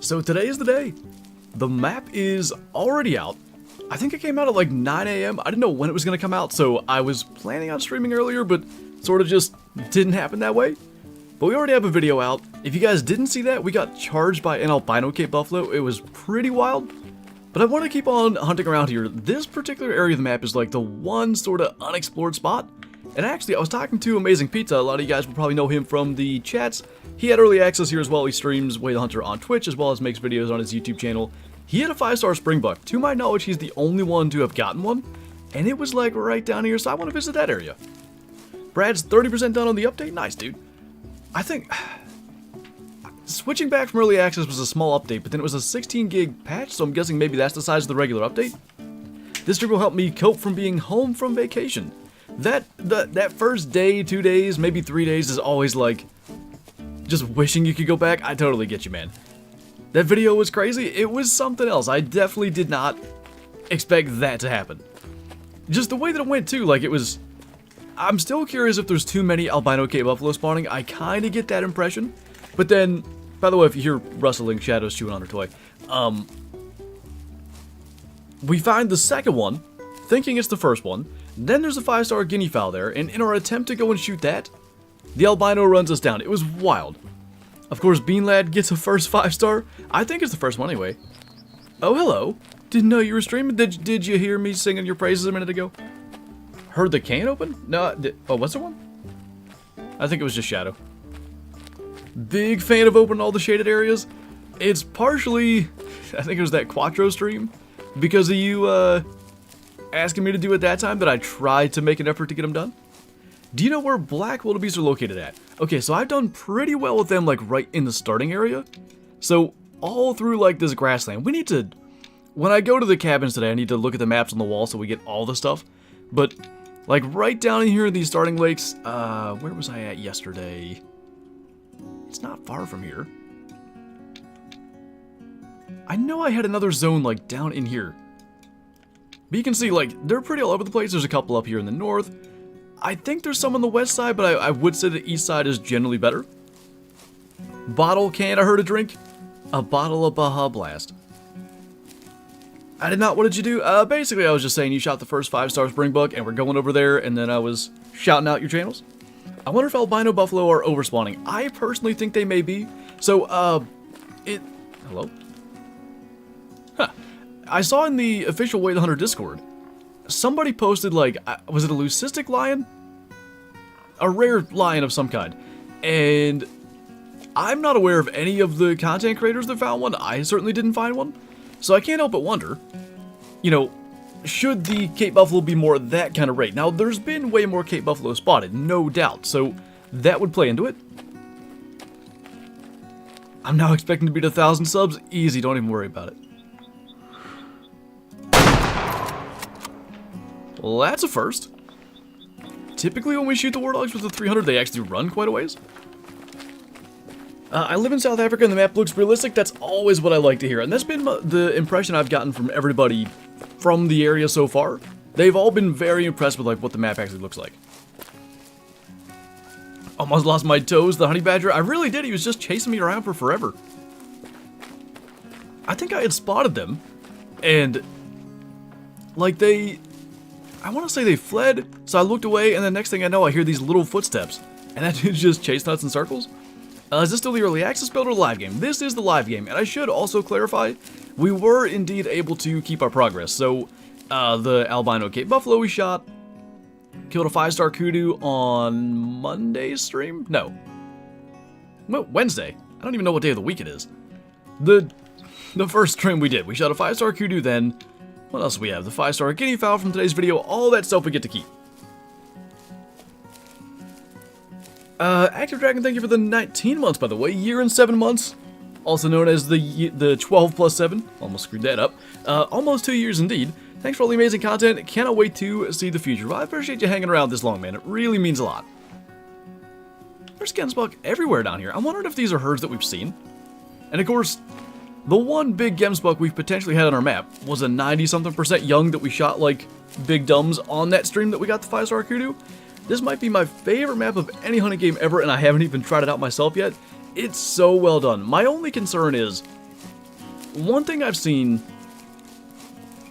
So today is the day. The map is already out. I think it came out at like 9 AM. I didn't know when it was going to come out, so I was planning on streaming earlier, but sort of just didn't happen that way. But we already have a video out. If you guys didn't see that, we got charged by an albino Cape Buffalo. It was pretty wild. But I want to keep on hunting around here. This particular area of the map is like the one sort of unexplored spot. And actually, I was talking to Amazing Pizza. A lot of you guys will probably know him from the chats. He had early access here as well. He streams Way the Hunter on Twitch as well as makes videos on his YouTube channel. He had a 5-star springbuck. To my knowledge, he's the only one to have gotten one. And it was like right down here, so I want to visit that area. Brad's 30% done on the update. Nice, dude. I think switching back from early access was a small update, but then it was a 16 gig patch, so I'm guessing maybe that's the size of the regular update. This stream will help me cope from being home from vacation. That first day, 2 days, maybe 3 days is always like just wishing you could go back. I totally get you, man. That video was crazy. It was something else. I definitely did not expect that to happen. Just the way that it went too, like it was... I'm still curious if there's too many albino Cape Buffalo spawning. I kind of get that impression. But then, by the way, if you hear rustling shadows chewing on her toy, we find the second one, thinking it's the first one. Then there's a 5-star guinea fowl there, and in our attempt to go and shoot that, the albino runs us down. It was wild. Of course, Bean Lad gets a first 5-star. I think it's the first one anyway. Oh, hello. Didn't know you were streaming. Did you hear me singing your praises a minute ago? Heard the can open? No, oh, what's the one? I think it was just Shadow. Big fan of opening all the shaded areas. It's partially, I think it was that Quattro stream, because of you asking me to do it that time that I tried to make an effort to get them done. Do you know where black wildebeest are located at? Okay, so I've done pretty well with them like right in the starting area. So all through like this grassland, we need to, when I go to the cabins today, I need to look at the maps on the wall so we get all the stuff. But like right down in here in these starting lakes, where was I at yesterday? It's not far from here. I know I had another zone like down in here. But you can see like they're pretty all over the place. There's a couple up here in the north. I think there's some on the west side, but I would say the east side is generally better. Bottle can I heard a drink? A bottle of Baja Blast. I did not. What did you do? Basically, I was just saying you shot the first 5-star springbuck, and we're going over there, and then I was shouting out your channels. I wonder if albino buffalo are overspawning. I personally think they may be. So, hello? Huh. I saw in the official Way the Hunter Discord, somebody posted, like, was it a leucistic lion? A rare lion of some kind. And I'm not aware of any of the content creators that found one. I certainly didn't find one. So I can't help but wonder, you know, should the Cape Buffalo be more at that kind of rate? Now, there's been way more Cape Buffalo spotted, no doubt, so that would play into it. I'm now expecting to beat 1,000 subs. Easy, don't even worry about it. Well, that's a first. Typically when we shoot the warthogs with the 300, they actually run quite a ways. I live in South Africa and the map looks realistic. That's always what I like to hear. And that's been the impression I've gotten from everybody from the area so far. They've all been very impressed with like what the map actually looks like. Almost lost my toes, the honey badger. I really did. He was just chasing me around for forever. I think I had spotted them. And like I want to say they fled. So I looked away and the next thing I know, I hear these little footsteps. And that dude's just chasing us in circles. Is this still the early access build or the live game? This is the live game, and I should also clarify, we were indeed able to keep our progress. So, the albino Cape Buffalo we shot, killed a 5-star kudu on Monday's stream? No. Well, Wednesday. I don't even know what day of the week it is. The first stream we did, we shot a 5-star kudu then. What else do we have? The 5-star guinea fowl from today's video, all that stuff we get to keep. Active Dragon, thank you for the 19 months, by the way. Year and 7 months. Also known as the 12 plus 7. Almost screwed that up. Almost 2 years indeed. Thanks for all the amazing content. Cannot wait to see the future. Well, I appreciate you hanging around this long, man. It really means a lot. There's Gemsbuck everywhere down here. I'm wondering if these are herds that we've seen. And of course, the one big Gemsbuck we've potentially had on our map was a 90-something% young that we shot like big dumbs on that stream that we got the 5-star kudu. This might be my favorite map of any hunting game ever, and I haven't even tried it out myself yet. It's so well done. My only concern is, one thing I've seen,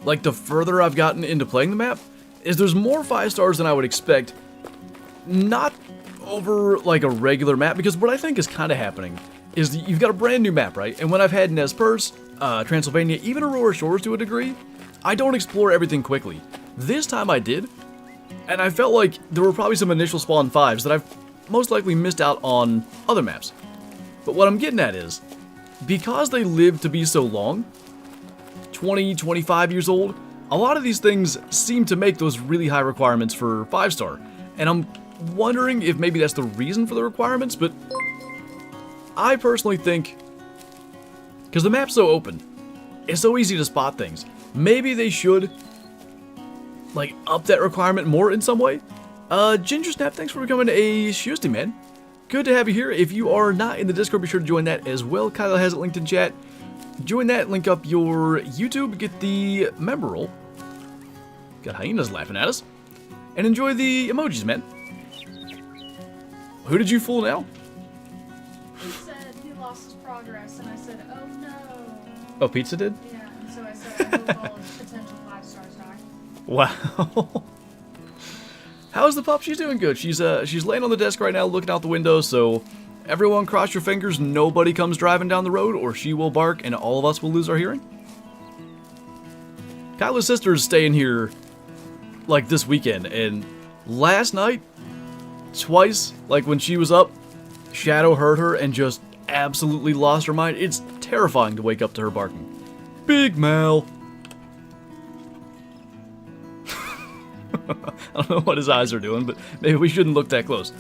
like the further I've gotten into playing the map, is there's more 5 stars than I would expect. Not over like a regular map, because what I think is kind of happening is you've got a brand new map, right? And when I've had Nez Perce, Transylvania, even Aurora Shores to a degree, I don't explore everything quickly. This time I did, and I felt like there were probably some initial spawn 5s that I've most likely missed out on other maps. But what I'm getting at is, because they live to be so long, 20, 25 years old, a lot of these things seem to make those really high requirements for 5-star. And I'm wondering if maybe that's the reason for the requirements, but I personally think, because the map's so open, it's so easy to spot things, maybe they should, like, up that requirement more in some way. Ginger Snap, thanks for becoming a Shusty, man. Good to have you here. If you are not in the Discord, be sure to join that as well. Kyle has it linked in chat. Join that, link up your YouTube, get the member roll. Got hyenas laughing at us. And enjoy the emojis, man. Who did you fool now? He said he lost his progress, and I said, oh no. Oh, Pizza did? Yeah, and so I said, I hope all his potential 5 stars die. Wow. How's the pup? She's doing good. She's laying on the desk right now looking out the window, so everyone cross your fingers, nobody comes driving down the road or she will bark and all of us will lose our hearing. Kyla's sister's staying here like this weekend, and last night, twice, like when she was up, Shadow heard her and just absolutely lost her mind. It's terrifying to wake up to her barking. Big Mal. I don't know what his eyes are doing, but maybe we shouldn't look that close.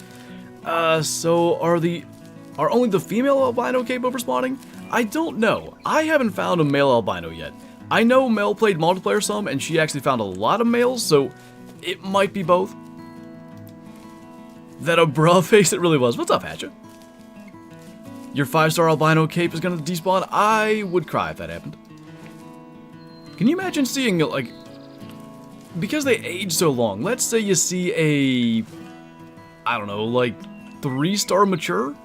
So are only the female albino cape over spawning? I don't know. I haven't found a male albino yet. I know Mel played multiplayer some, and she actually found a lot of males, so it might be both. That a bruh face it really was. What's up, Hatcha? Your 5-star albino cape is gonna despawn? I would cry if that happened. Can you imagine seeing, like, because they age so long, let's say you see a, I don't know, like 3-star mature?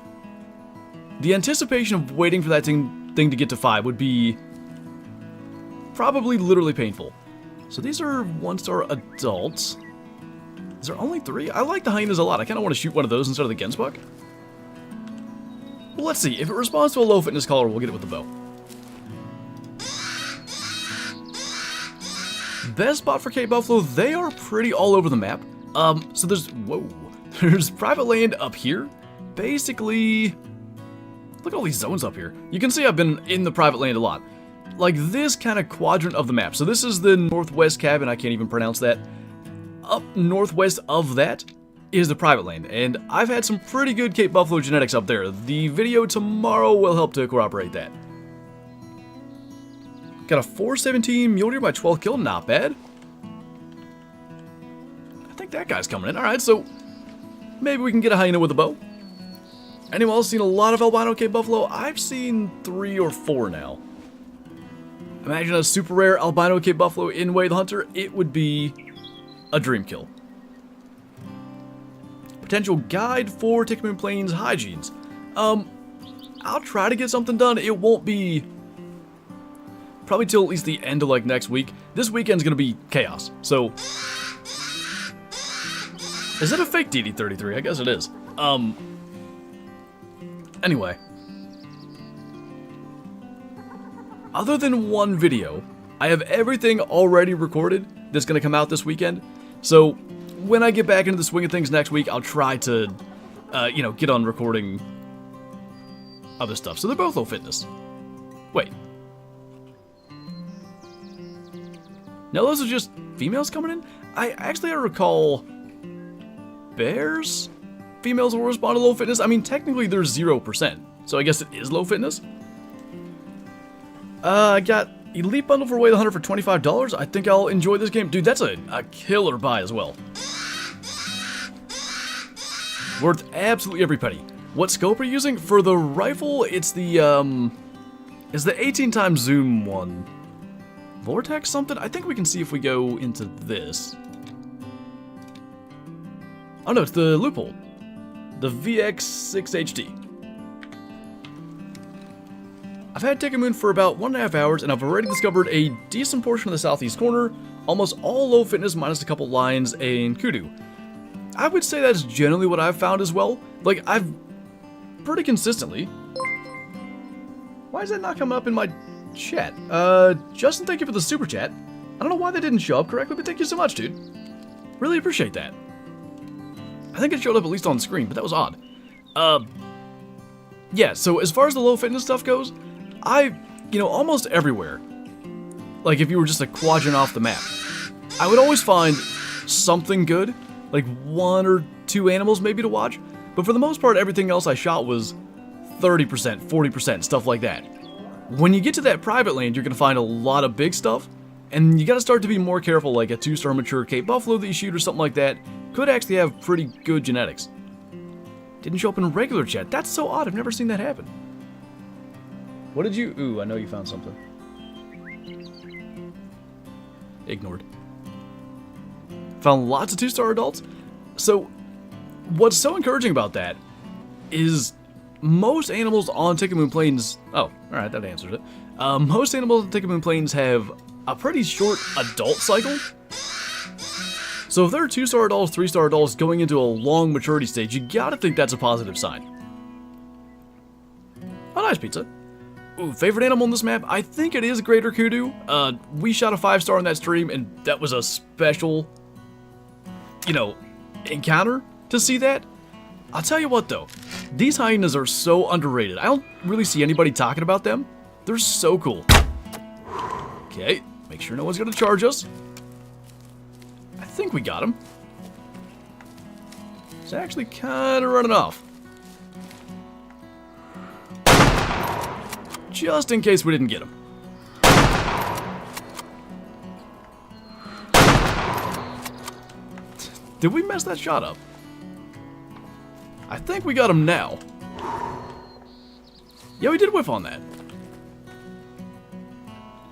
The anticipation of waiting for that thing to get to 5 would be probably literally painful. So these are 1-star adults. Is there only 3? I like the hyenas a lot. I kind of want to shoot one of those instead of the Gensbuck. Well, let's see. If it responds to a low fitness color, we'll get it with the bow. Best spot for Cape Buffalo, they are pretty all over the map. So there's private land up here. Basically, look at all these zones up here. You can see I've been in the private land a lot. Like this kind of quadrant of the map. So this is the northwest cabin, I can't even pronounce that. Up northwest of that is the private land, and I've had some pretty good Cape Buffalo genetics up there. The video tomorrow will help to corroborate that. Got a 417 mule deer by 12th kill, not bad. I think that guy's coming in. Alright, so maybe we can get a hyena with a bow. Anyone else seen a lot of albino Cape Buffalo? I've seen 3 or 4 now. Imagine a super rare albino Cape Buffalo in Way the Hunter, it would be a dream kill. Potential guide for Tikamoon Plains hygienes. I'll try to get something done. It won't be probably till at least the end of like next week. This weekend's gonna be chaos. So is it a fake DD33? I guess it is. Anyway. Other than one video, I have everything already recorded that's gonna come out this weekend. So when I get back into the swing of things next week, I'll try to, you know, get on recording other stuff. So they're both low fitness. Wait. Now those are just females coming in? I recall bears? Females will respond to low fitness? I mean, technically they're 0%, so I guess it is low fitness. I got Elite Bundle for Way the Hunter for $25. I think I'll enjoy this game. Dude, that's a killer buy as well. Worth absolutely every penny. What scope are you using? For the rifle, it's the 18 times zoom one. Vortex something? I think we can see if we go into this. Oh no, it's the loophole. The VX6HD. I've had Tikamoon for about 1.5 hours, and I've already discovered a decent portion of the southeast corner, almost all low fitness minus a couple lines and kudu. I would say that's generally what I've found as well. Like, I've pretty consistently... Why is that not coming up in my chat? Justin, thank you for the super chat. I don't know why that didn't show up correctly, but thank you so much, dude. Really appreciate that. I think it showed up at least on screen, but that was odd. Yeah, so as far as the low fitness stuff goes, almost everywhere, like if you were just a quadrant off the map, I would always find something good, like 1 or 2 animals maybe to watch, but for the most part, everything else I shot was 30%, 40%, stuff like that. When you get to that private land, you're going to find a lot of big stuff, and you got to start to be more careful, like a 2-star mature Cape Buffalo that you shoot or something like that could actually have pretty good genetics. Didn't show up in regular chat. That's so odd. I've never seen that happen. What did you... Ooh, I know you found something. Ignored. Found lots of 2-star adults. So, what's so encouraging about that is most animals on Tikamoon Plains... Oh, alright, that answers it. Most animals on Tikamoon Plains have a pretty short adult cycle. So if there are 2-star adults, 3-star adults going into a long maturity stage, you gotta think that's a positive sign. Oh, nice pizza. Ooh, favorite animal on this map? I think it is Greater Kudu. We shot a 5-star on that stream, and that was a special, encounter to see that. I'll tell you what, though. These hyenas are so underrated. I don't really see anybody talking about them. They're so cool. Okay, make sure no one's gonna charge us. I think we got him. He's actually kind of running off. Just in case we didn't get him. Did we mess that shot up? I think we got him now. Yeah, we did whiff on that.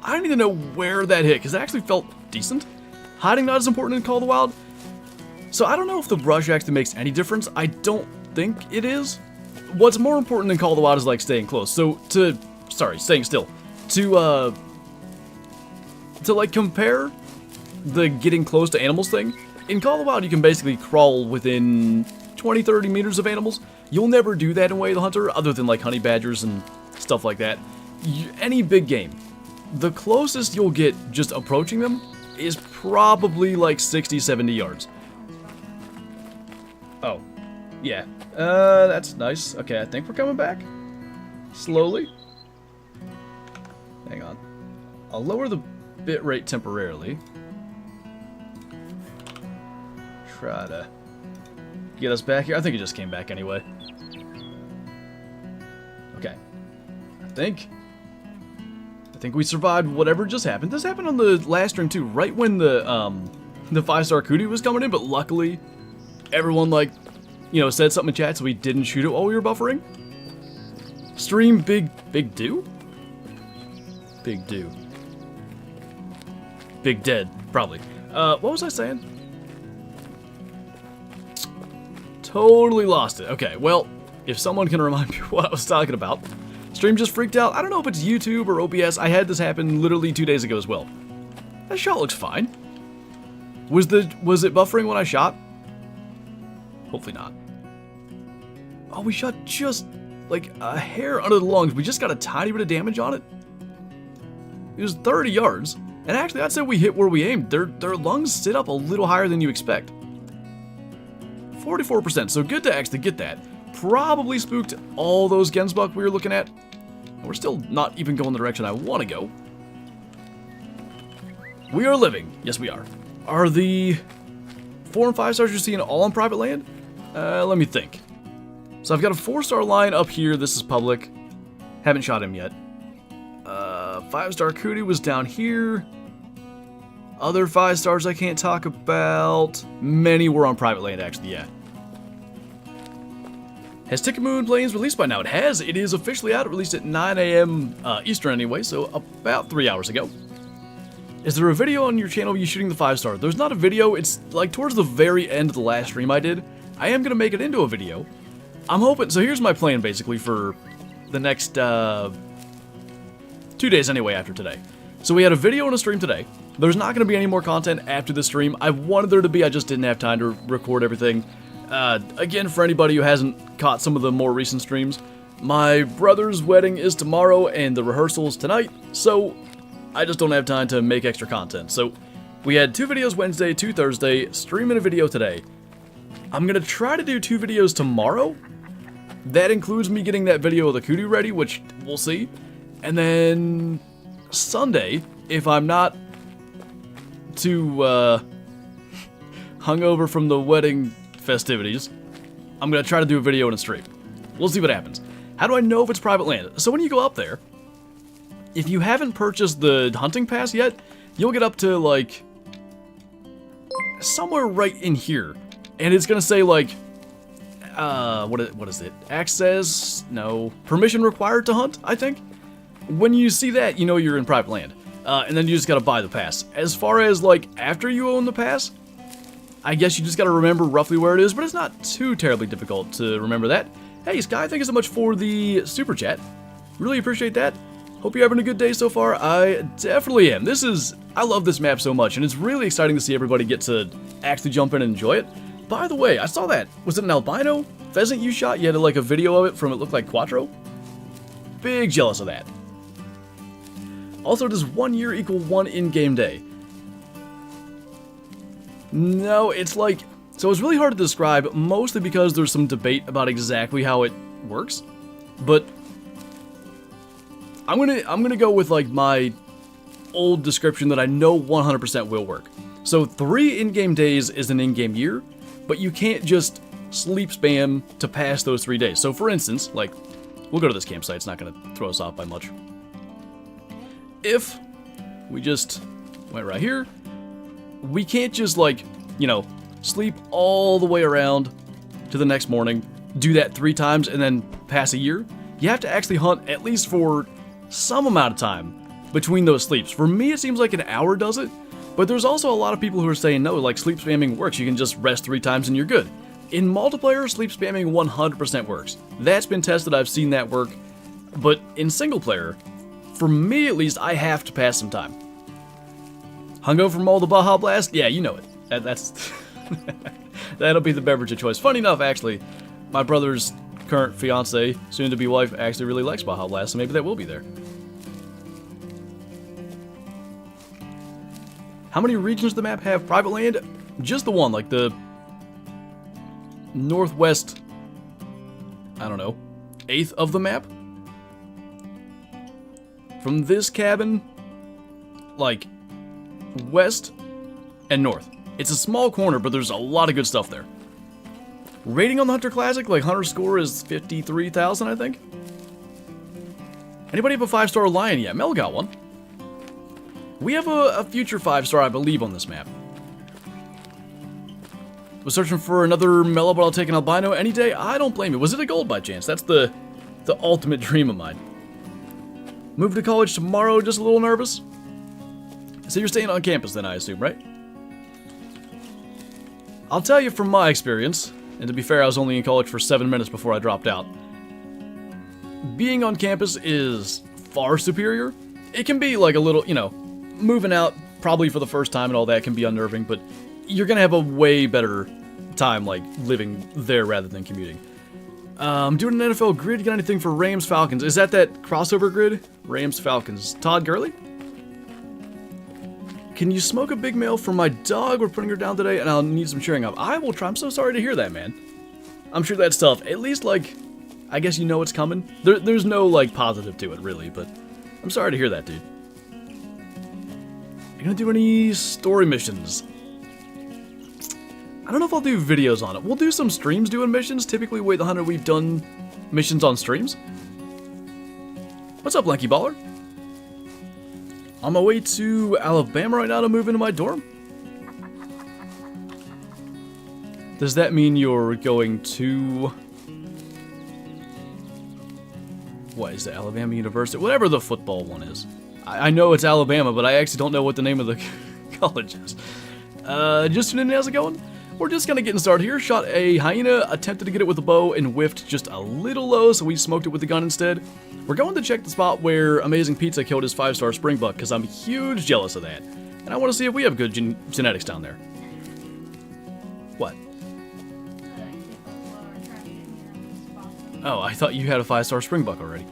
I don't even know where that hit, because it actually felt decent. Hiding not as important in Call of the Wild. So I don't know if the brush actually makes any difference. I don't think it is. What's more important than Call of the Wild is like staying close. So staying still. To like compare the getting close to animals thing. In Call of the Wild, you can basically crawl within 20-30 meters of animals. You'll never do that in Way of the Hunter, other than like honey badgers and stuff like that. Any big game, the closest you'll get just approaching them is probably like 60-70 yards. Oh, yeah. That's nice. Okay, I think we're coming back. Slowly. Hang on. I'll lower the bitrate temporarily. Try to get us back here. I think it just came back anyway. Okay. I think we survived whatever just happened. This happened on the last stream too, right when the 5-star kudu was coming in, but luckily everyone said something in chat so we didn't shoot it while we were buffering. Stream big do? Big do. Big dead, probably. What was I saying? Totally lost it. Okay, well, if someone can remind me what I was talking about. Stream just freaked out. I don't know if it's YouTube or OBS. I had this happen literally 2 days ago as well. That shot looks fine. Was it buffering when I shot? Hopefully not. Oh, we shot just like a hair under the lungs. We just got a tiny bit of damage on it. It was 30 yards. And actually, I'd say we hit where we aimed. Their lungs sit up a little higher than you expect. 44%, so good to actually get that. Probably spooked all those Gensbuck we were looking at. And we're still not even going the direction I want to go. We are living. Yes, we are. Are the 4 and 5 stars you're seeing all on private land? Let me think. So I've got a 4-star line up here. This is public. Haven't shot him yet. 5-star kudu was down here. Other 5 stars I can't talk about. Many were on private land, actually, yeah. Has Tikamoon Plains released by now? It has. It is officially out. It released at 9 a.m. Eastern anyway, so about 3 hours ago. Is there a video on your channel of you shooting the 5-star? There's not a video. It's like towards the very end of the last stream I did. I am going to make it into a video. I'm hoping... So here's my plan, basically, for the next 2 days anyway after today. So we had a video and a stream today. There's not going to be any more content after the stream. I wanted there to be, I just didn't have time to record everything. Again, for anybody who hasn't caught some of the more recent streams, my brother's wedding is tomorrow and the rehearsal's tonight, so I just don't have time to make extra content. So we had 2 videos Wednesday, 2 Thursday, streaming a video today. I'm going to try to do 2 videos tomorrow. That includes me getting that video of the kudu ready, which we'll see. And then Sunday, if I'm not too hungover from the wedding festivities, I'm going to try to do a video and a stream. We'll see what happens. How do I know if it's private land? So when you go up there, if you haven't purchased the hunting pass yet, you'll get up to, like, somewhere right in here. And it's going to say, like, what is it? Access? No. Permission required to hunt, I think? When you see that, you know you're in private land. And then you just got to buy the pass. As far as, like, after you own the pass, I guess you just got to remember roughly where it is, but it's not too terribly difficult to remember that. Hey, Sky, thank you so much for the super chat. Really appreciate that. Hope you're having a good day so far. I definitely am. I love this map so much, and it's really exciting to see everybody get to actually jump in and enjoy it. By the way, I saw that. Was it an albino pheasant you shot? You had like a video of it from it looked like Quattro? Big jealous of that. Also, does 1 year equal 1 in-game day? No, it's like... So it's really hard to describe, mostly because there's some debate about exactly how it works. But I'm gonna go with like my old description that I know 100% will work. So 3 in-game days is an in-game year, but you can't just sleep spam to pass those 3 days. So for instance, like, we'll go to this campsite, it's not gonna throw us off by much. If we just went right here, we can't just, like, you know, sleep all the way around to the next morning, do that 3 times, and then pass a year. You have to actually hunt at least for some amount of time between those sleeps. For me, it seems like an hour does it, but there's also a lot of people who are saying, no, like, sleep spamming works. You can just rest 3 times and you're good. In multiplayer, sleep spamming 100% works. That's been tested, I've seen that work, but in single player, for me at least, I have to pass some time. Hungover from all the Baja Blast? Yeah, you know it. That's... That'll be the beverage of choice. Funny enough, actually, my brother's current fiance, soon-to-be wife, actually really likes Baja Blast, so maybe that will be there. How many regions does the map have private land? Just the one, like the northwest, I don't know, 1/8 of the map? From this cabin, like, west and north. It's a small corner, but there's a lot of good stuff there. Rating on the Hunter Classic, like, Hunter score is 53,000, I think. Anybody have a 5-star lion yet? Mel got one. We have a future 5-star, I believe, on this map. Was searching for another mellow, but I'll take an albino any day. I don't blame you. Was it a gold by chance? That's the ultimate dream of mine. Move to college tomorrow, just a little nervous. So you're staying on campus then, I assume, right? I'll tell you from my experience, and to be fair, I was only in college for 7 minutes before I dropped out. Being on campus is far superior. It can be like a little, you know, moving out probably for the first time and all that can be unnerving, but you're gonna have a way better time, like, living there rather than commuting. Doing an NFL grid, got anything for Rams Falcons? Is that crossover grid? Rams Falcons. Todd Gurley? Can you smoke a big male for my dog? We're putting her down today, and I'll need some cheering up. I will try. I'm so sorry to hear that, man. I'm sure that's tough. At least, like, I guess you know it's coming. There's no, like, positive to it, really, but I'm sorry to hear that, dude. You gonna do any story missions? I don't know if I'll do videos on it. We'll do some streams doing missions. Typically, Wait the Hunter, we've done missions on streams. What's up, Lanky Baller? On my way to Alabama right now to move into my dorm. Does that mean you're going to... What is it, Alabama University? Whatever the football one is. I know it's Alabama, but I actually don't know what the name of the college is. Just tuning in, how's it going? we're just kind of getting started here. Shot a hyena, attempted to get it with a bow, and whiffed just a little low, so we smoked it with the gun instead. We're going to check the spot where Amazing Pizza killed his 5-star springbuck, because I'm huge jealous of that. And I want to see if we have good genetics down there. What? Oh, I thought you had a 5-star springbuck already.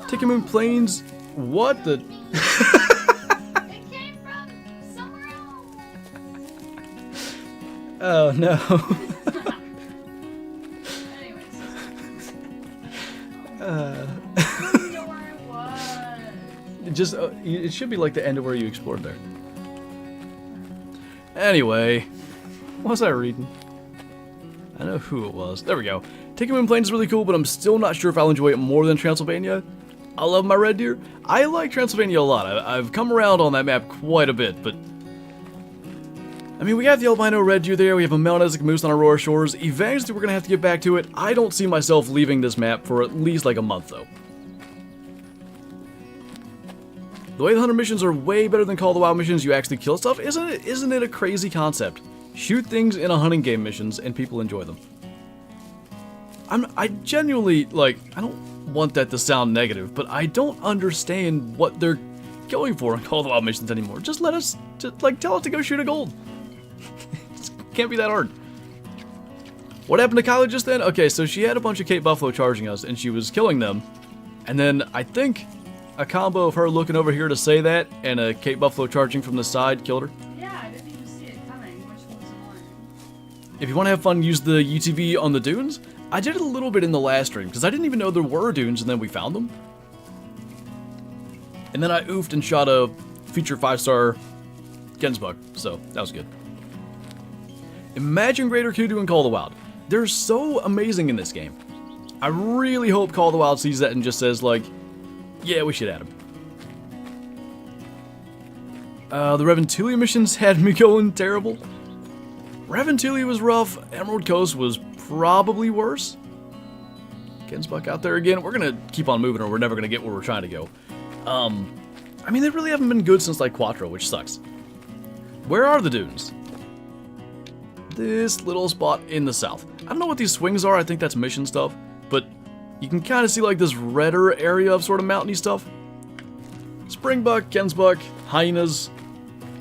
Tikamoon Plains, what the... It came from somewhere else. Oh, no. Anyways. I don't know where it was. It should be like the end of where you explored there. Anyway, what was I reading? I know who it was. There we go. Tikamoon Plains is really cool, but I'm still not sure if I'll enjoy it more than Transylvania. I love my red deer. I like Transylvania a lot. I've come around on that map quite a bit, but... I mean, we got the albino red deer there, we have a Melanic moose on Aurora Shores. Eventually we're going to have to get back to it. I don't see myself leaving this map for at least like a month, though. The way the hunter missions are way better than Call of the Wild missions, you actually kill stuff, isn't it? Isn't it a crazy concept? Shoot things in a hunting game missions, and people enjoy them. I genuinely, like, I don't want that to sound negative, but I don't understand what they're going for in Call of the Wild missions anymore. Just let us, tell us to go shoot a gold. It can't be that hard. What happened to Kylie just then? Okay, so she had a bunch of Cape Buffalo charging us, and she was killing them. And then, I think, a combo of her looking over here to say that, and a Cape Buffalo charging from the side killed her. Yeah, I didn't even see it coming, which was annoying. If you want to have fun, use the UTV on the dunes. I did it a little bit in the last stream, because I didn't even know there were dunes, and then we found them. And then I oofed and shot a feature 5-star Gensbuck, so that was good. Imagine Greater Kudu and Call of the Wild. They're so amazing in this game. I really hope Call of the Wild sees that and just says, like, yeah, we should add them. The Reventulia missions had me going terrible. Reventulia was rough. Emerald Coast was probably worse. Gensbuck out there again. We're gonna keep on moving or we're never gonna get where we're trying to go. I mean, they really haven't been good since, like, Quattro, which sucks. Where are the dunes? This little spot in the south. I don't know what these swings are. I think that's mission stuff. But you can kind of see, like, this redder area of sort of mountainy stuff. Springbuck, Gensbuck, hyenas,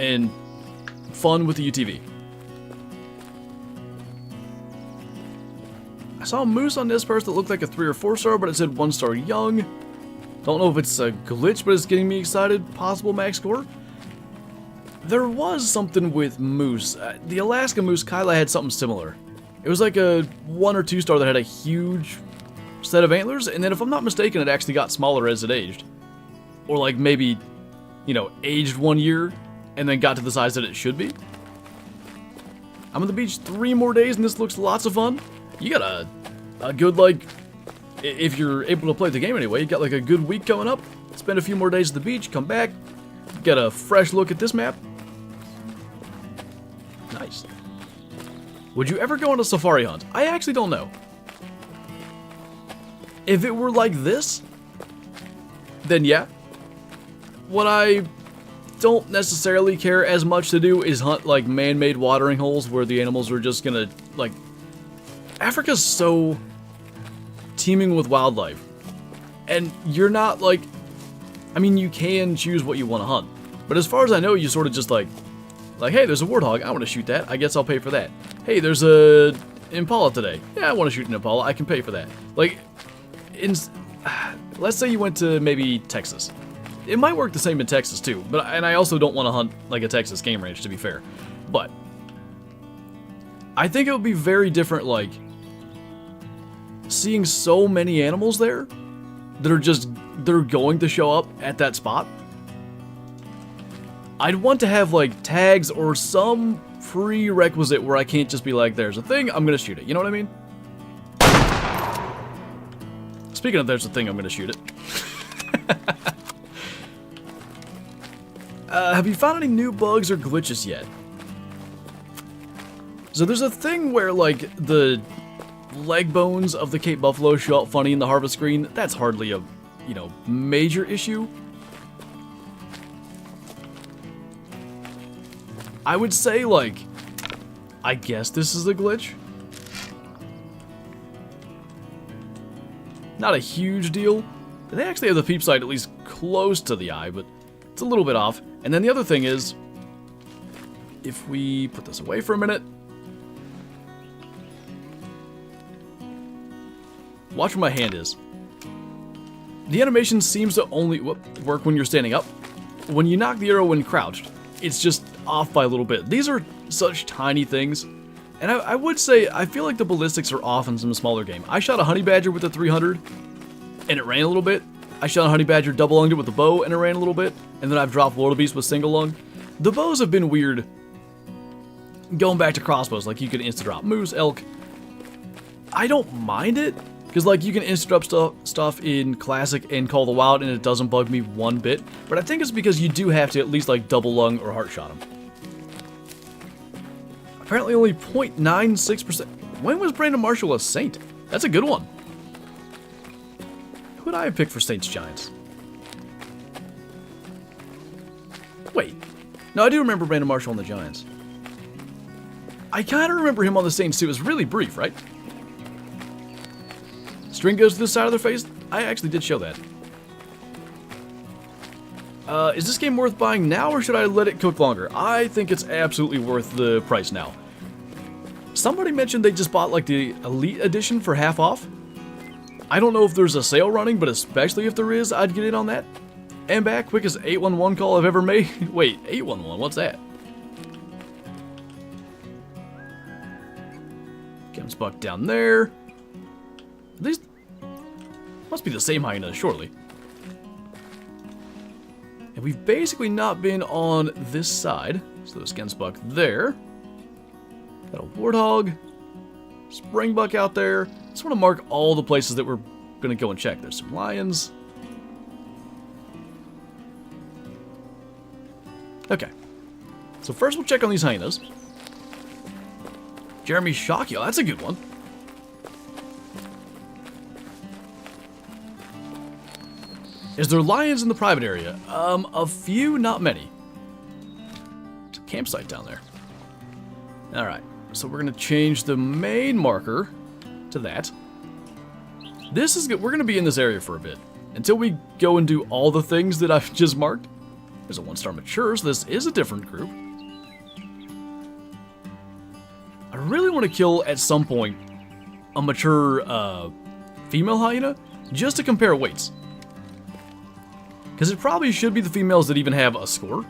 and fun with the UTV. I saw a moose on this first that looked like a 3 or 4-star, but it said 1-star young. Don't know if it's a glitch, but it's getting me excited. Possible max score. There was something with moose. The Alaska moose, Kyla had something similar. It was like a 1 or 2-star that had a huge set of antlers, and then if I'm not mistaken, it actually got smaller as it aged. Or like maybe, you know, aged 1 year, and then got to the size that it should be. I'm on the beach 3 more days, and this looks lots of fun. You got a good, like, if you're able to play the game anyway, you got like a good week coming up. Spend a few more days at the beach, come back, get a fresh look at this map. Nice. Would you ever go on a safari hunt? I actually don't know. If it were like this, then yeah. What I don't necessarily care as much to do is hunt like man-made watering holes where the animals are just gonna, like... Africa's so teeming with wildlife. And you're not like... I mean, you can choose what you want to hunt. But as far as I know, you sort of just like, hey, there's a warthog, I want to shoot that, I guess I'll pay for that. Hey, there's a impala today. Yeah, I want to shoot an impala, I can pay for that. Like, let's say you went to maybe Texas. It might work the same in Texas too, and I also don't want to hunt like a Texas game range, to be fair. But I think it would be very different, like, seeing so many animals there that are going to show up at that spot. I'd want to have, like, tags or some prerequisite where I can't just be like, there's a thing, I'm gonna shoot it. You know what I mean? Speaking of there's a thing, I'm gonna shoot it. Have you found any new bugs or glitches yet? So there's a thing where, like, the leg bones of the Cape Buffalo show up funny in the harvest screen. That's hardly a, you know, major issue. I would say, like, I guess this is a glitch. Not a huge deal. They actually have the peep sight at least close to the eye, but it's a little bit off. And then the other thing is, if we put this away for a minute, watch where my hand is. The animation seems to only work when you're standing up. When you knock the arrow when crouched, it's just off by a little bit. These are such tiny things. And I would say, I feel like the ballistics are off in some smaller game. I shot a honey badger with the 300, and it ran a little bit. I shot a honey badger double lunged it with the bow, and it ran a little bit. And then I've dropped wildebeest with single lung. The bows have been weird. Going back to crossbows, like you can insta drop moose, elk. I don't mind it, because like you can insta drop stuff in classic and Call of the Wild, and it doesn't bug me one bit. But I think it's because you do have to at least like double lung or heart shot them. Apparently only 0.96%. When was Brandon Marshall a saint? That's a good one. Who would I have picked for Saints Giants? Wait. No, I do remember Brandon Marshall on the Giants. I kind of remember him on the Saints too. It was really brief, right? String goes to the side of their face. I actually did show that. Is this game worth buying now, or should I let it cook longer? I think it's absolutely worth the price now. Somebody mentioned they just bought like the Elite Edition for half off. I don't know if there's a sale running, but especially if there is, I'd get in on that. And back, quickest 811 call I've ever made. Wait, 811, what's that? Comes Buck down there. These must be the same hyena, surely. And we've basically not been on this side. So there's Gensbuck there. Got a warthog. Springbuck out there. Just want to mark all the places that we're going to go and check. There's some lions. Okay. So first we'll check on these hyenas. Jeremy Shockyo, that's a good one. Is there lions in the private area? A few, not many. There's a campsite down there. Alright, so we're going to change the main marker to that. This is good. We're going to be in this area for a bit. Until we go and do all the things that I've just marked. There's a 1-star mature, so this is a different group. I really want to kill, at some point, a mature female hyena, just to compare weights. Because it probably should be the females that even have a score.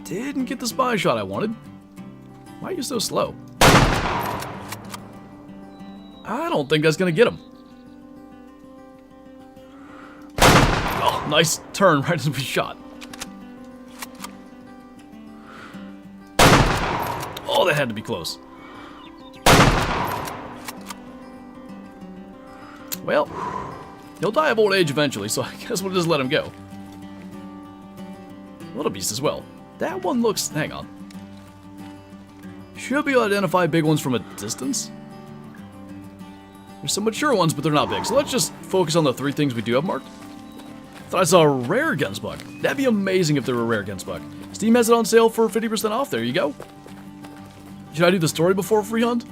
Didn't get the spy shot I wanted. Why are you so slow? I don't think that's going to get him. Oh, nice turn right as we shot. Oh, that had to be close. Well, he'll die of old age eventually, so I guess we'll just let him go. Little beast as well. That one looks... hang on. Should be able to identify big ones from a distance. There's some mature ones, but they're not big. So let's just focus on the 3 things we do have marked. Thought I saw a rare Gensbuck. That'd be amazing if there were a rare Gensbuck. Steam has it on sale for 50% off. There you go. Should I do the story before free hunt?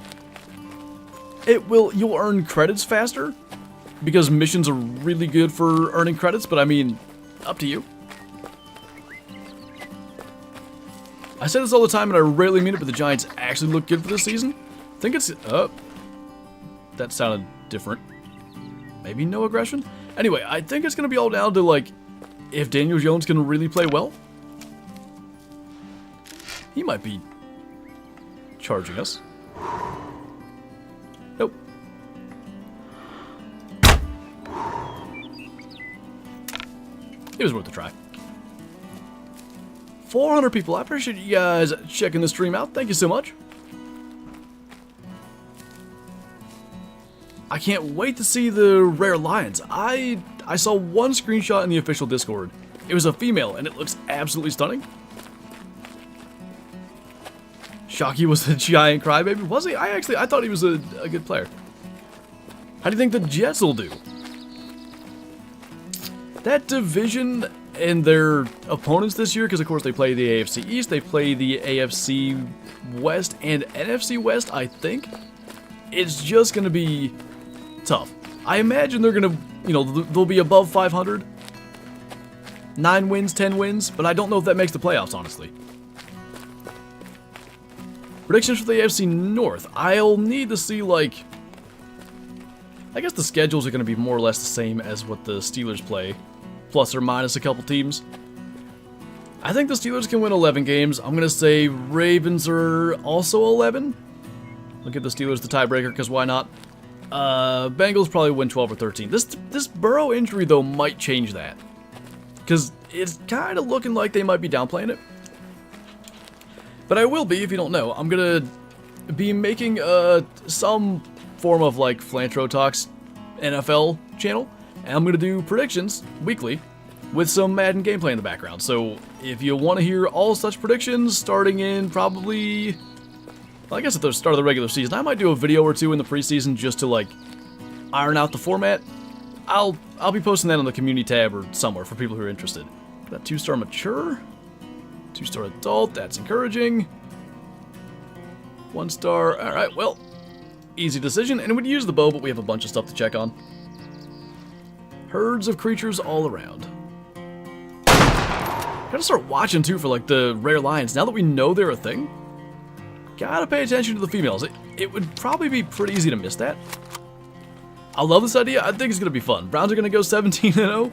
You'll earn credits faster. Because missions are really good for earning credits, but I mean, up to you. I say this all the time and I rarely mean it, but the Giants actually look good for this season. I think it's... that sounded different. Maybe no aggression? Anyway, I think it's going to be all down to, like, if Daniel Jones can really play well. He might be charging us. Nope. It was worth a try. 400 people. I appreciate you guys checking the stream out. Thank you so much. I can't wait to see the rare lions. I saw one screenshot in the official Discord. It was a female, and it looks absolutely stunning. Shocky was a giant crybaby. Was he? I thought he was a good player. How do you think the Jets will do? that division and their opponents this year, because of course they play the AFC East, they play the AFC West and NFC West, I think, it's just going to be tough. I imagine they're going to, you know, they'll be above 500. 9 wins, 10 wins, but I don't know if that makes the playoffs, honestly. Predictions for the AFC North. I'll need to see, like, I guess the schedules are going to be more or less the same as what the Steelers play, plus or minus a couple teams. I think the Steelers can win 11 games. I'm going to say Ravens are also 11. I'll give the Steelers the tiebreaker, because why not? Bengals probably win 12 or 13. This Burrow injury, though, might change that. Because it's kind of looking like they might be downplaying it. But I will be, if you don't know. I'm going to be making some form of, like, Flinter Talks NFL channel. And I'm going to do predictions weekly with some Madden gameplay in the background. So if you want to hear all such predictions starting in probably, well, I guess at the start of the regular season, I might do a video or two in the preseason just to, like, iron out the format. I'll be posting that on the community tab or somewhere for people who are interested. Got 2-star mature, 2-star adult, that's encouraging. 1-star, alright, well, easy decision, and we'd use the bow, but we have a bunch of stuff to check on. Herds of creatures all around. Gotta start watching too for, like, the rare lions. Now that we know they're a thing, gotta pay attention to the females. It would probably be pretty easy to miss that. I love this idea. I think it's gonna be fun. Browns are gonna go 17-0.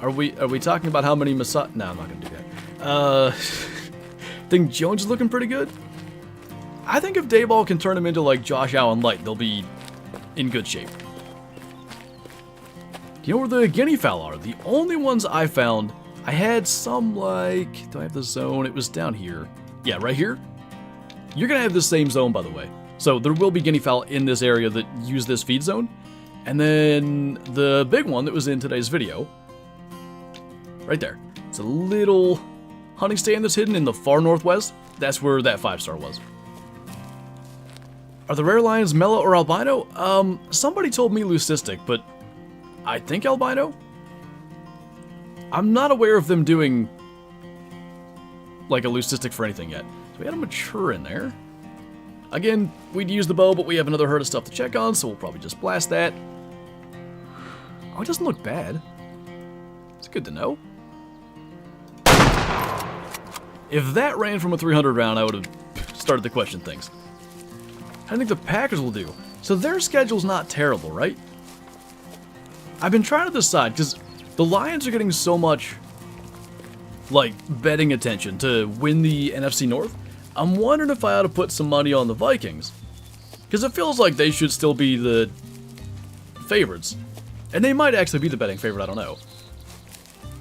Are we talking about how many No, I'm not gonna do that. Think Jones is looking pretty good. I think if Dayball can turn him into, like, Josh Allen light, they'll be in good shape. Do you know where the guinea fowl are? The only ones I found, I had some, like, do I have the zone? It was down here. Yeah, right here. You're gonna have the same zone, by the way. So there will be guinea fowl in this area that use this feed zone. And then the big one that was in today's video, right there. It's a little hunting stand that's hidden in the far northwest. That's where that 5-star was. Are the rare lions mellow or albino? Somebody told me leucistic, but I think albino? I'm not aware of them doing, like, a leucistic for anything yet. So we had a mature in there. Again, we'd use the bow, but we have another herd of stuff to check on, so we'll probably just blast that. Oh, it doesn't look bad. It's good to know. If that ran from a 300 round, I would have started to question things. I think the Packers will do. So their schedule's not terrible, right? I've been trying to decide, because the Lions are getting so much, like, betting attention to win the NFC North. I'm wondering if I ought to put some money on the Vikings. Because it feels like they should still be the favorites. And they might actually be the betting favorite, I don't know.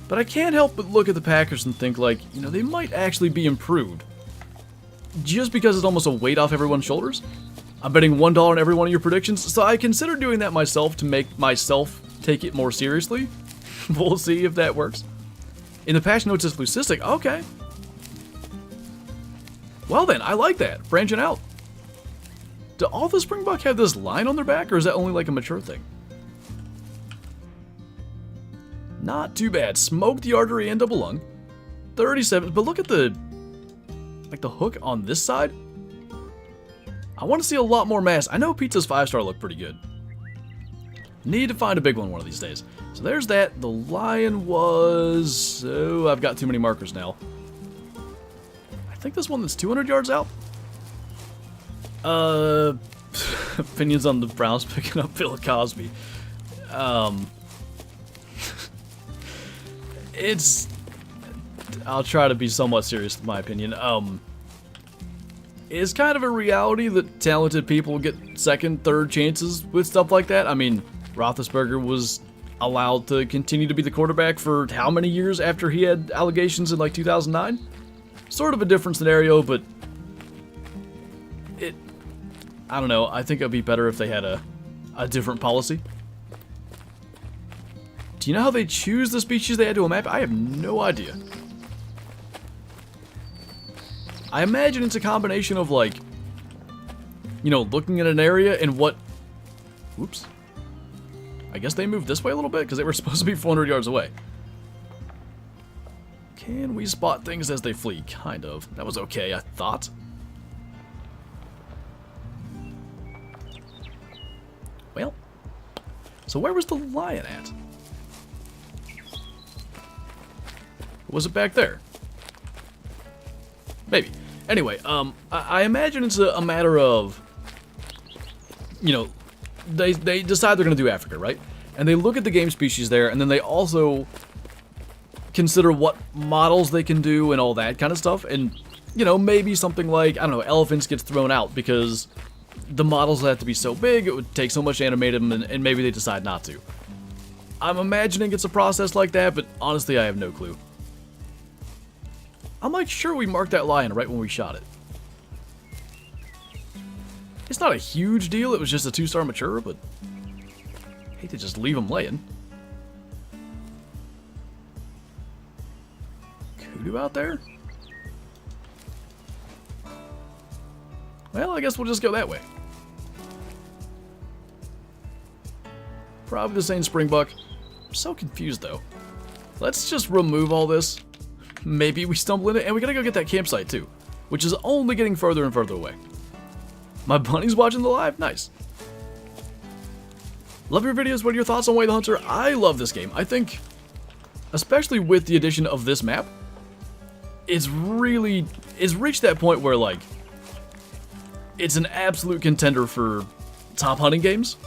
But I can't help but look at the Packers and think, like, you know, they might actually be improved. Just because it's almost a weight off everyone's shoulders. I'm betting $1 on every one of your predictions, so I consider doing that myself to make myself take it more seriously. We'll see if that works. In the patch notes, it's leucistic. Okay. Well then, I like that. Branching out. Do all the Springbuck have this line on their back, or is that only like a mature thing? Not too bad. Smoked the artery and double lung. 37, but look at the, like, the hook on this side. I want to see a lot more mass. I know Pizza's 5-star looked pretty good. Need to find a big one of these days. So there's that. The lion was... Oh, I've got too many markers now. I think this one that's 200 yards out. Opinions on the Browns picking up Bill Cosby. It's... I'll try to be somewhat serious in my opinion. It's kind of a reality that talented people get second, third chances with stuff like that. I mean, Roethlisberger was allowed to continue to be the quarterback for how many years after he had allegations in, like, 2009? Sort of a different scenario, but I don't know. I think it would be better if they had a different policy. Do you know how they choose the species they add to a map? I have no idea. I imagine it's a combination of, like, you know, looking at an area and what... Oops. I guess they moved this way a little bit because they were supposed to be 400 yards away. Can we spot things as they flee? Kind of. That was okay, I thought. Well, so where was the lion at? Was it back there? Maybe. Anyway, I imagine it's a matter of, you know, they decide they're going to do Africa, right? And they look at the game species there, and then they also consider what models they can do and all that kind of stuff. And, you know, maybe something like, I don't know, elephants gets thrown out because the models have to be so big, it would take so much to animate them, and maybe they decide not to. I'm imagining it's a process like that, but honestly, I have no clue. I'm like sure we marked that lion right when we shot it. It's not a huge deal, it was just a 2-star mature, but I hate to just leave him laying. Kudu out there? Well, I guess we'll just go that way. Probably the same springbuck. I'm so confused though. Let's just remove all this. Maybe we stumble in it, and we gotta go get that campsite too, which is only getting further and further away. My bunny's watching the live? Nice. Love your videos. What are your thoughts on Way the Hunter? I love this game. I think, especially with the addition of this map, it's reached that point where, like, it's an absolute contender for top hunting games.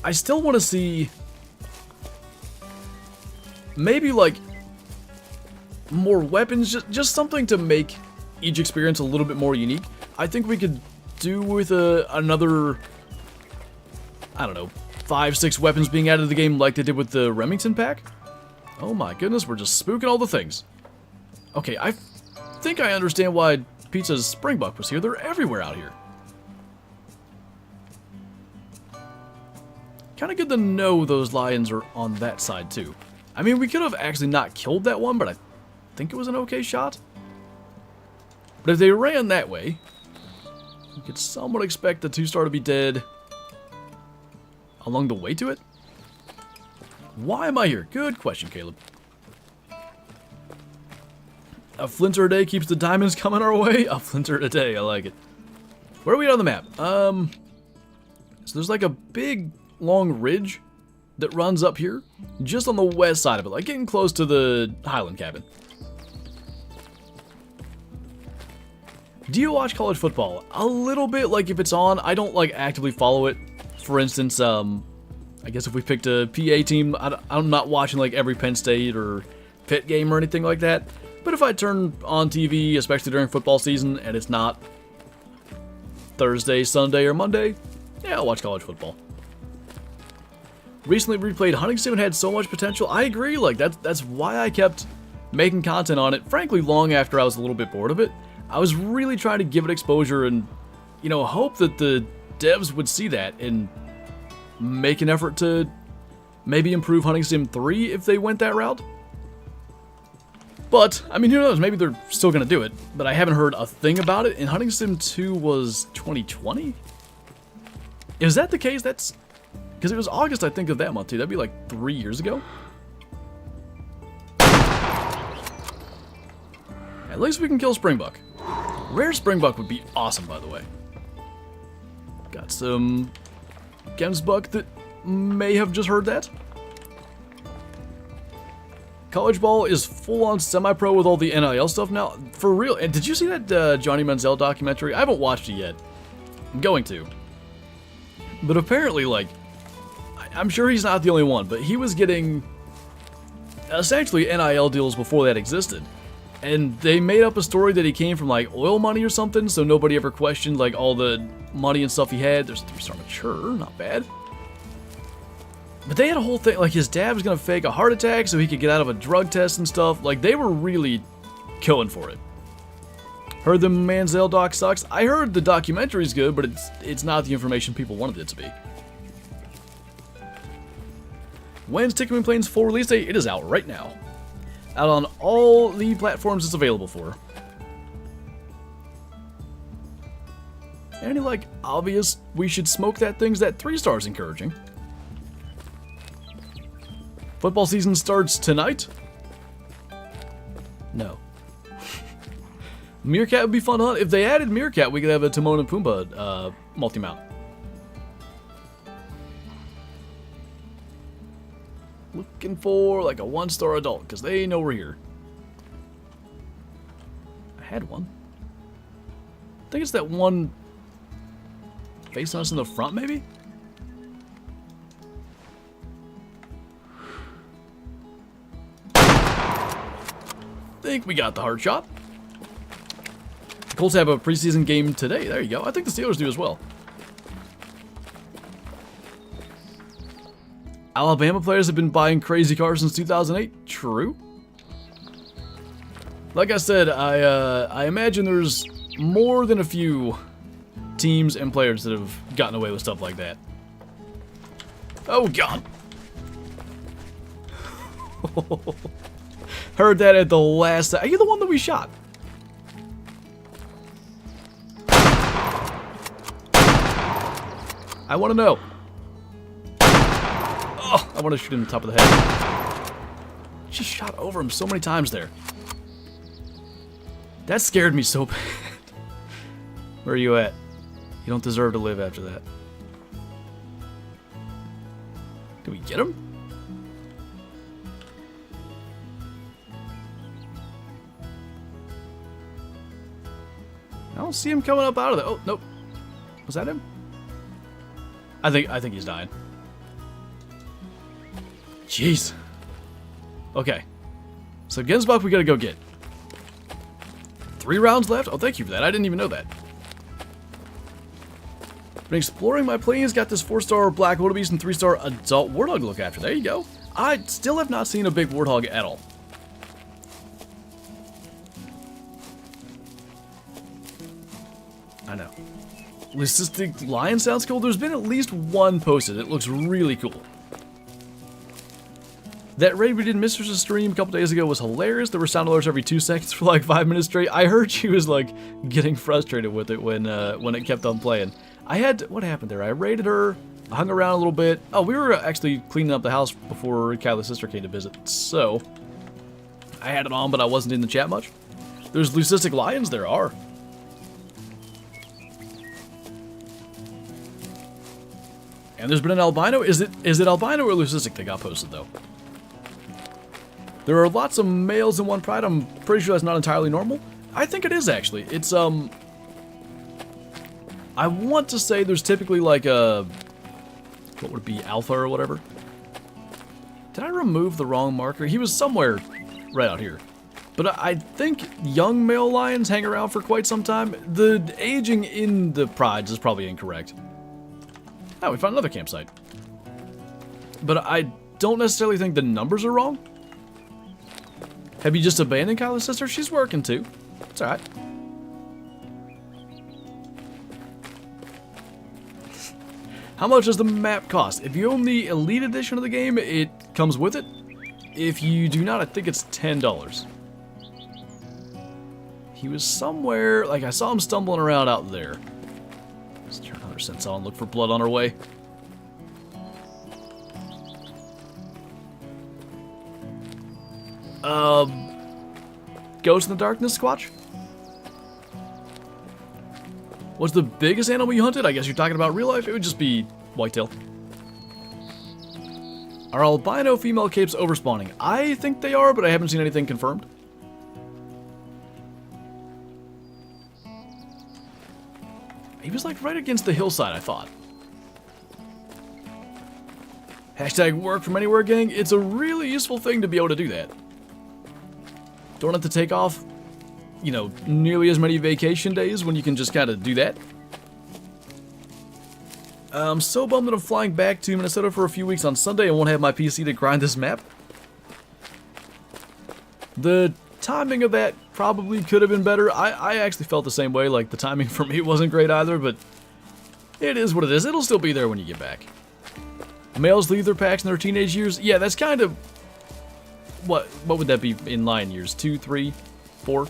I still want to see maybe, like, more weapons, just something to make each experience a little bit more unique. I think we could do with another, I don't know, 5-6 weapons being added to the game like they did with the Remington pack. Oh my goodness, we're just spooking all the things. Okay, I think I understand why Pizza's springbuck was here. They're everywhere out here. Kind of good to know those lions are on that side too. I mean, we could have actually not killed that one, but I think it was an okay shot. But if they ran that way, you could somewhat expect the 2-star to be dead along the way to it. Why am I here? Good question, Caleb. A Flinter a day keeps the diamonds coming our way? A Flinter a day, I like it. Where are we on the map? So there's like a big, long ridge that runs up here, just on the west side of it, like getting close to the Highland cabin. Do you watch college football? A little bit, like if it's on. I don't like actively follow it. For instance, I guess if we picked a PA team, I'm not watching like every Penn State or Pitt game or anything like that. But if I turn on TV, especially during football season, and it's not Thursday, Sunday, or Monday, yeah, I'll watch college football. Recently replayed Hunting Sim and had so much potential. I agree, like that's why I kept making content on it, frankly, long after I was a little bit bored of it. I was really trying to give it exposure and, you know, hope that the devs would see that and make an effort to maybe improve Hunting Sim 3 if they went that route. But, I mean, who knows, maybe they're still going to do it, but I haven't heard a thing about it, and Hunting Sim 2 was 2020? Is that the case? That's, because it was August, I think, of that month, too. That'd be like 3 years ago. At least we can kill springbuck. Rare springbuck would be awesome, by the way. Got some Gemsbuck that may have just heard that. College ball is full-on semi-pro with all the NIL stuff now. For real. And did you see that Johnny Manziel documentary? I haven't watched it yet. I'm going to. But apparently, like, I'm sure he's not the only one, but he was getting essentially NIL deals before that existed. And they made up a story that he came from, like, oil money or something, so nobody ever questioned, like, all the money and stuff he had. There's a 3-star mature, not bad. But they had a whole thing, like, his dad was gonna fake a heart attack so he could get out of a drug test and stuff. Like, they were really going for it. Heard the Manziel doc sucks. I heard the documentary's good, but it's not the information people wanted it to be. When's Tikamoon Plains full release date? It is out right now. Out on all the platforms it's available for. any, like, obvious we should smoke that things? That 3-star is encouraging. Football season starts tonight? No. Meerkat would be fun to hunt. If they added Meerkat, we could have a Timon and Pumbaa multi-mount. Looking for like a 1-star adult, because they know we're here. I had one. I think it's that one facing us in the front, maybe? Think we got the hard shot. The Colts have a preseason game today. There you go. I think the Steelers do as well. Alabama players have been buying crazy cars since 2008. True. Like I said, I imagine there's more than a few teams and players that have gotten away with stuff like that. Oh, God. Heard that at the last... Are you the one that we shot? I want to know. Oh, I want to shoot him in the top of the head. Just shot over him so many times there. That scared me so bad. Where are you at? You don't deserve to live after that. Did we get him? I don't see him coming up out of there. Oh, nope. Was that him? I think he's dying. Jeez. Okay. So Gensbach we gotta go get. 3 rounds left? Oh, thank you for that. I didn't even know that. Been exploring my plains, got this 4-star black wildebeest and 3-star adult warthog to look after. There you go. I still have not seen a big warthog at all. I know. Leucistic lion sounds cool. There's been at least one posted. It looks really cool. That raid we did in Mistress' stream a couple days ago was hilarious. There were sound alerts every 2 seconds for like 5 minutes straight. I heard she was like getting frustrated with it when it kept on playing. I had to, what happened there? I raided her, hung around a little bit. Oh, we were actually cleaning up the house before Kylie's sister came to visit, so I had it on, but I wasn't in the chat much. There's leucistic lions. There are. And there's been an albino. Is it albino or leucistic that got posted though? There are lots of males in one pride. I'm pretty sure that's not entirely normal. I think it is actually. It's I want to say there's typically like a, what would it be, alpha or whatever? Did I remove the wrong marker? He was somewhere right out here. But I think young male lions hang around for quite some time. The aging in the prides is probably incorrect. Oh, we found another campsite. But I don't necessarily think the numbers are wrong. Have you just abandoned Kylie's sister? She's working too. It's alright. How much does the map cost? If you own the Elite Edition of the game, it comes with it. If you do not, I think it's $10. He was somewhere, like I saw him stumbling around out there. Let's turn another sense on, look for blood on our way. Ghost in the Darkness, Squatch? What's the biggest animal you hunted? I guess you're talking about real life. It would just be whitetail. Are albino female capes overspawning? I think they are, but I haven't seen anything confirmed. He was like right against the hillside, I thought. Hashtag work from anywhere, gang. It's a really useful thing to be able to do that. Don't have to take off, you know, nearly as many vacation days when you can just kind of do that. I'm so bummed that I'm flying back to Minnesota for a few weeks on Sunday and won't have my PC to grind this map. The timing of that probably could have been better. I actually felt the same way. Like, the timing for me wasn't great either, but it is what it is. It'll still be there when you get back. Males leave their packs in their teenage years. Yeah, that's kind of... What would that be in lion years? 2, 3, 4?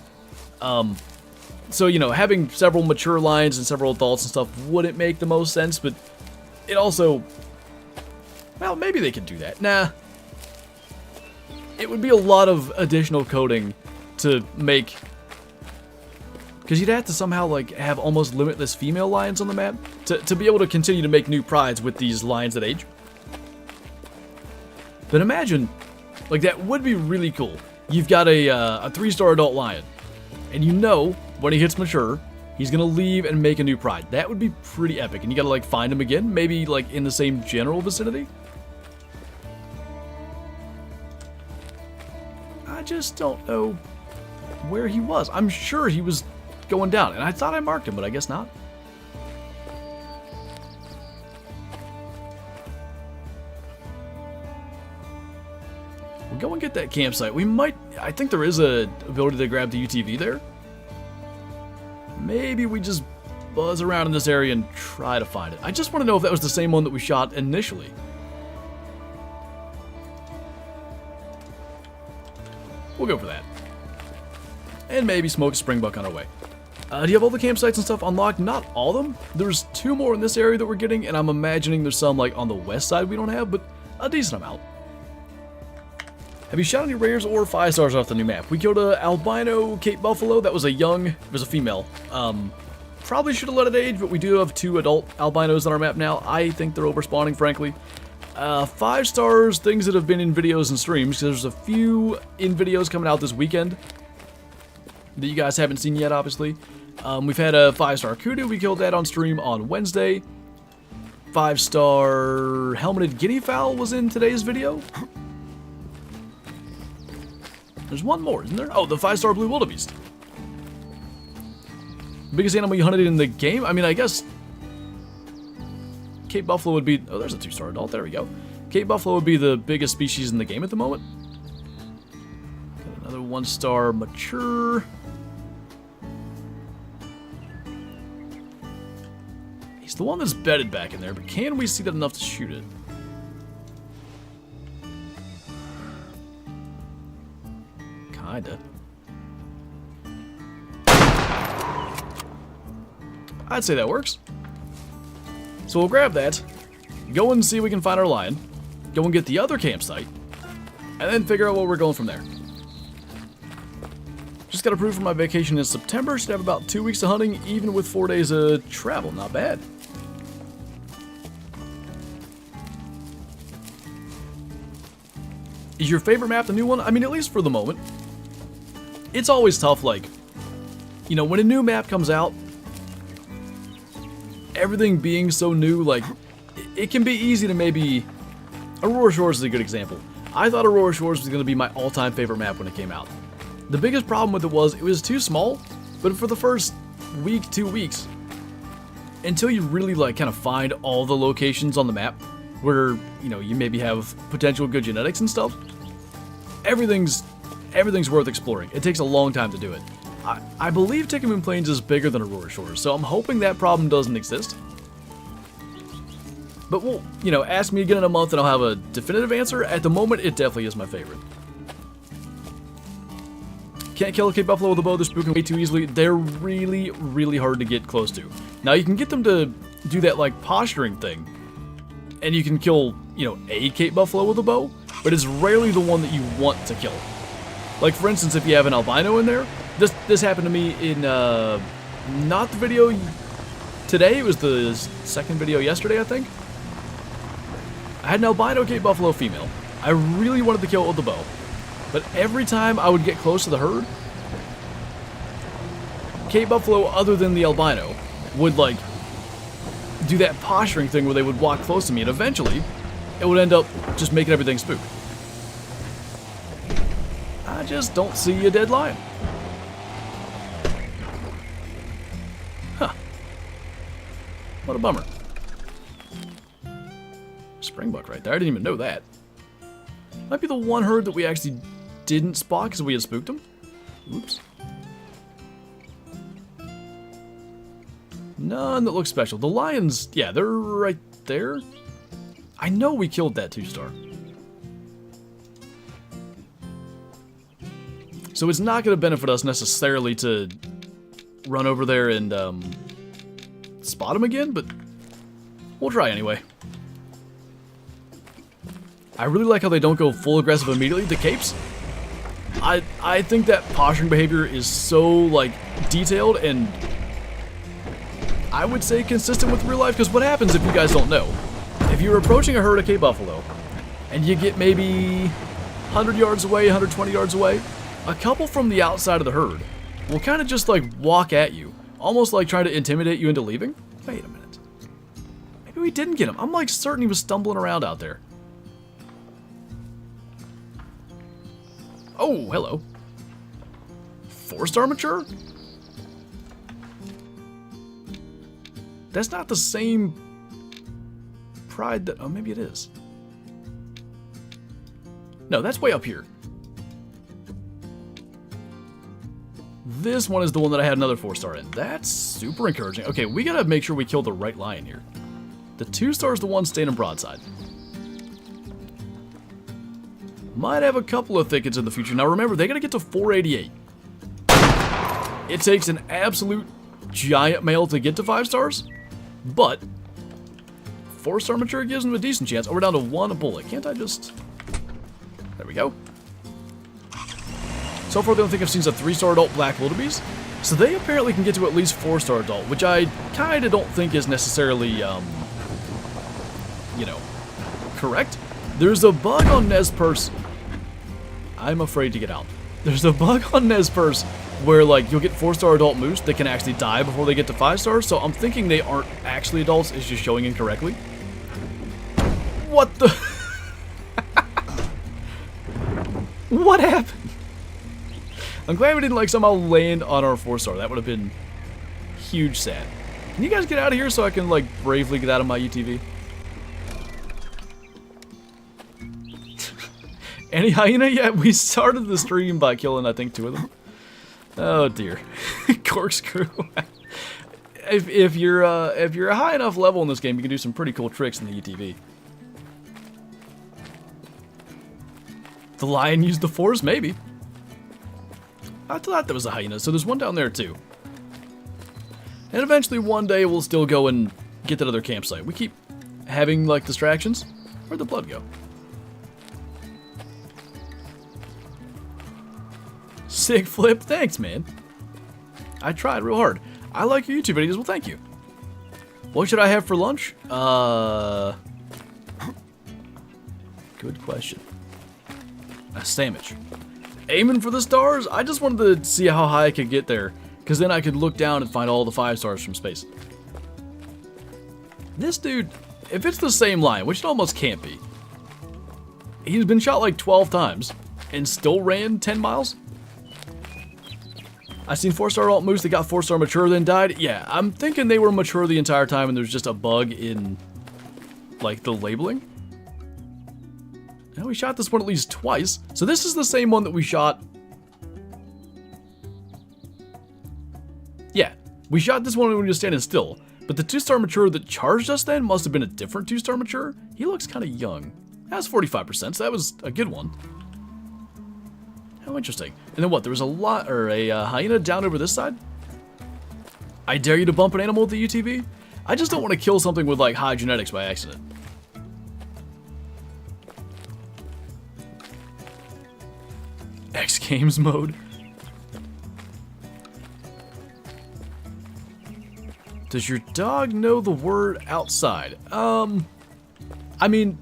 So, you know, having several mature lions and several adults and stuff wouldn't make the most sense, but it also... Well, maybe they could do that. Nah. It would be a lot of additional coding to make... Because you'd have to somehow, like, have almost limitless female lions on the map to be able to continue to make new prides with these lions that age. But imagine, like, that would be really cool. You've got a 3-star adult lion, and you know when he hits mature, he's gonna leave and make a new pride. That would be pretty epic, and you gotta, like, find him again, maybe, like, in the same general vicinity. I just don't know where he was. I'm sure he was going down, and I thought I marked him, but I guess not. We'll go and get that campsite. We might... I think there is a ability to grab the UTV there. Maybe we just buzz around in this area and try to find it. I just want to know if that was the same one that we shot initially. We'll go for that. And maybe smoke a springbuck on our way. Do you have all the campsites and stuff unlocked? Not all of them. There's 2 more in this area that we're getting, and I'm imagining there's some like on the west side we don't have, but a decent amount. Have you shot any rares or 5-stars off the new map? We killed a albino Cape Buffalo. That was a young, it was a female. Probably should have let it age, but we do have 2 adult albinos on our map now. I think they're overspawning, frankly. 5 stars, things that have been in videos and streams, because there's a few in videos coming out this weekend that you guys haven't seen yet, obviously. We've had a 5-star kudu. We killed that on stream on Wednesday. 5-star helmeted guinea fowl was in today's video. There's one more, isn't there? Oh, the 5-star blue wildebeest. Biggest animal you hunted in the game? I mean, I guess Cape Buffalo would be... Oh, there's a 2-star adult. There we go. Cape Buffalo would be the biggest species in the game at the moment. Got another 1-star mature. He's the one that's bedded back in there, but can we see that enough to shoot it? Kinda. I'd say that works. So we'll grab that, go and see if we can find our lion, go and get the other campsite, and then figure out where we're going from there. Just got approved for my vacation in September. Should have about 2 weeks of hunting, even with 4 days of travel. Not bad. Is your favorite map the new one? I mean, at least for the moment. It's always tough, like, you know, when a new map comes out, everything being so new, like, it can be easy to maybe... Aurora Shores is a good example. I thought Aurora Shores was going to be my all-time favorite map when it came out. The biggest problem with it was too small, but for the first week, 2 weeks, until you really, like, kind of find all the locations on the map where, you know, you maybe have potential good genetics and stuff, everything's worth exploring. It takes a long time to do it. I believe Tikamoon Plains is bigger than Aurora Shores, so I'm hoping that problem doesn't exist. But we'll, you know, ask me again in a month and I'll have a definitive answer. At the moment, it definitely is my favorite. Can't kill a Cape Buffalo with a bow. They're spooking way too easily. They're really, really hard to get close to. Now, you can get them to do that, like, posturing thing, and you can kill, you know, a Cape Buffalo with a bow, but it's rarely the one that you want to kill. Like, for instance, if you have an albino in there, this happened to me in, not the video today, it was the second video yesterday, I think. I had an albino Cape Buffalo female. I really wanted to kill it with the bow, but every time I would get close to the herd, Cape Buffalo, other than the albino, would, like, do that posturing thing where they would walk close to me, and eventually, it would end up just making everything spook. I just don't see a dead lion. Huh. What a bummer. Springbuck right there. I didn't even know that. Might be the one herd that we actually didn't spot because we had spooked them. Oops. None that looks special. The lions, yeah, they're right there. I know we killed that 2-star. So it's not going to benefit us necessarily to run over there and spot them again, but we'll try anyway. I really like how they don't go full aggressive immediately. The capes, I think that posturing behavior is so, like, detailed and I would say consistent with real life, because what happens if you guys don't know? If you're approaching a herd of Cape Buffalo and you get maybe 100 yards away, 120 yards away, a couple from the outside of the herd will kind of just, like, walk at you, almost like trying to intimidate you into leaving. Wait a minute. Maybe we didn't get him. I'm, like, certain he was stumbling around out there. Oh, hello. 4-star mature? That's not the same pride that... Oh, maybe it is. No, that's way up here. This one is the one that I had another 4-star in. That's super encouraging. Okay, we gotta make sure we kill the right lion here. The 2-star is the one standing broadside. Might have a couple of thickets in the future. Now remember, they gotta get to 488. It takes an absolute giant male to get to 5 stars, but 4-star mature gives them a decent chance. Oh, we're down to 1 bullet. Can't I just... There we go. So far, the only thing I've seen is a 3-star adult black wildebeest. So they apparently can get to at least 4-star adult, which I kinda don't think is necessarily, you know, correct. There's a bug on Nez Perce. I'm afraid to get out. There's a bug on Nez Perce where, like, you'll get 4-star adult moose that can actually die before they get to 5 stars, so I'm thinking they aren't actually adults, it's just showing incorrectly. What the... What happened? I'm glad we didn't, like, somehow land on our 4-star. That would have been huge sad. Can you guys get out of here so I can, like, bravely get out of my UTV? Any hyena yet? We started the stream by killing, I think, 2 of them. Oh dear. Corkscrew. if you're a high enough level in this game, you can do some pretty cool tricks in the UTV. The lion used the force, maybe. I thought that was a hyena, so there's one down there too. And eventually one day we'll still go and get that other campsite. We keep having, like, distractions. Where'd the blood go? Sick flip, thanks, man. I tried real hard. I like your YouTube videos, well, thank you. What should I have for lunch? Good question. A sandwich. Aiming for the stars? I just wanted to see how high I could get there, because then I could look down and find all the 5 stars from space. This dude, if it's the same lion, which it almost can't be, he's been shot like 12 times and still ran 10 miles? I seen 4-star alt moose that got 4-star mature then died. Yeah, I'm thinking they were mature the entire time and there's just a bug in, like, the labeling. Now we shot this one at least twice. So this is the same one that we shot. Yeah, we shot this one when we were standing still. But the 2-star mature that charged us then must have been a different 2-star mature. He looks kind of young. That's 45%, so that was a good one. How interesting. And then what? There was a hyena down over this side? I dare you to bump an animal with the UTV? I just don't want to kill something with, like, high genetics by accident. X Games mode. Does your dog know the word outside? I mean,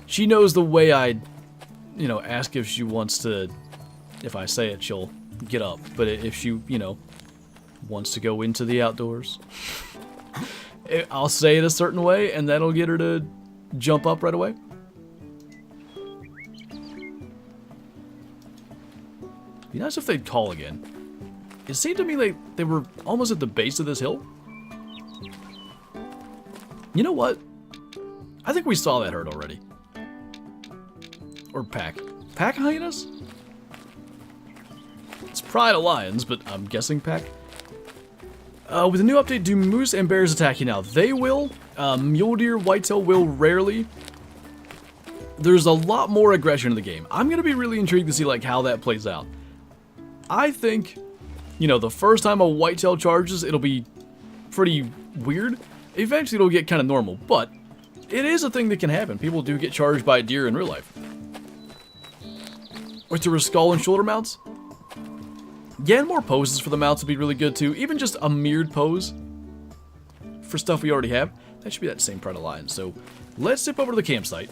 she knows the way I, you know, ask if she wants to, if I say it, she'll get up. But if she, you know, wants to go into the outdoors, I'll say it a certain way, and that'll get her to jump up right away. Be nice if they'd call again. It seemed to me like they were almost at the base of this hill. You know what? I think we saw that herd already. Or pack. Pack hyenas? It's pride of lions, but I'm guessing pack. With the new update, do moose and bears attack you now? They will. Mule deer, whitetail will rarely. There's a lot more aggression in the game. I'm going to be really intrigued to see, like, how that plays out. I think you know, the first time a whitetail charges, it'll be pretty weird. Eventually it'll get kind of normal, but it is a thing that can happen. People do get charged by a deer in real life. With the skull and shoulder mounts. Getting more poses for the mounts would be really good too. Even just a mirrored pose for stuff we already have. That should be that same part of line. So let's zip over to the campsite.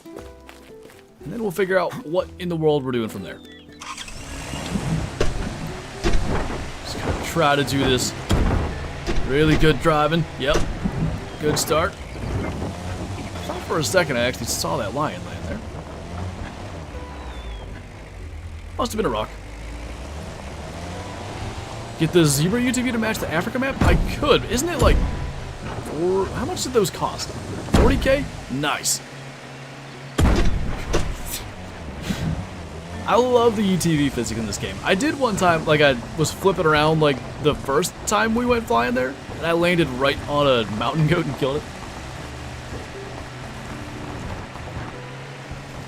And then we'll figure out what in the world we're doing from there. Just gonna try to do this. Really good driving. Yep. Good start. I thought for a second I actually saw that lion land there. Must have been a rock. Get the zebra UTV to match the Africa map? I could. Isn't it like... How much did those cost? 40k? Nice. I love the UTV physics in this game. I did one time, like I was flipping around like the first time we went flying there, and I landed right on a mountain goat and killed it.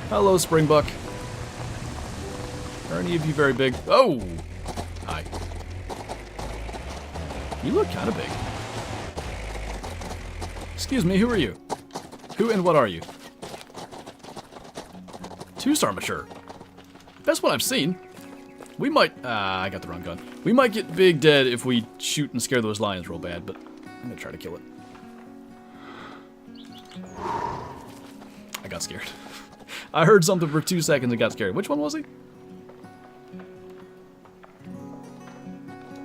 Hello, Springbuck. Are any of you very big? Oh! Hi. You look kind of big. Excuse me, who are you? Who and what are you? 2-star mature. Best one I've seen. We might... I got the wrong gun. We might get big dead if we shoot and scare those lions real bad, but I'm gonna try to kill it. I got scared. I heard something for 2 seconds and got scared. Which one was he?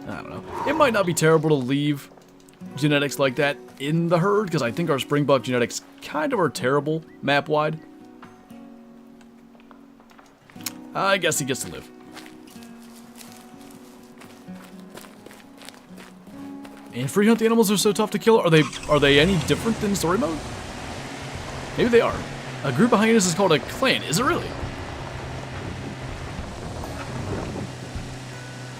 I don't know. It might not be terrible to leave genetics like that in the herd, because I think our Springbuck genetics kind of are terrible map-wide. I guess he gets to live. And free hunt animals are so tough to kill. Are they any different than story mode? Maybe they are. A group of hyenas is called a clan. Is it really?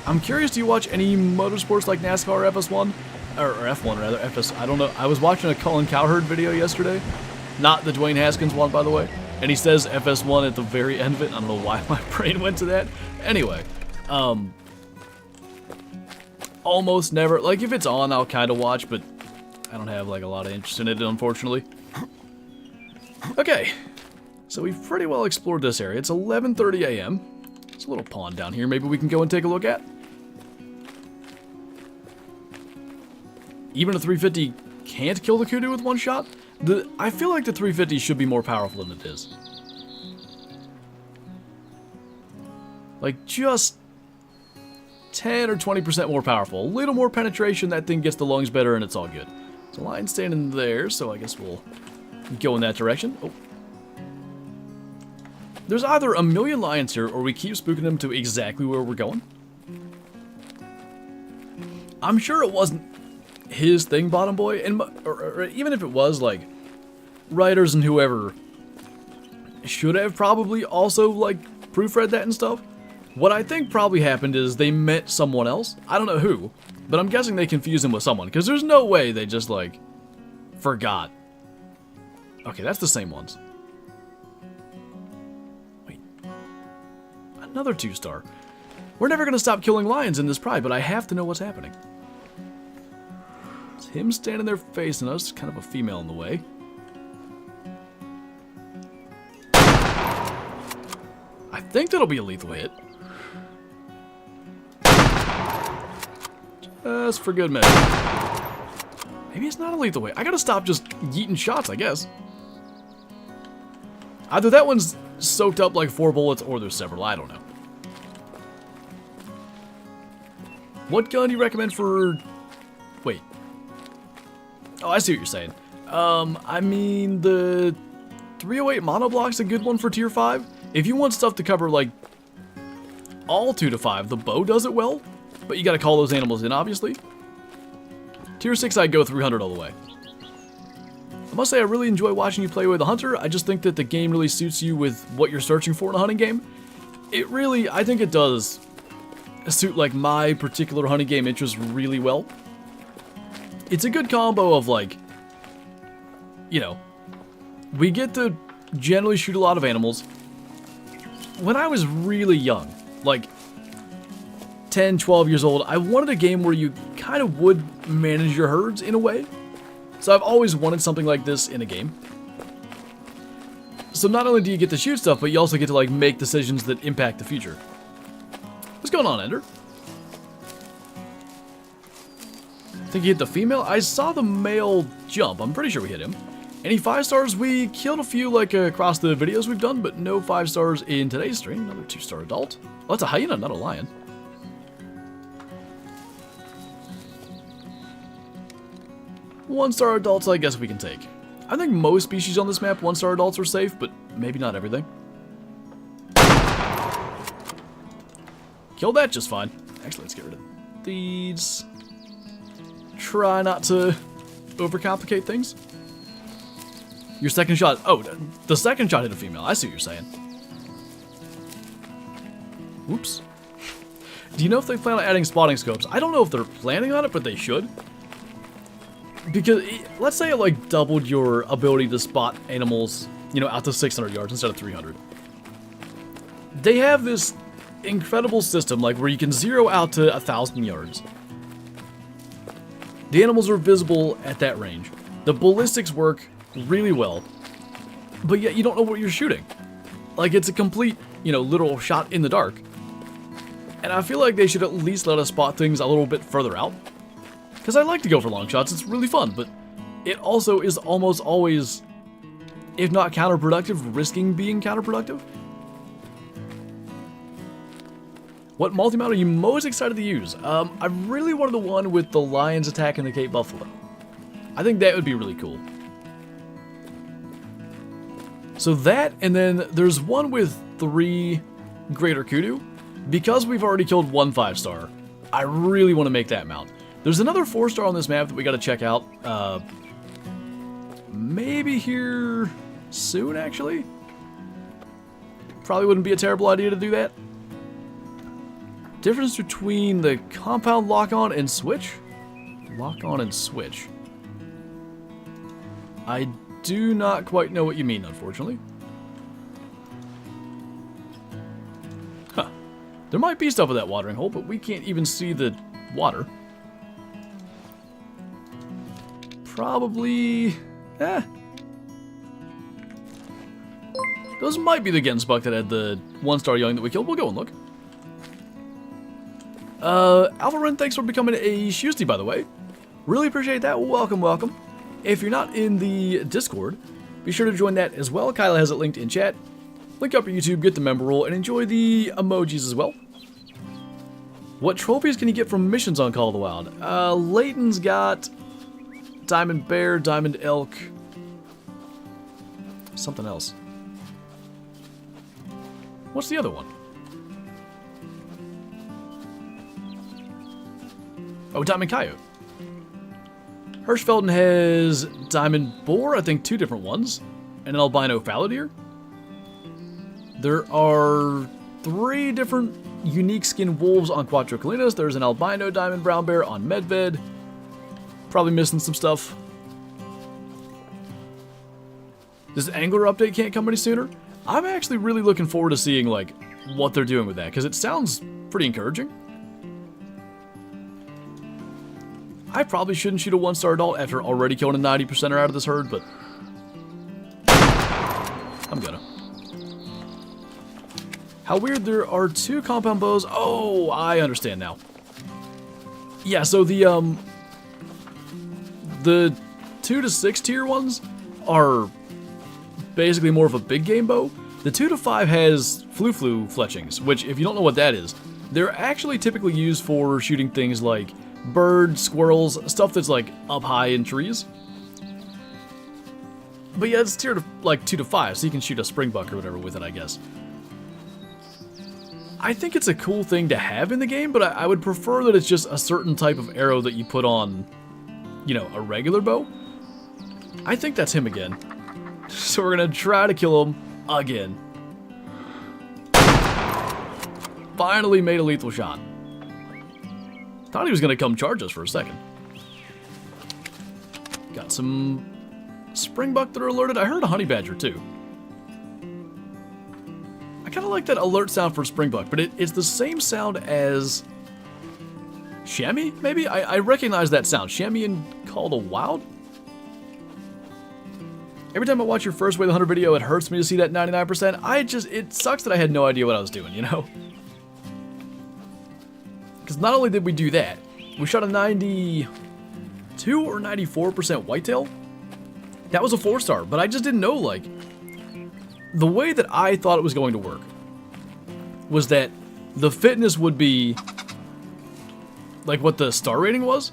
I'm curious, do you watch any motorsports like NASCAR or FS1? Or F1 rather, I don't know. I was watching a Colin Cowherd video yesterday. Not the Dwayne Haskins one, by the way. And he says FS1 at the very end of it. I don't know why my brain went to that. Anyway, almost never, like if it's on, I'll kind of watch, but I don't have like a lot of interest in it, unfortunately. Okay, so we've pretty well explored this area. It's 11:30 a.m. There's a little pond down here. Maybe we can go and take a look at. Even a 350 can't kill the kudu with one shot? I feel like the 350 should be more powerful than it is. Like, just 10 or 20% more powerful. A little more penetration, that thing gets the lungs better, and it's all good. There's a lion standing there, so I guess we'll go in that direction. Oh. There's either a million lions here, or we keep spooking them to exactly where we're going. I'm sure it wasn't his thing, Bottom Boy, and or even if it was, like, writers and whoever should have probably also, like, proofread that and stuff. What I think probably happened is they met someone else. I don't know who, but I'm guessing they confused him with someone, because there's no way they just, like, forgot. Okay, that's the same ones. Wait. Another 2-star. We're never going to stop killing lions in this pride, but I have to know what's happening. It's him standing there facing us, kind of a female in the way. I think that'll be a lethal hit. Just for good measure. Maybe it's not a lethal hit. I gotta stop just yeeting shots, I guess. Either that one's soaked up like 4 bullets, or there's several. I don't know. What gun do you recommend for... Wait. Oh, I see what you're saying. I mean, the 308 monoblock's a good one for tier 5. If you want stuff to cover, like, all 2 to 5, the bow does it well, but you gotta call those animals in, obviously. Tier 6, I'd go 300 all the way. I must say, I really enjoy watching you play with a hunter. I just think that the game really suits you with what you're searching for in a hunting game. It really, I think it does suit, like, my particular hunting game interest really well. It's a good combo of, like, you know, we get to generally shoot a lot of animals. When I was really young, like 10, 12 years old, I wanted a game where you kind of would manage your herds in a way. So I've always wanted something like this in a game. So not only do you get to shoot stuff, but you also get to like make decisions that impact the future. What's going on, Ender? I think he hit the female. I saw the male jump. I'm pretty sure we hit him. Any 5 stars? We killed a few like across the videos we've done, but no 5 stars in today's stream. Another 2-star adult. Oh, that's a hyena, not a lion. One-star adults, I guess we can take. I think most species on this map, 1-star adults are safe, but maybe not everything. Killed that just fine. Actually, let's get rid of these. Try not to overcomplicate things. Your second shot. Oh, the second shot hit a female. I see what you're saying. Whoops. Do you know if they plan on adding spotting scopes? I don't know if they're planning on it, but they should. Because, let's say it like doubled your ability to spot animals, you know, out to 600 yards instead of 300. They have this incredible system, like, where you can zero out to 1,000 yards. The animals are visible at that range. The ballistics work really well, but yet you don't know what you're shooting. Like, it's a complete, you know, literal shot in the dark. And I feel like they should at least let us spot things a little bit further out. Because I like to go for long shots, it's really fun, but it also is almost always, if not counterproductive, risking being counterproductive. What multi-mount are you most excited to use? I really wanted the one with the lions attacking the Cape Buffalo. I think that would be really cool. So that, and then there's one with 3 greater kudu. Because we've already killed 1 5-star, I really want to make that mount. There's another 4-star on this map that we got to check out. Maybe here soon, actually. Probably wouldn't be a terrible idea to do that. Difference between the compound lock-on and switch? Lock-on and switch. I do not quite know what you mean, unfortunately. Huh. There might be stuff with that watering hole, but we can't even see the water. Probably... Those might be the Gensbuck that had the 1-star young that we killed. We'll go and look. Alpha Ren, thanks for becoming a Shusty, by the way. Really appreciate that. Welcome, welcome. If you're not in the Discord, be sure to join that as well. Kyla has it linked in chat. Link up your YouTube, get the member role, and enjoy the emojis as well. What trophies can you get from missions on Call of the Wild? Layton's got Diamond Bear, Diamond Elk, something else. What's the other one? Oh, Diamond Coyote. Hirschfelden has Diamond Boar, I think 2 different ones, and an albino fallow deer. There are 3 different unique skin wolves on Cuatro Colinas. There's an albino diamond brown bear on Medved. Probably missing some stuff. This angler update can't come any sooner. I'm actually really looking forward to seeing like what they're doing with that, because it sounds pretty encouraging. I probably shouldn't shoot a 1-star adult after already killing a 90%er out of this herd, but I'm gonna. How weird, there are 2 compound bows. Oh, I understand now. Yeah, so the 2 to 6 tier ones are basically more of a big game bow. The 2 to 5 has flu fletchings, which, if you don't know what that is, they're actually typically used for shooting things like birds, squirrels, stuff that's like up high in trees. But yeah, it's tiered like 2 to 5, so you can shoot a springbuck or whatever with it, I guess. I think it's a cool thing to have in the game, but I would prefer that it's just a certain type of arrow that you put on, you know, a regular bow. I think that's him again. So we're gonna try to kill him again. Finally made a lethal shot. Thought he was gonna come charge us for a second. Got some springbuck that are alerted. I heard a honey badger too. I kind of like that alert sound for springbuck, but it's the same sound as chamois, maybe? I recognize that sound. Chamois in Call the Wild? Every time I watch your first Way the Hunter video, it hurts me to see that 99%. It sucks that I had no idea what I was doing, you know? Because not only did we do that, we shot a 92 or 94% whitetail. That was a 4-star, but I just didn't know, like, the way that I thought it was going to work was that the fitness would be like what the star rating was.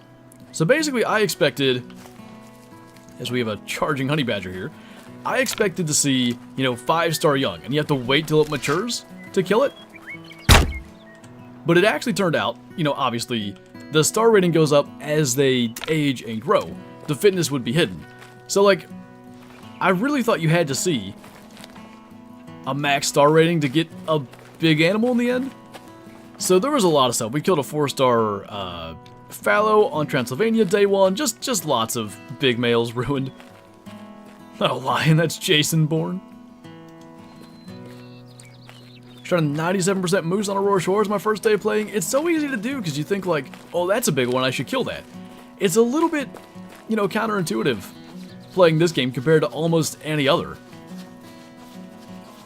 So basically I expected, as we have a charging honey badger here, I expected to see, you know, 5-star young, and you have to wait till it matures to kill it. But it actually turned out, you know, obviously, the star rating goes up as they age and grow. The fitness would be hidden. So, like, I really thought you had to see a max star rating to get a big animal in the end. So there was a lot of stuff. We killed a 4-star fallow on Transylvania day 1. Just lots of big males ruined. Oh, lion, that's Jason born. Shot a 97% moose on Aurora Shores my first day of playing. It's so easy to do because you think like, oh, that's a big one, I should kill that. It's a little bit, you know, counterintuitive playing this game compared to almost any other.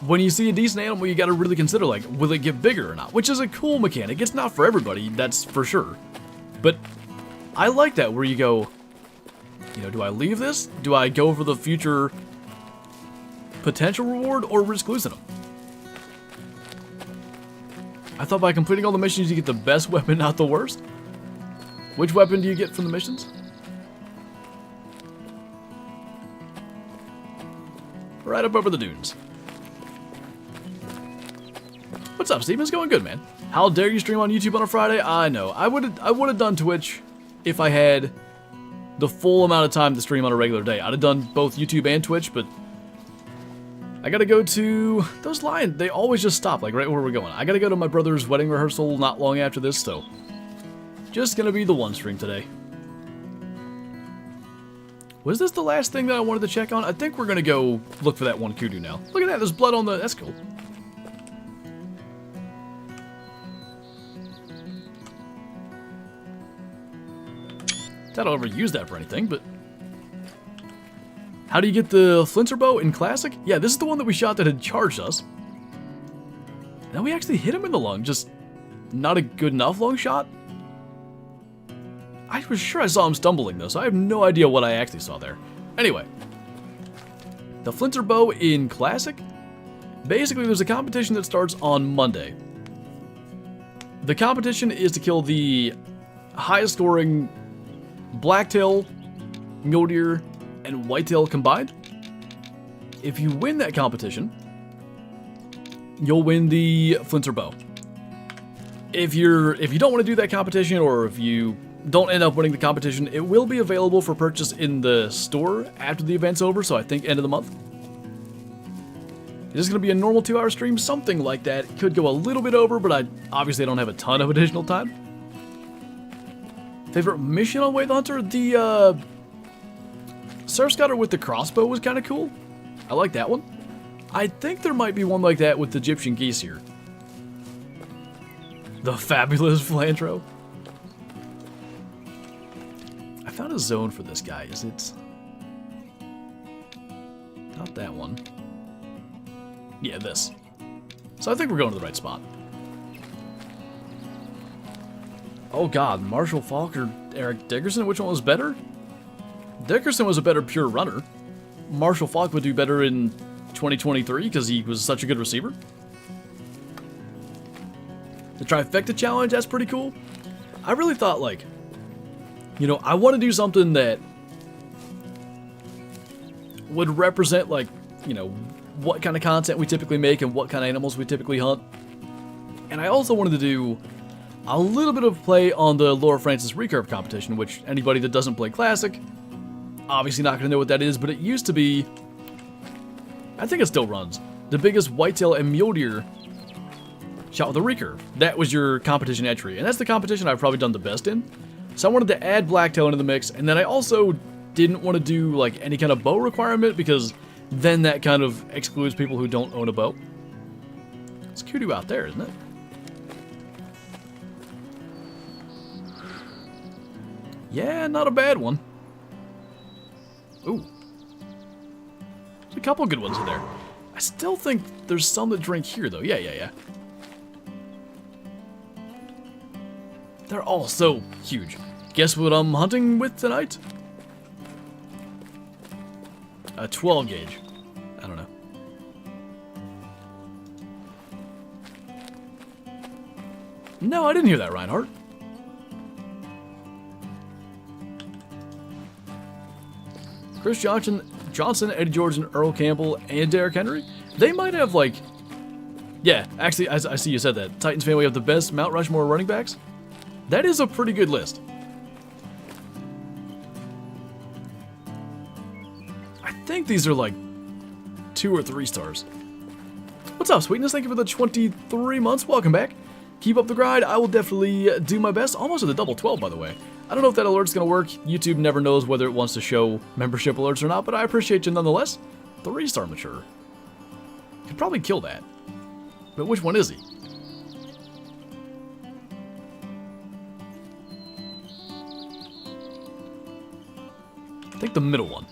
When you see a decent animal, you gotta really consider, like, will it get bigger or not? Which is a cool mechanic. It's not for everybody, that's for sure. But I like that, where you go, you know, do I leave this? Do I go for the future potential reward or risk losing them? I thought by completing all the missions, you get the best weapon, not the worst. Which weapon do you get from the missions? Right up over the dunes. What's up, Steven? It's going good, man. How dare you stream on YouTube on a Friday? I know. I would have done Twitch if I had the full amount of time to stream on a regular day. I'd have done both YouTube and Twitch, but I gotta go to those lions. They always just stop, like right where we're going. I gotta go to my brother's wedding rehearsal not long after this, so just gonna be the one stream today. Was this the last thing that I wanted to check on? I think we're gonna go look for that one kudu now. Look at that, there's blood on the, that's cool. I don't ever use that for anything, but how do you get the Flinter bow in Classic? Yeah, this is the one that we shot that had charged us. Now we actually hit him in the lung, just not a good enough long shot. I was sure I saw him stumbling though, so I have no idea what I actually saw there. Anyway, the Flinter bow in Classic, basically there's a competition that starts on Monday. The competition is to kill the highest scoring blacktail, mule deer, and whitetail combined. If you win that competition, you'll win the Flinter bow. If you don't want to do that competition, or if you don't end up winning the competition, it will be available for purchase in the store after the event's over, so I think end of the month. It is going to be a normal 2-hour stream, something like that. It could go a little bit over, but I obviously don't have a ton of additional time. Favorite mission on Way the Hunter? The Surf Scouter with the crossbow was kind of cool. I like that one. I think there might be one like that with the Egyptian geese here. The fabulous Flantro. I found a zone for this guy. Is it... not that one. Yeah, this. So I think we're going to the right spot. Oh god, Marshall Falk or Eric Dickerson? Which one was better? Dickerson was a better pure runner. Marshall Falk would do better in 2023 because he was such a good receiver. The Trifecta Challenge, that's pretty cool. I really thought, like, you know, I want to do something that would represent, like, you know, what kind of content we typically make and what kind of animals we typically hunt. And I also wanted to do a little bit of play on the Laura Francis recurve competition, which anybody that doesn't play Classic, obviously not going to know what that is, but it used to be, I think it still runs, the biggest whitetail and mule deer shot with a recurve. That was your competition entry, and that's the competition I've probably done the best in. So I wanted to add blacktail into the mix, and then I also didn't want to do like any kind of bow requirement, because then that kind of excludes people who don't own a bow. It's kudu out there, isn't it? Yeah, not a bad one. Ooh. There's a couple good ones in there. I still think there's some that drink here, though. Yeah. They're all so huge. Guess what I'm hunting with tonight? A 12 gauge. I don't know. No, I didn't hear that, Reinhardt. Chris Johnson, Eddie George, and Earl Campbell, and Derrick Henry. They might have, like... Yeah, actually, I see you said that. Titans family have the best Mount Rushmore running backs. That is a pretty good list. I think these are, like, 2 or 3 stars. What's up, Sweetness? Thank you for the 23 months. Welcome back. Keep up the grind. I will definitely do my best. Almost at the double 12, by the way. I don't know if that alert's going to work. YouTube never knows whether it wants to show membership alerts or not, but I appreciate you nonetheless. 3-star mature. Could probably kill that. But which one is he? I think the middle one.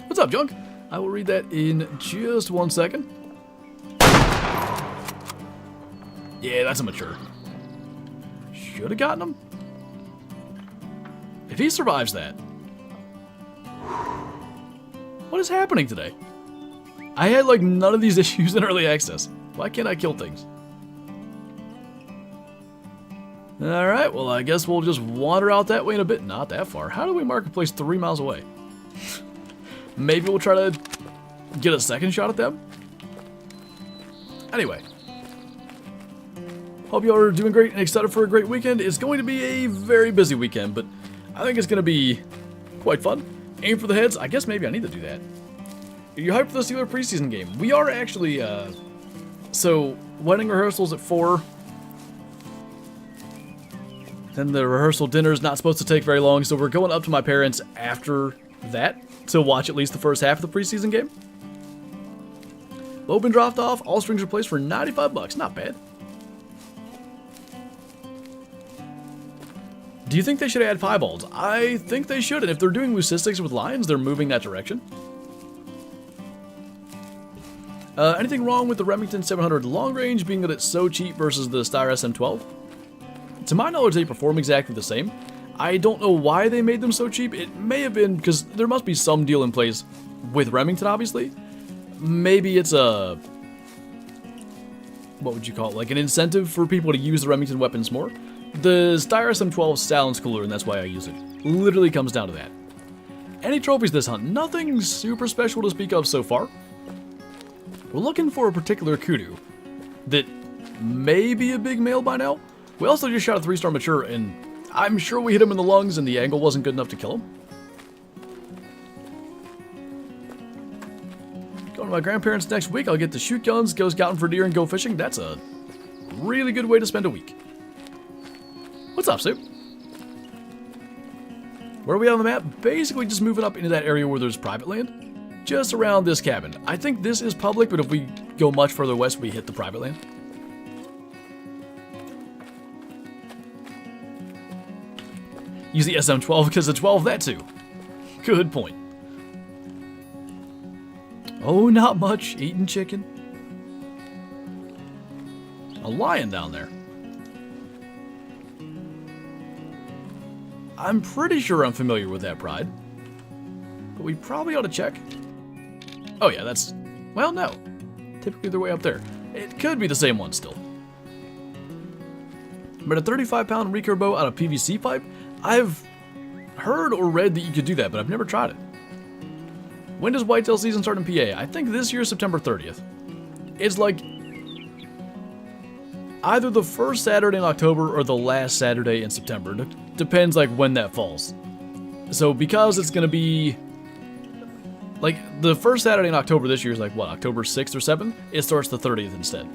What's up, Junk? I will read that in just 1 second. Yeah, that's a mature. Should have gotten him. If he survives that. What is happening today? I had like none of these issues in early access. Why can't I kill things? Alright, well I guess we'll just wander out that way in a bit. Not that far. How do we marketplace 3 miles away? Maybe we'll try to get a second shot at them? Anyway. Hope you all are doing great and excited for a great weekend. It's going to be a very busy weekend, but I think it's going to be quite fun. Aim for the heads. I guess maybe I need to do that. Are you hyped for the Steelers preseason game? We are actually, so wedding rehearsals at 4. Then the rehearsal dinner is not supposed to take very long, so we're going up to my parents after that to watch at least the first half of the preseason game. Low been dropped off. All strings replaced for $95. Not bad. Do you think they should add piebalds? I think they should, and if they're doing leucistics with lions, they're moving that direction. Anything wrong with the Remington 700 long range being that it's so cheap versus the Steyr SM12? To my knowledge, they perform exactly the same. I don't know why they made them so cheap. It may have been because there must be some deal in place with Remington, obviously. Maybe it's a... what would you call it? Like an incentive for people to use the Remington weapons more? The Steyr SM12 sounds cooler, and that's why I use it. Literally comes down to that. Any trophies this hunt? Nothing super special to speak of so far. We're looking for a particular kudu that may be a big male by now. We also just shot a 3-star mature, and I'm sure we hit him in the lungs and the angle wasn't good enough to kill him. Going to my grandparents next week. I'll get to shoot guns, go scouting for deer, and go fishing. That's a really good way to spend a week. What's up, Sue? Where are we on the map? Basically just moving up into that area where there's private land. Just around this cabin. I think this is public, but if we go much further west, we hit the private land. Use the SM12 because the 12 that too. Good point. Oh, not much. Eating chicken. A lion down there. I'm pretty sure I'm familiar with that pride. But we probably ought to check. Oh yeah, that's... well, no. Typically they're way up there. It could be the same one still. But a 35-pound recurve bow out of PVC pipe? I've heard or read that you could do that, but I've never tried it. When does whitetail season start in PA? I think this year, September 30th. It's like either the first Saturday in October or the last Saturday in September. Depends like when that falls. So because it's going to be like the first Saturday in October this year is like what, October 6th or 7th? It starts the 30th instead.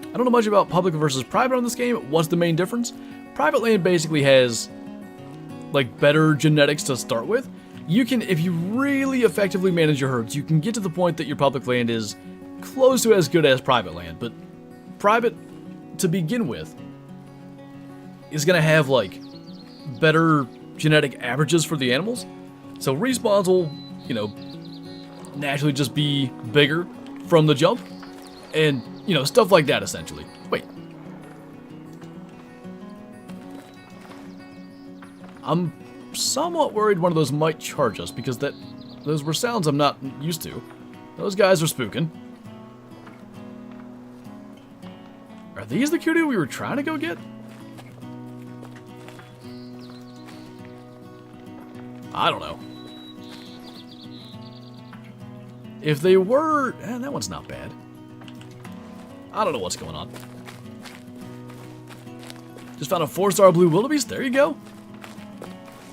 I don't know much about public versus private on this game. What's the main difference? Private land basically has like better genetics to start with. You can, if you really effectively manage your herds, you can get to the point that your public land is close to as good as private land. But private, to begin with, is going to have, like, better genetic averages for the animals. So respawns will, you know, naturally just be bigger from the jump. And, you know, stuff like that, essentially. Wait. I'm somewhat worried one of those might charge us, because those were sounds I'm not used to. Those guys are spooking. Are these the cutie we were trying to go get? I don't know. If they were... that one's not bad. I don't know what's going on. Just found a 4-star blue wildebeest. There you go.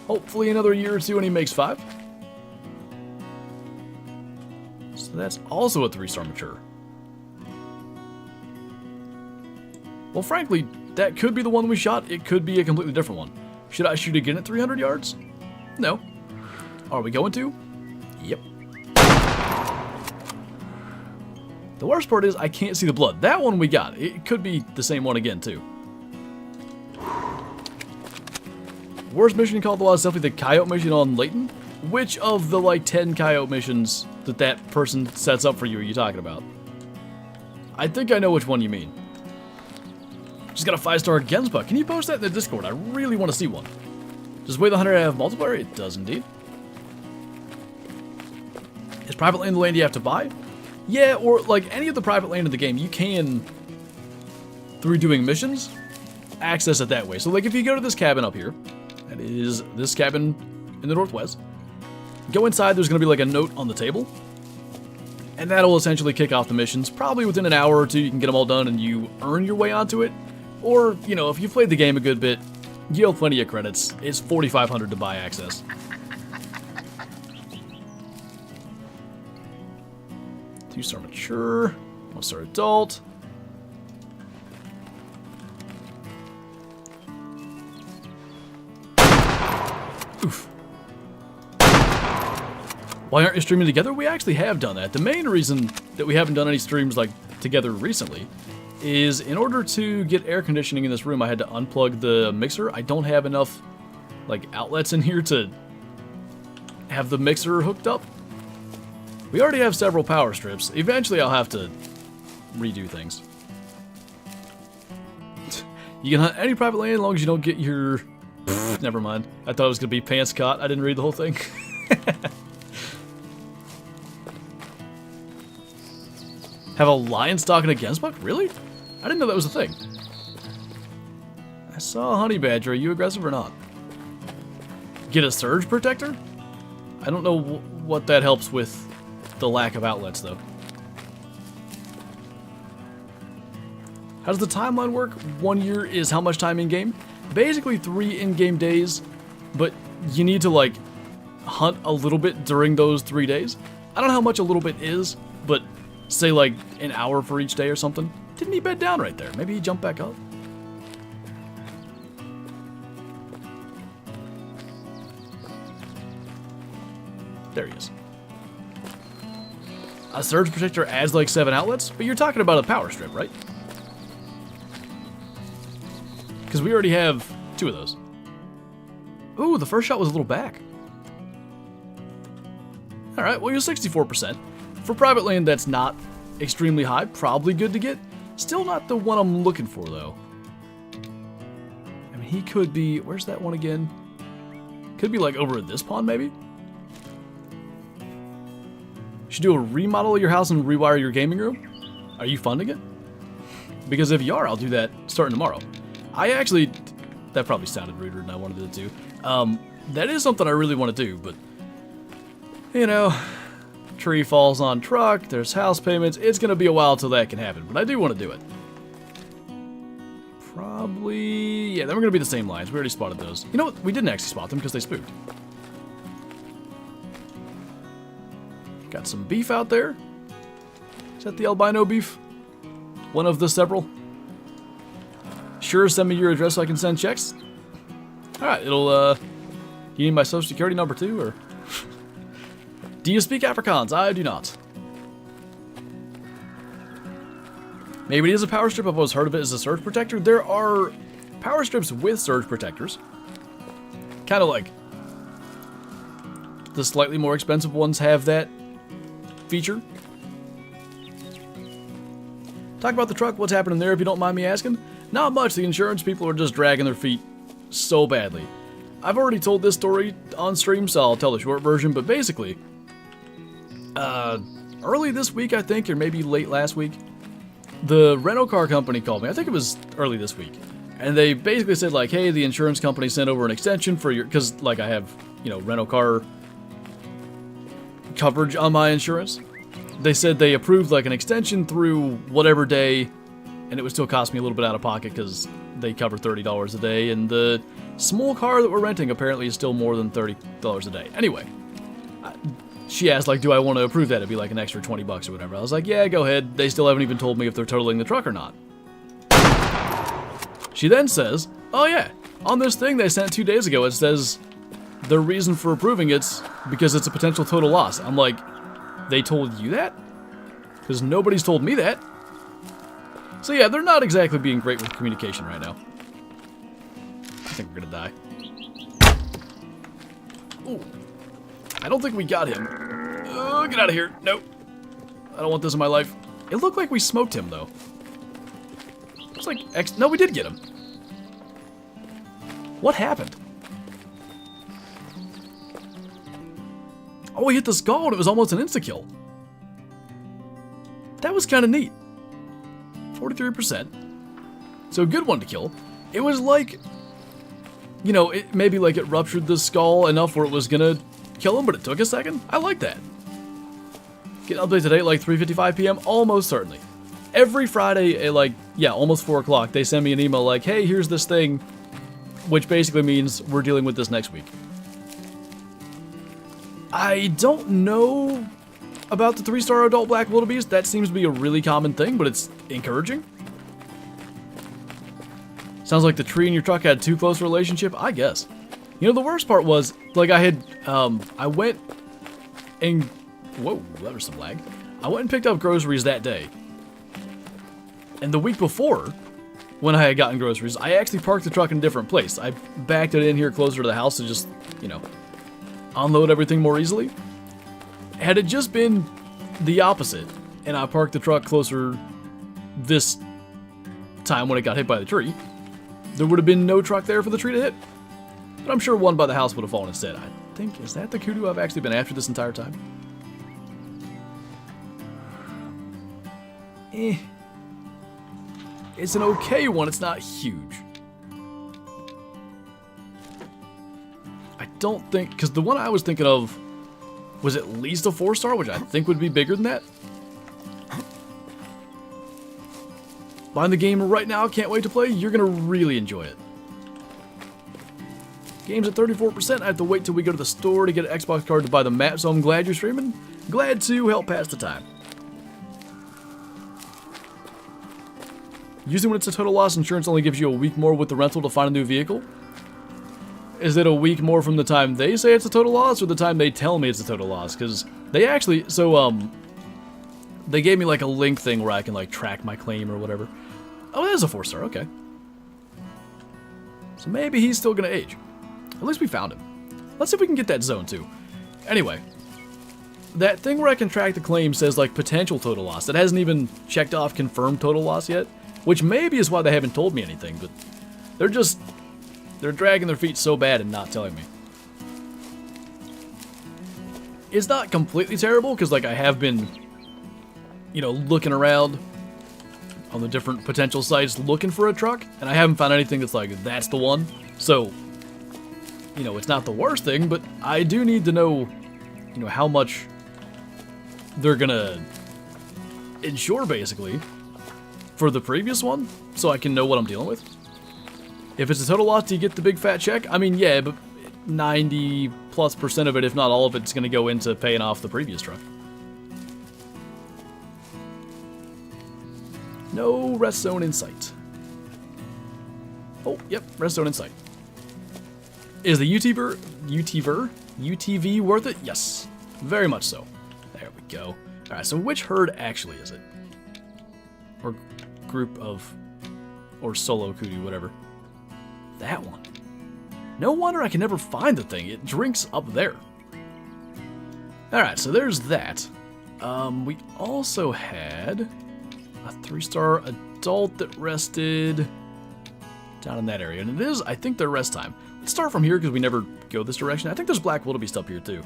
Hopefully another year or two and he makes 5. So that's also a 3-star mature. Well, frankly, that could be the one we shot. It could be a completely different one. Should I shoot again at 300 yards? No. Are we going to? Yep. The worst part is I can't see the blood. That one we got. It could be the same one again, too. Worst mission called the Wild is definitely the coyote mission on Layton. Which of the, like, 10 coyote missions that person sets up for you are you talking about? I think I know which one you mean. Just got a 5-star Genspa. Can you post that in the Discord? I really want to see one. Does Way the Hunter have multiplayer? It does indeed. Is private land the land you have to buy? Yeah, or like any of the private land in the game, you can, through doing missions, access it that way. So like if you go to this cabin up here, that is this cabin in the northwest, go inside, there's going to be like a note on the table, and that'll essentially kick off the missions. Probably within an hour or two you can get them all done and you earn your way onto it. Or, you know, if you've played the game a good bit, you have plenty of credits. It's 4,500 to buy access. Two-star mature, 1-star adult. Oof. Why aren't you streaming together? We actually have done that. The main reason that we haven't done any streams like together recently is in order to get air conditioning in this room, I had to unplug the mixer. I don't have enough like outlets in here to have the mixer hooked up. We already have several power strips. Eventually I'll have to redo things. You can hunt any private land as long as you don't get your... Never mind. I thought it was going to be pants caught. I didn't read the whole thing. Have a lion stalking a Gensbuck? Really? I didn't know that was a thing. I saw a honey badger. Are you aggressive or not? Get a surge protector? I don't know what that helps with the lack of outlets, though. How does the timeline work? 1 year is how much time in-game? Basically 3 in-game days, but you need to, like, hunt a little bit during those 3 days. I don't know how much a little bit is, but say, like, an hour for each day or something. Didn't he bed down right there? Maybe he jumped back up? There he is. A surge protector adds like 7 outlets, but you're talking about a power strip, right? Because we already have 2 of those. Ooh, the first shot was a little back. Alright, well, you're 64%. For private land, that's not extremely high. Probably good to get. Still not the one I'm looking for, though. I mean, he could be... Where's that one again? Could be, like, over at this pond, maybe? Should do a remodel of your house and rewire your gaming room? Are you funding it? Because if you are, I'll do that starting tomorrow. I actually... That probably sounded ruder than I wanted it to. That is something I really want to do, but... You know... Tree falls on truck, there's house payments. It's going to be a while till that can happen, but I do want to do it. Probably... Yeah, then we're going to be the same lines. We already spotted those. You know what? We didn't actually spot them because they spooked. Got some beef out there. Is that the albino beef? One of the several? Sure, send me your address so I can send checks. Alright, it'll, you need my social security number too, or? Do you speak Afrikaans? I do not. Maybe it is a power strip. I've always heard of it as a surge protector. There are power strips with surge protectors. Kind of like the slightly more expensive ones have that feature. Talk about the truck, what's happening there if you don't mind me asking? Not much, the insurance people are just dragging their feet so badly. I've already told this story on stream, so I'll tell the short version, but basically, early this week, I think, or maybe late last week, the rental car company called me. I think it was early this week. And they basically said, like, hey, the insurance company sent over an extension for your, because, like, I have, you know, rental car coverage on my insurance. They said they approved, like, an extension through whatever day, and it would still cost me a little bit out of pocket because they cover $30 a day, and the small car that we're renting apparently is still more than $30 a day. Anyway, she asked, like, do I want to approve that? It'd be like an extra 20 bucks or whatever. I was like, yeah, go ahead. They still haven't even told me if they're totaling the truck or not. She then says, oh yeah, on this thing they sent 2 days ago, it says the reason for approving it's because it's a potential total loss. I'm like, they told you that? Because nobody's told me that. So yeah, they're not exactly being great with communication right now. I think we're gonna die. Ooh. I don't think we got him. Oh, get out of here. Nope. I don't want this in my life. It looked like we smoked him, though. It's like, no, we did get him. What happened? Oh, he hit the skull and it was almost an insta-kill. That was kind of neat. 43%. So a good one to kill. It was like, you know, maybe like it ruptured the skull enough where it was gonna kill him, but it took a second. I like that. Get an update today at like 3:55 p.m. Almost certainly. Every Friday at like, yeah, almost 4 o'clock, they send me an email like, hey, here's this thing, which basically means we're dealing with this next week. I don't know about the 3-star adult black wildebeest. That seems to be a really common thing, but it's encouraging. Sounds like the tree in your truck had too close a relationship, I guess. You know, the worst part was, like, I went and, whoa, that was some lag. I went and picked up groceries that day. And the week before, when I had gotten groceries, I actually parked the truck in a different place. I backed it in here closer to the house to just, you know, unload everything more easily. Had it just been the opposite, and I parked the truck closer this time when it got hit by the tree, there would have been no truck there for the tree to hit. But I'm sure one by the house would have fallen instead. I think, is that the kudu I've actually been after this entire time? It's an okay one, it's not huge. I don't think, because the one I was thinking of was at least a 4-star, which I think would be bigger than that. Buying the game right now, can't wait to play. You're going to really enjoy it. Game's at 34%. I have to wait till we go to the store to get an Xbox card to buy the map, so I'm glad you're streaming. Glad to help pass the time. Usually when it's a total loss, insurance only gives you a week more with the rental to find a new vehicle. Is it a week more from the time they say it's a total loss or the time they tell me it's a total loss? Because they actually, they gave me like a link thing where I can like track my claim or whatever. Oh, that is a 4-star, okay. So maybe he's still gonna age. At least we found him. Let's see if we can get that zone too. Anyway, that thing where I can track the claim says like potential total loss. It hasn't even checked off confirmed total loss yet, which maybe is why they haven't told me anything, but they're dragging their feet so bad and not telling me. It's not completely terrible, because like I have been, you know, looking around on the different potential sites looking for a truck, and I haven't found anything that's like, that's the one. So, you know, it's not the worst thing, but I do need to know, you know, how much they're gonna insure, basically, for the previous one, so I can know what I'm dealing with. If it's a total loss, do you get the big fat check? I mean, yeah, but 90+% of it, if not all of it's going to go into paying off the previous truck. No rest zone in sight. Oh, yep, rest zone in sight. Is the UTV worth it? Yes, very much so. There we go. All right, so which herd actually is it? Or group of, or solo kudu, whatever. that one. No wonder I can never find the thing. It drinks up there. Alright, so there's that. We also had a 3-star adult that rested down in that area. And it is, I think, their rest time. Let's start from here because we never go this direction. I think there's black wildebeest up here too.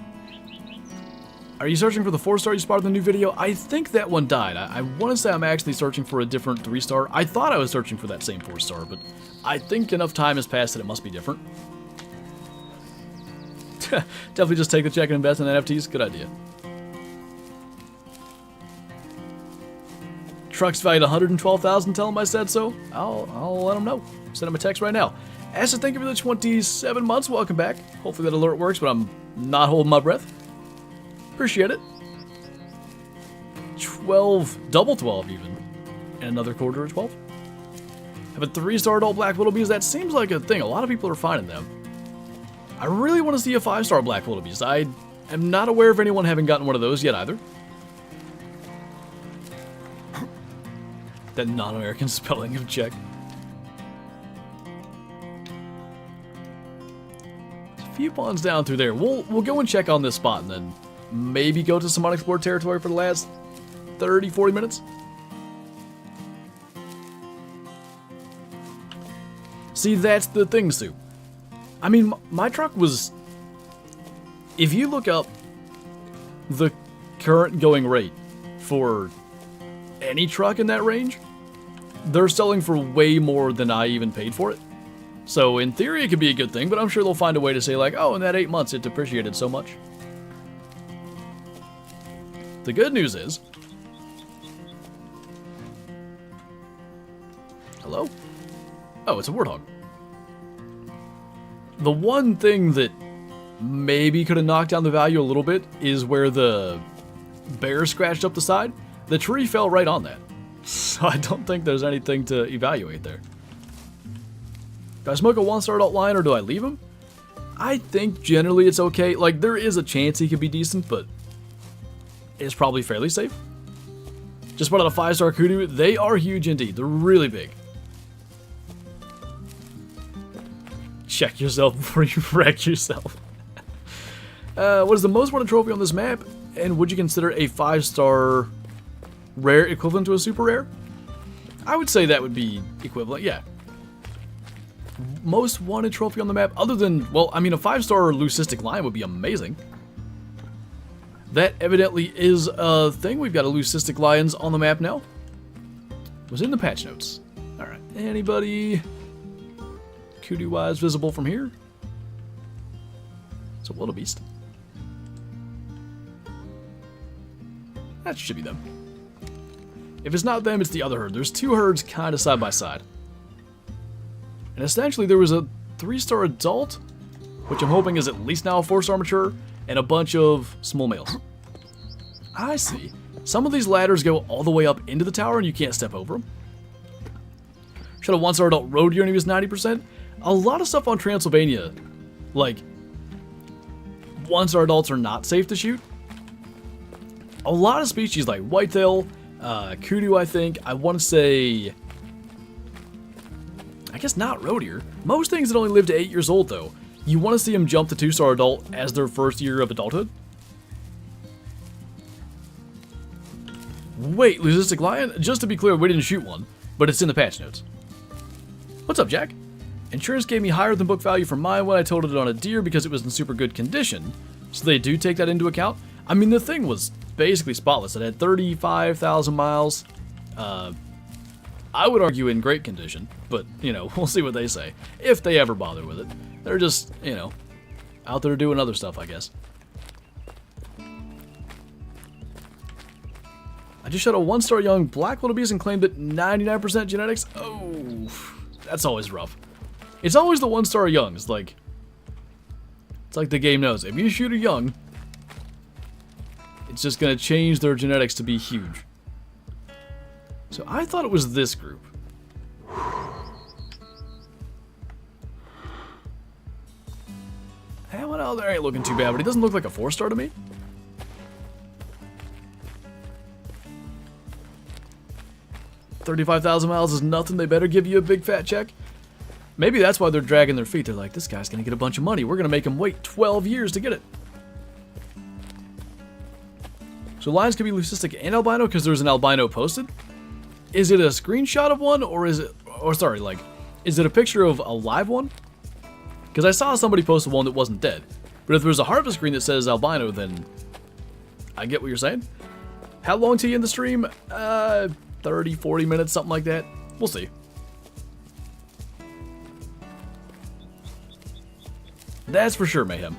Are you searching for the 4-star you spotted in the new video? I think that one died. I want to say I'm actually searching for a different 3-star. I thought I was searching for that same 4-star, but I think enough time has passed that it must be different. Definitely just take the check and invest in NFTs. Good idea. Truck's valued $112,000. Tell him I said so. I'll let him know. Send him a text right now. Aston, thank you for the 27 months. Welcome back. Hopefully that alert works, but I'm not holding my breath. Appreciate it. 12, double 12 even. And another quarter of 12. Have a 3-star adult black wildebeest. That seems like a thing. A lot of people are finding them. I really want to see a 5-star black wildebeest. I am not aware of anyone having gotten one of those yet either. That non-American spelling of Czech. There's a few ponds down through there. We'll go and check on this spot and then maybe go to some unexplored territory for the last 30, 40 minutes. See, that's the thing, Sue. I mean, my truck was... If you look up the current going rate for any truck in that range, they're selling for way more than I even paid for it. So in theory, it could be a good thing, but I'm sure they'll find a way to say like, oh, in that 8 months, it depreciated so much. The good news is... Hello? Oh, it's a warthog. The one thing that maybe could have knocked down the value a little bit is where the bear scratched up the side. The tree fell right on that. So I don't think there's anything to evaluate there. Do I smoke a 1-star adult lion or do I leave him? I think generally it's okay. Like, there is a chance he could be decent, but it's probably fairly safe. Just spotted a 5-star kudu. They are huge indeed. They're really big. Check yourself before you wreck yourself. What is the most wanted trophy on this map? And would you consider a 5-star rare equivalent to a super rare? I would say that would be equivalent, yeah. Most wanted trophy on the map, other than, well, I mean, a 5-star leucistic lion would be amazing. That evidently is a thing. We've got a leucistic lions on the map now. Was in the patch notes. Alright, anybody... Kudu-wise visible from here? It's a wildebeest. That should be them. If it's not them, it's the other herd. There's 2 herds kind of side by side. And essentially there was a 3-star adult, which I'm hoping is at least now a 4-star mature, and a bunch of small males. I see. Some of these ladders go all the way up into the tower and you can't step over them. Shot a 1-star adult road deer and he was 90%. A lot of stuff on Transylvania, like, 1-star adults are not safe to shoot. A lot of species like whitetail, kudu, I think, I want to say, I guess not roe deer. Most things that only live to 8 years old, though, you want to see them jump to 2-star adult as their first year of adulthood. Wait, leucistic lion? Just to be clear, we didn't shoot one, but it's in the patch notes. What's up, Jack? Insurance gave me higher than book value for mine when I totaled it on a deer because it was in super good condition, so they do take that into account. I mean, the thing was basically spotless. It had 35,000 miles. I would argue in great condition, but, you know, we'll see what they say, if they ever bother with it. They're just, you know, out there doing other stuff, I guess. I just shot a 1-star young black wildebeest and claimed it 99% genetics. Oh, that's always rough. It's always the 1-star young. It's like the game knows. If you shoot a young, it's just going to change their genetics to be huge. So I thought it was this group. Well, there ain't looking too bad, but it doesn't look like a 4-star to me. $35,000 miles is nothing. They better give you a big fat check. Maybe that's why they're dragging their feet. They're like, this guy's gonna get a bunch of money. We're gonna make him wait 12 years to get it. So lions can be leucistic and albino because there's an albino posted. Is it a screenshot of one, or is it, or sorry, like, is it a picture of a live one? Because I saw somebody post one that wasn't dead. But if there's a harvest screen that says albino, then I get what you're saying. How long till you in the stream? 30, 40 minutes, something like that. We'll see. That's for sure, Mayhem.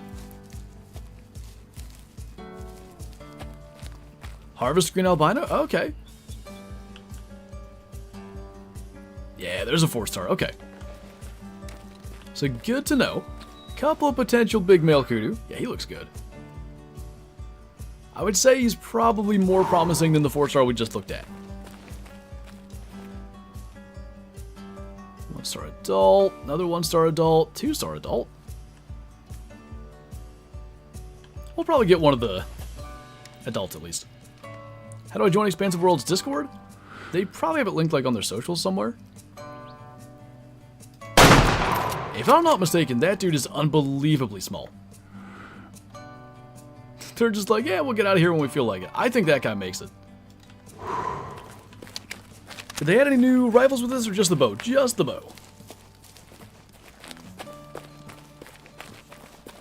Harvest screen albino? Okay. Yeah, there's a 4-star. Okay. So good to know. Couple of potential big male kudu. Yeah, he looks good. I would say he's probably more promising than the 4-star we just looked at. 1-star adult, another 1-star adult, 2-star adult. We'll probably get one of the adults at least. How do I join Expansive World's Discord? They probably have it linked like on their socials somewhere. If I'm not mistaken, that dude is unbelievably small. They're just like, yeah, we'll get out of here when we feel like it. I think that guy makes it. Did they add any new rifles with this, or just the bow? Just the bow.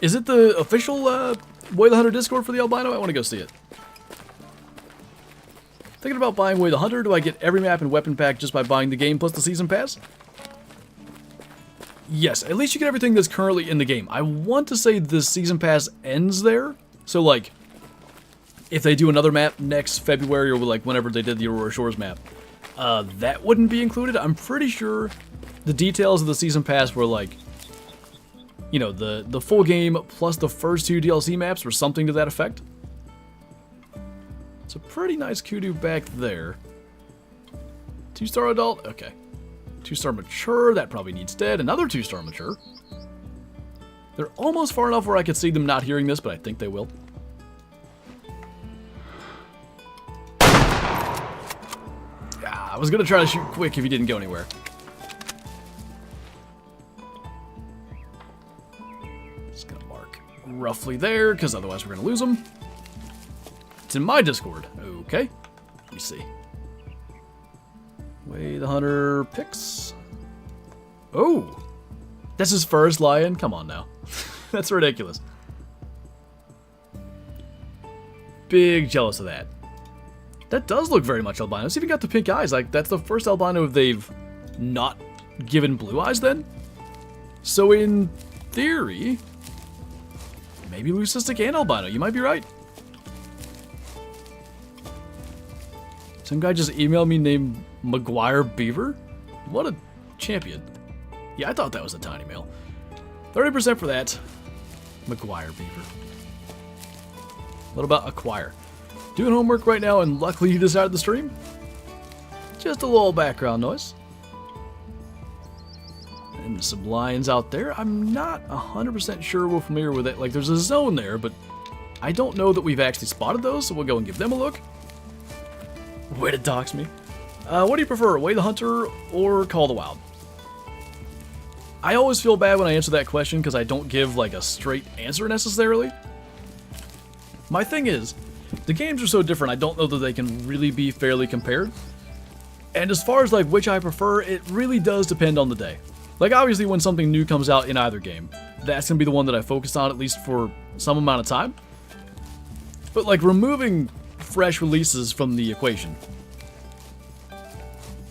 Is it the official Way the Hunter Discord for the albino? I want to go see it. Thinking about buying Way the Hunter. Do I get every map and weapon pack just by buying the game plus the season pass? Yes, at least you get everything that's currently in the game. I want to say the season pass ends there. So, like, if they do another map next February or, like, whenever they did the Aurora Shores map, that wouldn't be included. I'm pretty sure the details of the season pass were, like, you know, the full game plus the first 2 DLC maps or something to that effect. It's a pretty nice kudu back there. 2-star adult? Okay. 2-star mature, that probably needs dead. Another 2-star mature. They're almost far enough where I could see them not hearing this, but I think they will. Yeah, I was going to try to shoot quick if he didn't go anywhere. Just going to mark roughly there, because otherwise we're going to lose him. It's in my Discord. Okay. Let me see. Way the Hunter picks. Oh! That's his first lion? Come on now. That's ridiculous. Big jealous of that. That does look very much albino. It's even got the pink eyes. Like, that's the first albino they've not given blue eyes then? So in theory, maybe leucistic and albino. You might be right. Some guy just emailed me named Maguire Beaver? What a champion. Yeah, I thought that was a tiny male. 30% for that. Maguire Beaver. What about Acquire? Doing homework right now, and luckily you decided to stream? Just a little background noise. And some lions out there. I'm not 100% sure we're familiar with it. Like, there's a zone there, but I don't know that we've actually spotted those, so we'll go and give them a look. Way to dox me. What do you prefer, Way the Hunter or Call the Wild? I always feel bad when I answer that question because I don't give like a straight answer necessarily. My thing is, the games are so different, I don't know that they can really be fairly compared. And as far as like which I prefer, it really does depend on the day. Like obviously when something new comes out in either game, that's going to be the one that I focus on at least for some amount of time. But like removing fresh releases from the equation.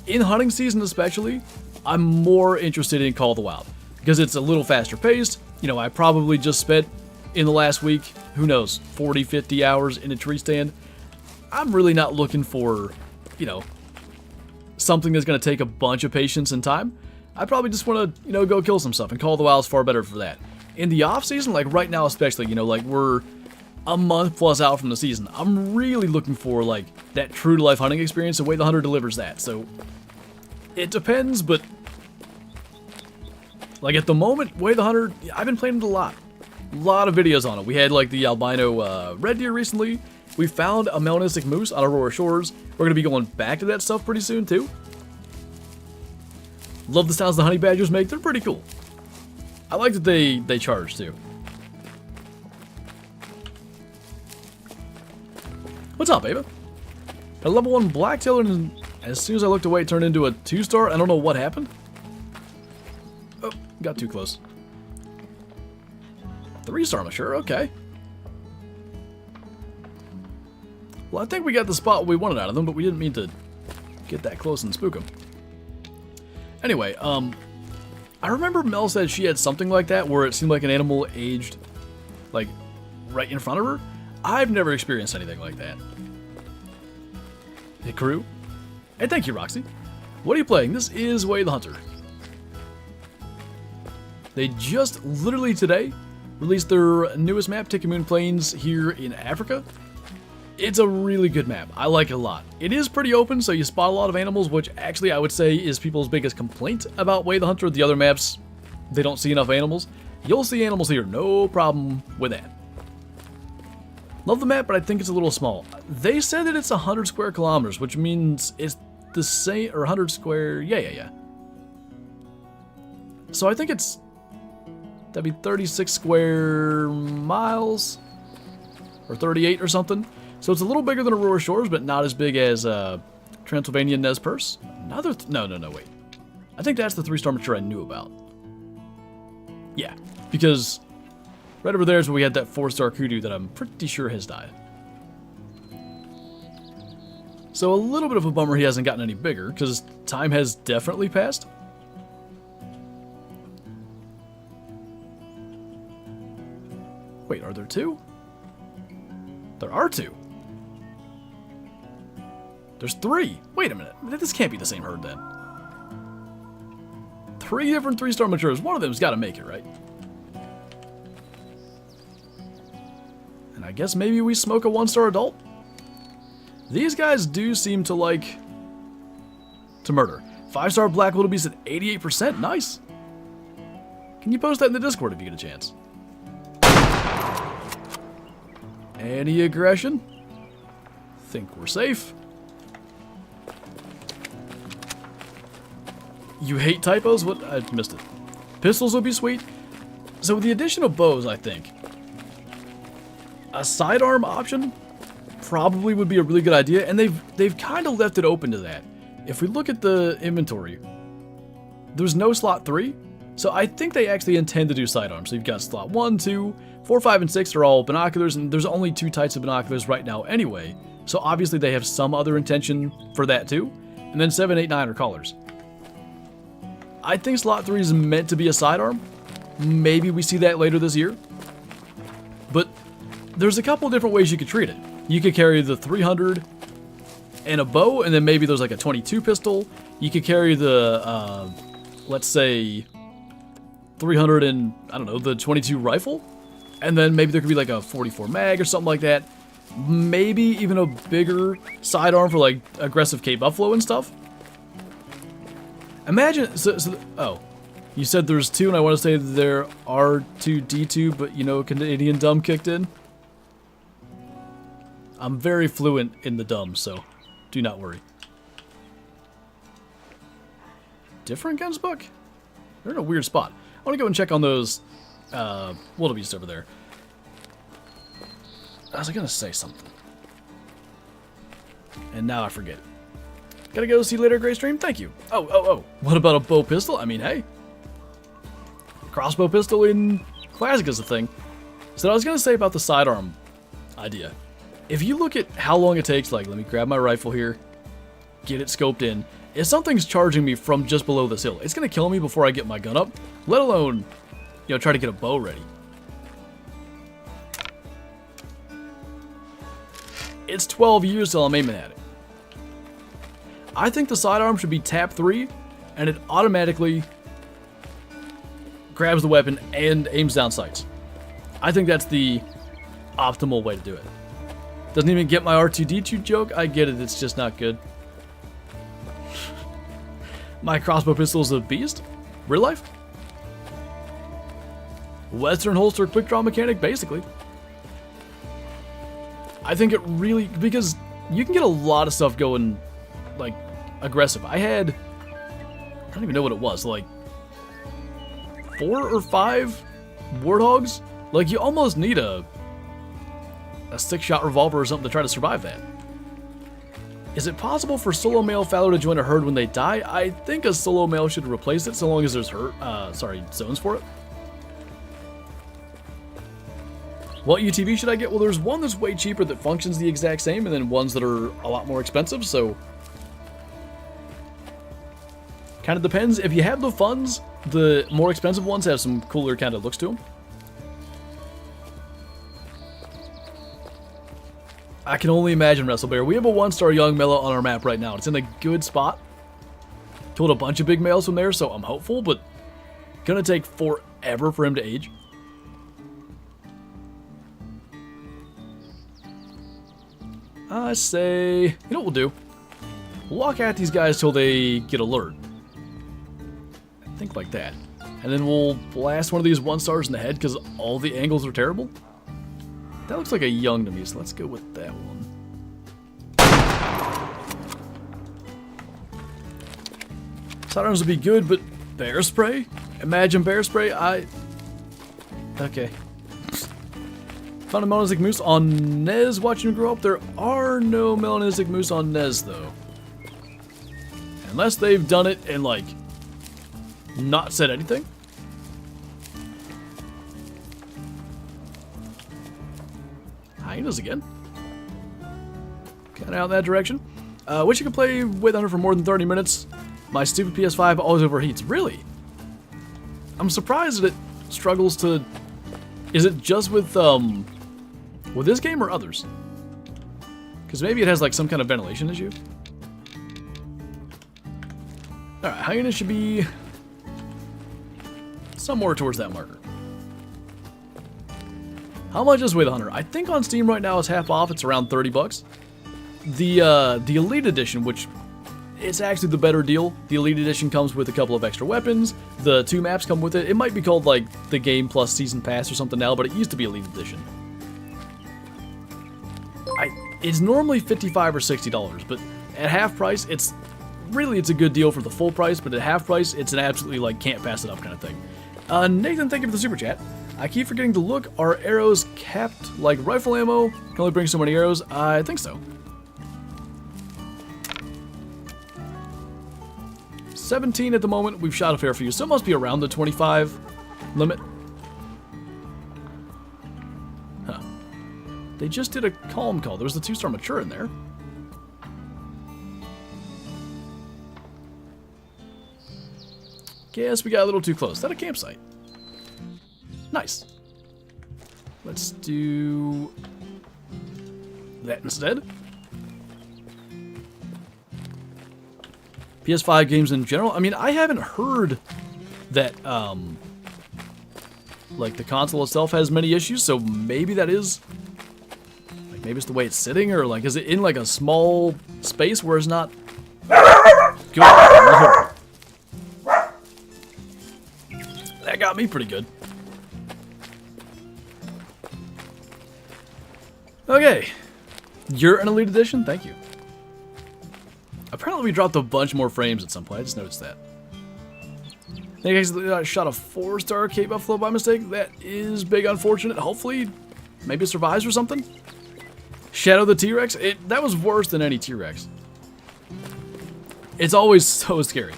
In hunting season especially, I'm more interested in Call the Wild because it's a little faster paced. You know, I probably just spent in the last week, who knows, 40, 50 hours in a tree stand. I'm really not looking for, you know, something that's going to take a bunch of patience and time. I probably just want to, you know, go kill some stuff, and Call the Wild's far better for that. In the off season, like right now especially, you know, like we're a month plus out from the season. I'm really looking for like that true to life hunting experience, the Way the Hunter delivers that. So it depends, but like at the moment, Way the Hunter, I've been playing it a lot. A lot of videos on it. We had like the albino red deer recently. We found a melanistic moose on Aurora Shores. We're going to be going back to that stuff pretty soon too. Love the sounds the honey badgers make. They're pretty cool. I like that they charge too. What's up, Ava? A level 1 blacktail, and as soon as I looked away, it turned into a 2-star. I don't know what happened. Oh, got too close. 3-star, I'm sure. Okay. Well, I think we got the spot we wanted out of them, but we didn't mean to get that close and spook them. Anyway, I remember Mel said she had something like that where it seemed like an animal aged, like, right in front of her. I've never experienced anything like that. Hey, crew. Hey, thank you, Roxy. What are you playing? This is Way the Hunter. They just literally today released their newest map, Tikamoon Plains, here in Africa. It's a really good map. I like it a lot. It is pretty open, so you spot a lot of animals, which actually I would say is people's biggest complaint about Way the Hunter. The other maps, they don't see enough animals. You'll see animals here, no problem with that. Love the map, but I think it's a little small. They said that it's 100 square kilometers, which means it's the same, or 100 square, yeah. So I think that'd be 36 square miles, or 38 or something. So it's a little bigger than Aurora Shores, but not as big as Transylvania Nez Perce. No, wait. I think that's the 3-star mature I knew about. Yeah, because right over there is where we had that 4-star kudu that I'm pretty sure has died. So a little bit of a bummer he hasn't gotten any bigger, because time has definitely passed. Wait, are there 2? There are 2. There's 3. Wait a minute. This can't be the same herd then. 3 different 3-star matures. One of them's got to make it, right? And I guess maybe we smoke a 1-star adult? These guys do seem to like to murder. 5-star black wildebeest at 88%. Nice. Can you post that in the Discord if you get a chance? Any aggression? Think we're safe. You hate typos? What? I missed it. Pistols would be sweet. So with the addition of bows, I think a sidearm option probably would be a really good idea, and they've kind of left it open to that. If we look at the inventory, there's no slot 3, so I think they actually intend to do sidearms. So you've got slot 1, 2, 4, 5, and 6 are all binoculars, and there's only 2 types of binoculars right now anyway. So obviously they have some other intention for that too. And then 7, 8, 9 are callers. I think slot 3 is meant to be a sidearm. Maybe we see that later this year. But there's a couple different ways you could treat it. You could carry the 300 and a bow, and then maybe there's like a 22 pistol. You could carry the, let's say, 300 and, I don't know, the 22 rifle. And then maybe there could be like a 44 mag or something like that. Maybe even a bigger sidearm for like aggressive Cape Buffalo and stuff. Imagine, oh, you said there's 2, and I want to say there are 2 D2, but you know, Canadian dumb kicked in. I'm very fluent in the dumb, so do not worry. Different guns book? They're in a weird spot. I want to go and check on those wildebeest over there. I was going to say something. And now I forget. Gotta go see you later, Gray Stream? Thank you. Oh. What about a bow pistol? I mean, hey. Crossbow pistol in Classic is a thing. So I was going to say about the sidearm idea. If you look at how long it takes, like, let me grab my rifle here, get it scoped in. If something's charging me from just below this hill, it's going to kill me before I get my gun up, let alone, you know, try to get a bow ready. It's 12 years till I'm aiming at it. I think the sidearm should be tap 3, and it automatically grabs the weapon and aims down sights. I think that's the optimal way to do it. Doesn't even get my R2-D2 joke. I get it, it's just not good. My crossbow pistol is a beast? Real life? Western holster quick draw mechanic, basically. I think it really, because you can get a lot of stuff going, like, aggressive. I had don't even know what it was, like 4 or 5 warthogs? Like, you almost need a 6-shot revolver or something to try to survive that. Is it possible for solo male fallow to join a herd when they die? I think a solo male should replace it so long as there's zones for it. What UTV should I get? Well, there's one that's way cheaper that functions the exact same, and then ones that are a lot more expensive, so kind of depends. If you have the funds, the more expensive ones have some cooler kind of looks to them. I can only imagine, WrestleBear. We have a 1-star young mellow on our map right now. It's in a good spot. Killed a bunch of big males from there, so I'm hopeful, but gonna take forever for him to age. I say, you know what we'll do? We'll walk at these guys till they get alert. I think like that. And then we'll blast one of these 1-stars in the head because all the angles are terrible. That looks like a young to me, so let's go with that one. Sidearms would be good, but bear spray? Imagine bear spray? Okay. Found a melanistic moose on Nez watching him grow up. There are no melanistic moose on Nez, though. Unless they've done it and, like, not said anything. Hyenas again. Kind of out that direction. Wish you could play with Hunter for more than 30 minutes. My stupid PS5 always overheats. Really? I'm surprised that it struggles to... Is it just with this game or others? Because maybe it has like some kind of ventilation issue. Alright, hyena should be somewhere towards that marker. How much is With Hunter? I think on Steam right now it's half off. It's around 30 bucks. The Elite Edition, which it's actually the better deal. The Elite Edition comes with a couple of extra weapons. The 2 maps come with it. It might be called like the Game Plus Season Pass or something now, but it used to be Elite Edition. It's normally $55 or $60, but at half price, it's a good deal for the full price, but at half price, it's an absolutely like can't pass it up kind of thing. Nathan, thank you for the super chat. I keep forgetting to look. Are arrows capped like rifle ammo? Can only bring so many arrows? I think so. 17 at the moment. We've shot a fair few, so it must be around the 25 limit. Huh. They just did a calm call. There was the 2-star mature in there. Guess we got a little too close. Is that a campsite? Nice. Let's do that instead. PS5 games in general. I mean, I haven't heard that, like, the console itself has many issues, so maybe that is, like, maybe it's the way it's sitting, or, like, is it in, like, a small space where it's not good? That got me pretty good. Okay. You're an Elite Edition? Thank you. Apparently we dropped a bunch more frames at some point. I just noticed that. I think I shot a 4-star Cape Buffalo by mistake. That is big unfortunate. Hopefully, maybe it survives or something. Shadow the T-Rex? That was worse than any T-Rex. It's always so scary.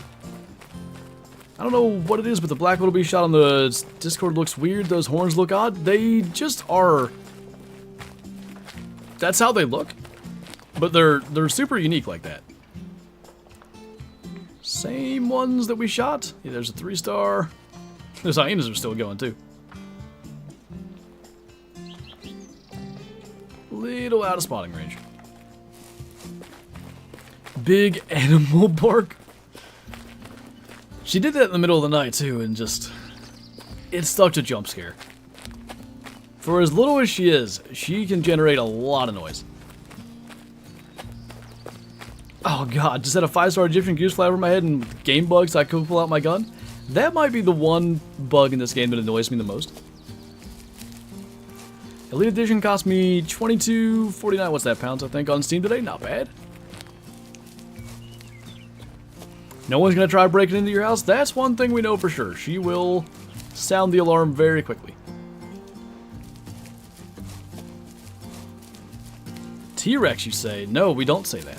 I don't know what it is, but the black little bee shot on the Discord looks weird. Those horns look odd. They just are... That's how they look. But they're super unique like that. Same ones that we shot. Yeah, there's a 3-star. Those hyenas are still going too. Little out of spotting range. Big animal bark. She did that in the middle of the night too, and just... It's such a jump scare. For as little as she is, she can generate a lot of noise. Oh god, just had a 5-star Egyptian goose fly over my head and game bugs so I could pull out my gun. That might be the one bug in this game that annoys me the most. Elite Edition cost me $22.49, what's that, pounds I think, on Steam today? Not bad. No one's going to try breaking into your house. That's one thing we know for sure. She will sound the alarm very quickly. T-Rex, you say? No, we don't say that.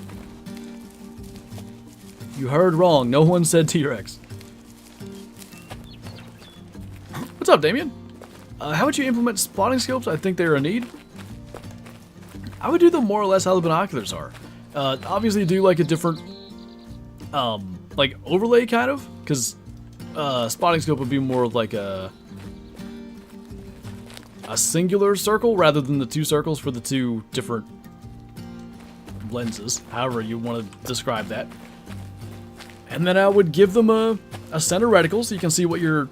You heard wrong. No one said T-Rex. What's up, Damien? How would you implement spotting scopes? I think they're a need. I would do them more or less how the binoculars are. Obviously do like a different, like overlay kind of, because spotting scope would be more of like a singular circle rather than the two circles for the two different lenses, however you want to describe that. And then I would give them a center reticle so you can see what you're,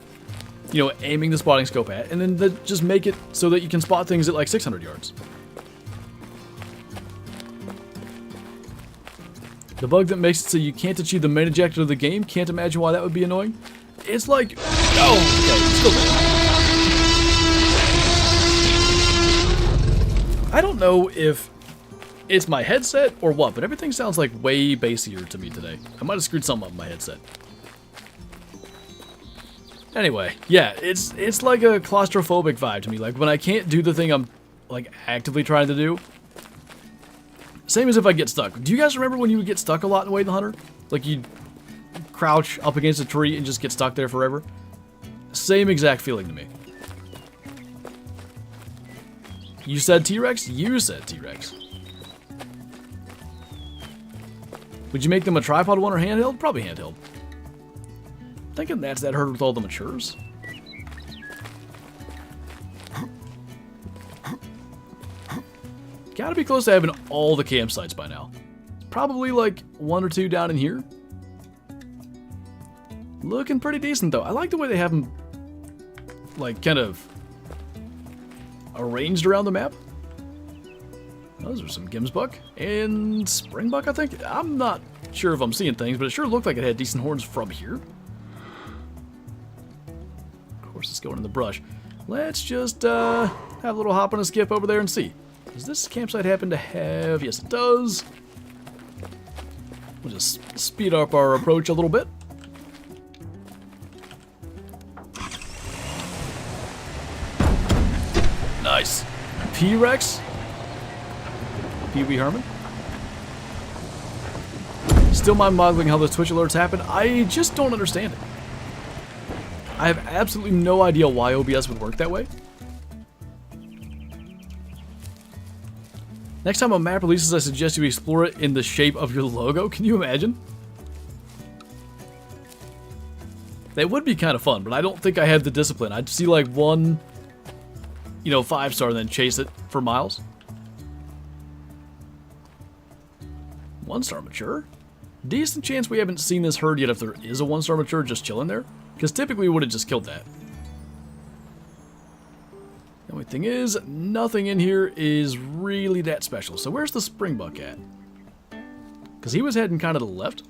you know, aiming the spotting scope at, and then just make it so that you can spot things at like 600 yards. The bug that makes it so you can't achieve the main objective of the game, can't imagine why that would be annoying. It's like, oh, okay, still. I don't know if it's my headset or what, but everything sounds like way bassier to me today. I might have screwed something up in my headset. Anyway, yeah, it's like a claustrophobic vibe to me. Like when I can't do the thing I'm like actively trying to do. Same as if I get stuck. Do you guys remember when you would get stuck a lot in Way the Hunter? Like you'd crouch up against a tree and just get stuck there forever? Same exact feeling to me. You said T-Rex? You said T-Rex. Would you make them a tripod one or handheld? Probably handheld. Thinking that's that herd with all the matures. Gotta be close to having all the campsites by now. Probably like one or two down in here. Looking pretty decent though. I like the way they have them like kind of arranged around the map. Those are some Gimsbuck and Springbuck, I think. I'm not sure if I'm seeing things, but it sure looked like it had decent horns from here. Of course, it's going in the brush. Let's just have a little hop and a skip over there and see. Does this campsite happen to have... Yes, it does. We'll just speed up our approach a little bit. Nice. P-Rex. Pee-wee Herman. Still mind-boggling how those Twitch alerts happen. I just don't understand it. I have absolutely no idea why OBS would work that way. Next time a map releases, I suggest you explore it in the shape of your logo. Can you imagine? That would be kind of fun, but I don't think I have the discipline. I'd see like one, you know, 5-star and then chase it for miles. 1-star mature? Decent chance we haven't seen this herd yet if there is a 1-star mature just chilling there. Because typically we would have just killed that. The only thing is, nothing in here is really that special. So where's the Springbuck at? Because he was heading kind of to the left.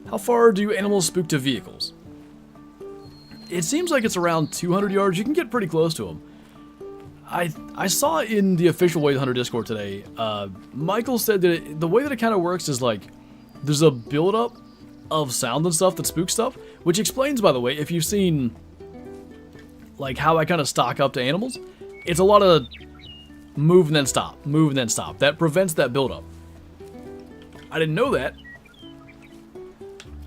How far do animals spook to vehicles? It seems like it's around 200 yards. You can get pretty close to them. I saw in the official Way the Hunter Discord today, Michael said that the way that it kind of works is like, there's a build-up of sound and stuff that spooks stuff, which explains, by the way, if you've seen like how I kind of stock up to animals, it's a lot of move and then stop, move and then stop. That prevents that build-up. I didn't know that.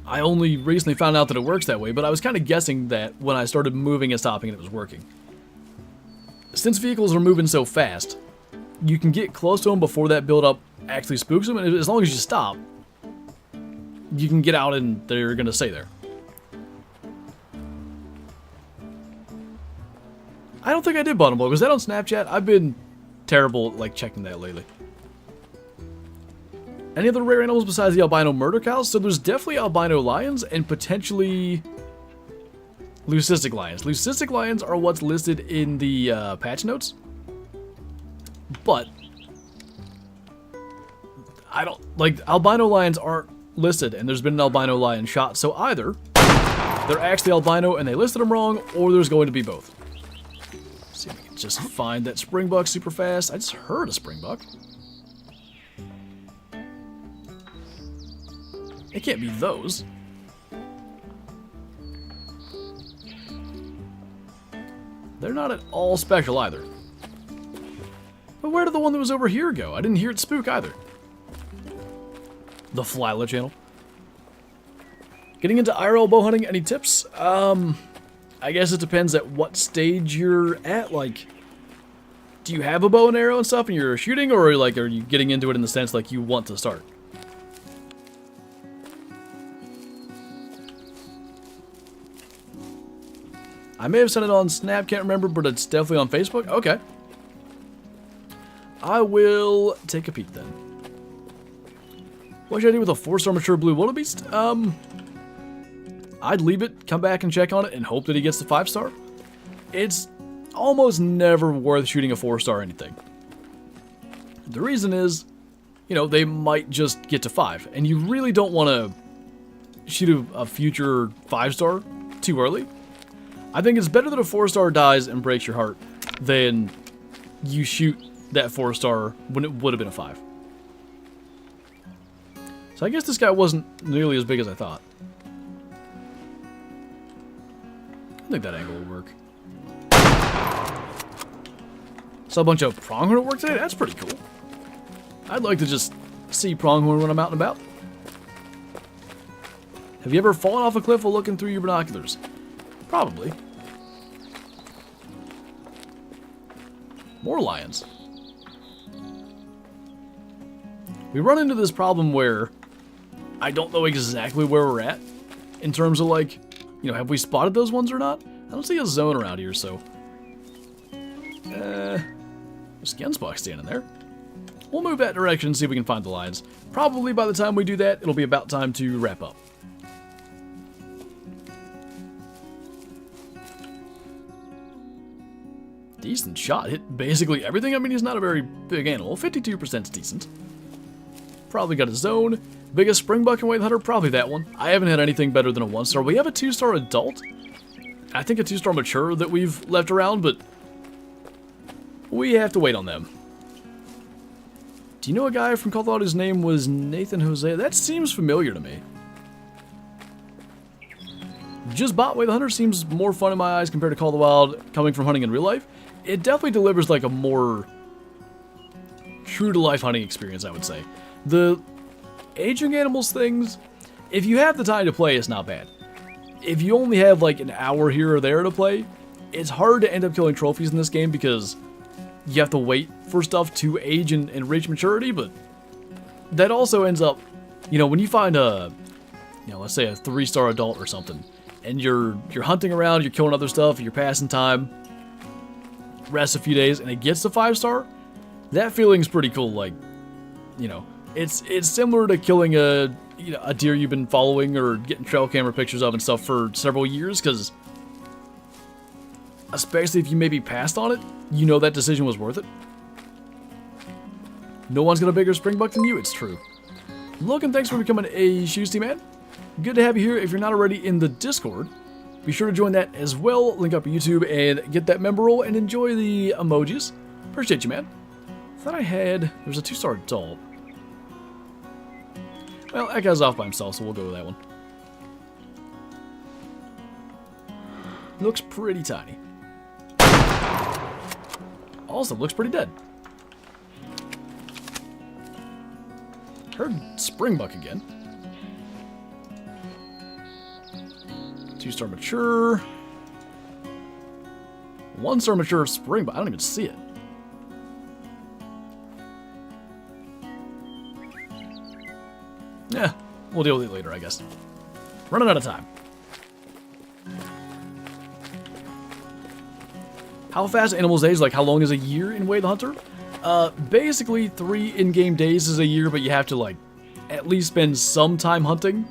I only recently found out that it works that way, but I was kind of guessing that when I started moving and stopping and it was working. Since vehicles are moving so fast, you can get close to them before that build-up actually spooks them, and as long as you stop, you can get out and they're going to stay there. I don't think I did bottom blow. Was that on Snapchat? I've been terrible at like checking that lately. Any other rare animals besides the albino murder cows? So there's definitely albino lions and potentially leucistic lions. Leucistic lions are what's listed in the patch notes. But I don't, like, albino lions aren't listed, and there's been an albino lion shot, so either they're actually albino and they listed them wrong, or there's going to be both. Let's see if we can just find that Springbuck super fast. I just heard a Springbuck. It can't be those. They're not at all special either. But where did the one that was over here go? I didn't hear it spook either. The Flyla channel. Getting into IRL bow hunting, any tips? I guess it depends at what stage you're at. Like, do you have a bow and arrow and stuff and you're shooting, or like, are you getting into it in the sense like you want to start? I may have sent it on Snap, can't remember, but it's definitely on Facebook. Okay. I will take a peek then. What should I do with a 4-star mature blue wildebeest? I'd leave it, come back and check on it, and hope that he gets the 5-star. It's almost never worth shooting a 4-star anything. The reason is, you know, they might just get to 5, and you really don't want to shoot a future 5-star too early. I think it's better that a 4-star dies and breaks your heart than you shoot that 4-star when it would have been a 5. So I guess this guy wasn't nearly as big as I thought. I think that angle will work. Saw a bunch of pronghorn at work today? That's pretty cool. I'd like to just see pronghorn when I'm out and about. Have you ever fallen off a cliff while looking through your binoculars? Probably. More lions. We run into this problem where I don't know exactly where we're at in terms of, like, you know, have we spotted those ones or not? I don't see a zone around here, so. There's Genspot standing there. We'll move that direction and see if we can find the lions. Probably by the time we do that, it'll be about time to wrap up. Decent shot. Hit basically everything. I mean, he's not a very big animal. 52% is decent. Probably got a zone. Biggest springbuck and white hunter, probably that one. I haven't had anything better than a 1-star. We have a 2-star adult. I think a 2-star mature that we've left around, but we have to wait on them. Do you know a guy from Colorado whose name was Nathan Jose? That seems familiar to me. Just Bot Way the Hunter seems more fun in my eyes compared to Call of the Wild coming from hunting in real life. It definitely delivers like a more true-to-life hunting experience, I would say. The aging animals things, if you have the time to play, it's not bad. If you only have like an hour here or there to play, it's hard to end up killing trophies in this game because you have to wait for stuff to age and reach maturity, but that also ends up, you know, when you find a, you know, let's say a 3-star adult or something, and you're hunting around, you're killing other stuff, you're passing time, rest a few days, and it gets to 5-star, that feeling's pretty cool. Like, you know, it's similar to killing a deer you've been following or getting trail camera pictures of and stuff for several years, because especially if you maybe passed on it, you know that decision was worth it. No one's got a bigger springbuck than you, it's true. Logan, thanks for becoming a Shoes Team man. Good to have you here. If you're not already in the Discord, be sure to join that as well. Link up YouTube and get that member role and enjoy the emojis. Appreciate you, man. Thought I had... There's a 2-star adult. Well, that guy's off by himself, so we'll go with that one. Looks pretty tiny. Also, looks pretty dead. Heard springbuck again. 2-star mature. 1-star mature springbuck. I don't even see it. Yeah, we'll deal with it later, I guess. Running out of time. How fast animals age? Like, how long is a year in Way the Hunter? Basically 3 in-game days is a year, but you have to, like, at least spend some time hunting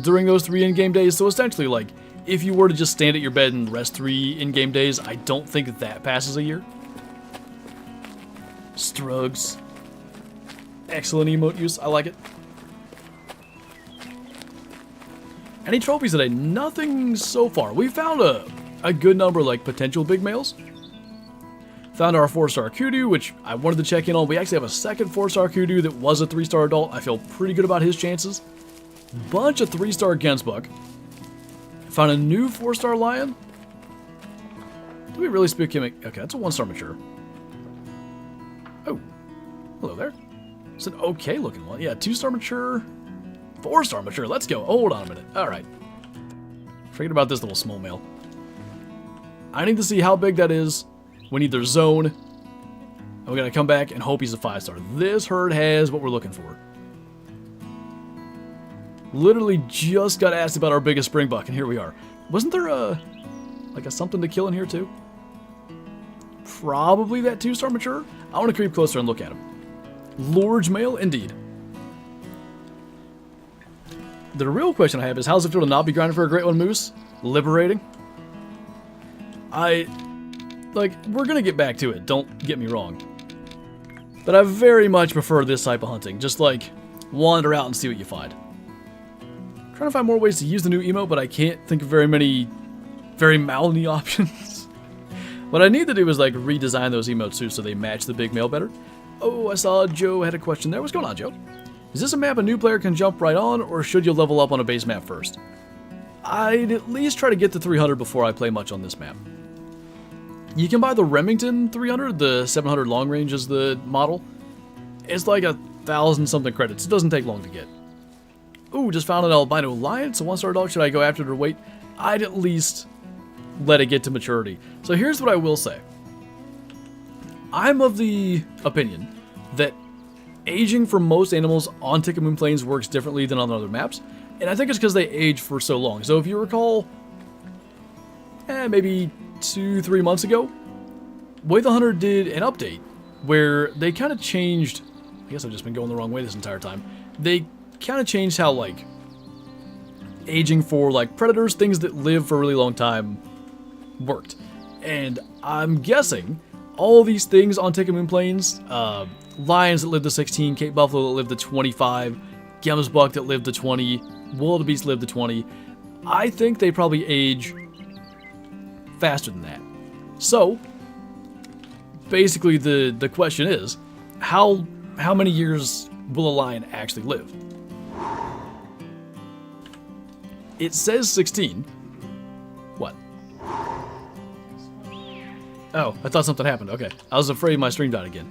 during those 3 in-game days. So essentially, like, if you were to just stand at your bed and rest 3 in-game days, I don't think that passes a year. Strugs. Excellent emote use. I like it. Any trophies today? Nothing so far. We found a good number of, like, potential big males. Found our 4-star kudu, which I wanted to check in on. We actually have a second 4-star kudu that was a 3-star adult. I feel pretty good about his chances. Bunch of 3-star Gensbuck. Found a new 4-star Lion. Did we really speak him? Okay, that's a 1-star mature. Oh, hello there. It's an okay looking one. Yeah, 2-star mature, 4-star mature. Let's go. Hold on a minute. All right. Forget about this little small male. I need to see how big that is. We need their zone. And we're going to come back and hope he's a 5-star. This herd has what we're looking for. Literally just got asked about our biggest springbuck, and here we are. Wasn't there like a something to kill in here too? Probably that 2-star mature. I want to creep closer and look at him. Large male, indeed. The real question I have is, how's it feel to not be grinding for a Great One Moose? Liberating. We're gonna get back to it, don't get me wrong. But I very much prefer this type of hunting. Just like, wander out and see what you find. Trying to find more ways to use the new emote, but I can't think of very many mounty options. What I need to do is like redesign those emotes too so they match the big male better. Oh, I saw Joe had a question there. What's going on, Joe? Is this a map a new player can jump right on, or should you level up on a base map first? I'd at least try to get to 300 before I play much on this map. You can buy the Remington 300, the 700 long range is the model. It's like 1,000 something credits. It doesn't take long to get. Ooh, just found an albino lion. It's a 1-star dog. Should I go after it or wait? I'd at least let it get to maturity. So here's what I will say. I'm of the opinion that aging for most animals on Tikamoon Plains works differently than on other maps. And I think it's because they age for so long. So if you recall, maybe 2-3 months ago, Way the Hunter did an update where they kind of changed. I guess I've just been going the wrong way this entire time. They kind of changed how like aging for like predators, things that live for a really long time, worked. And I'm guessing all these things on Tikamoon Plains, lions that live to 16, Cape buffalo that live to 25, Gemsbuck that lived to 20, wildebeest lived to 20. I think they probably age faster than that. So basically the question is, how many years will a lion actually live? It says 16. What? Oh, I thought something happened. Okay. I was afraid my stream died again.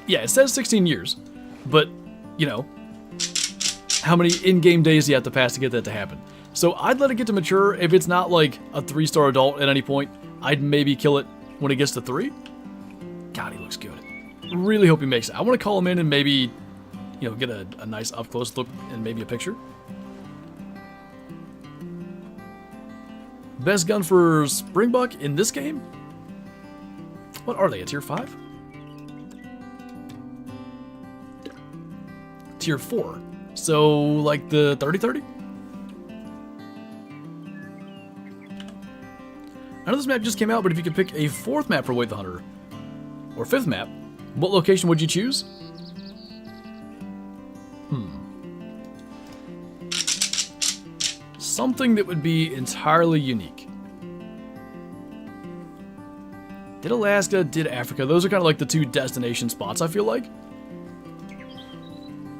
Yeah, it says 16 years. But, you know, how many in-game days do you have to pass to get that to happen? So I'd let it get to mature. If it's not like a 3-star adult at any point, I'd maybe kill it when it gets to 3. God, he looks good. Really hope he makes it. I want to call him in and maybe, you know, get a nice up-close look and maybe a picture. Best gun for Springbuck in this game? What are they, a tier 5? Tier 4. So, like the 30-30? I know this map just came out, but if you could pick a 4th map for Way the Hunter, or 5th map, what location would you choose? Something that would be entirely unique. Did Alaska, did Africa. Those are kind of like the 2 destination spots, I feel like.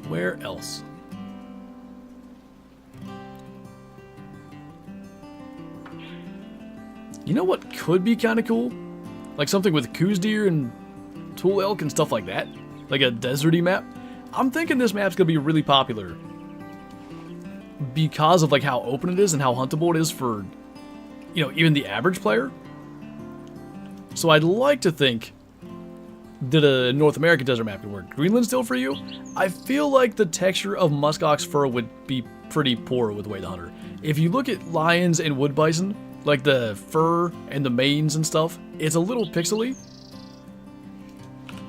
Where else? You know what could be kind of cool? Like something with Coos deer and Tool elk and stuff like that. Like a deserty map. I'm thinking this map's gonna be really popular because of like how open it is and how huntable it is for, you know, even the average player. So I'd like to think that a North American desert map could work. Greenland still for you? I feel like the texture of muskox fur would be pretty poor with Way the Hunter. If you look at lions and wood bison, like the fur and the manes and stuff, it's a little pixely.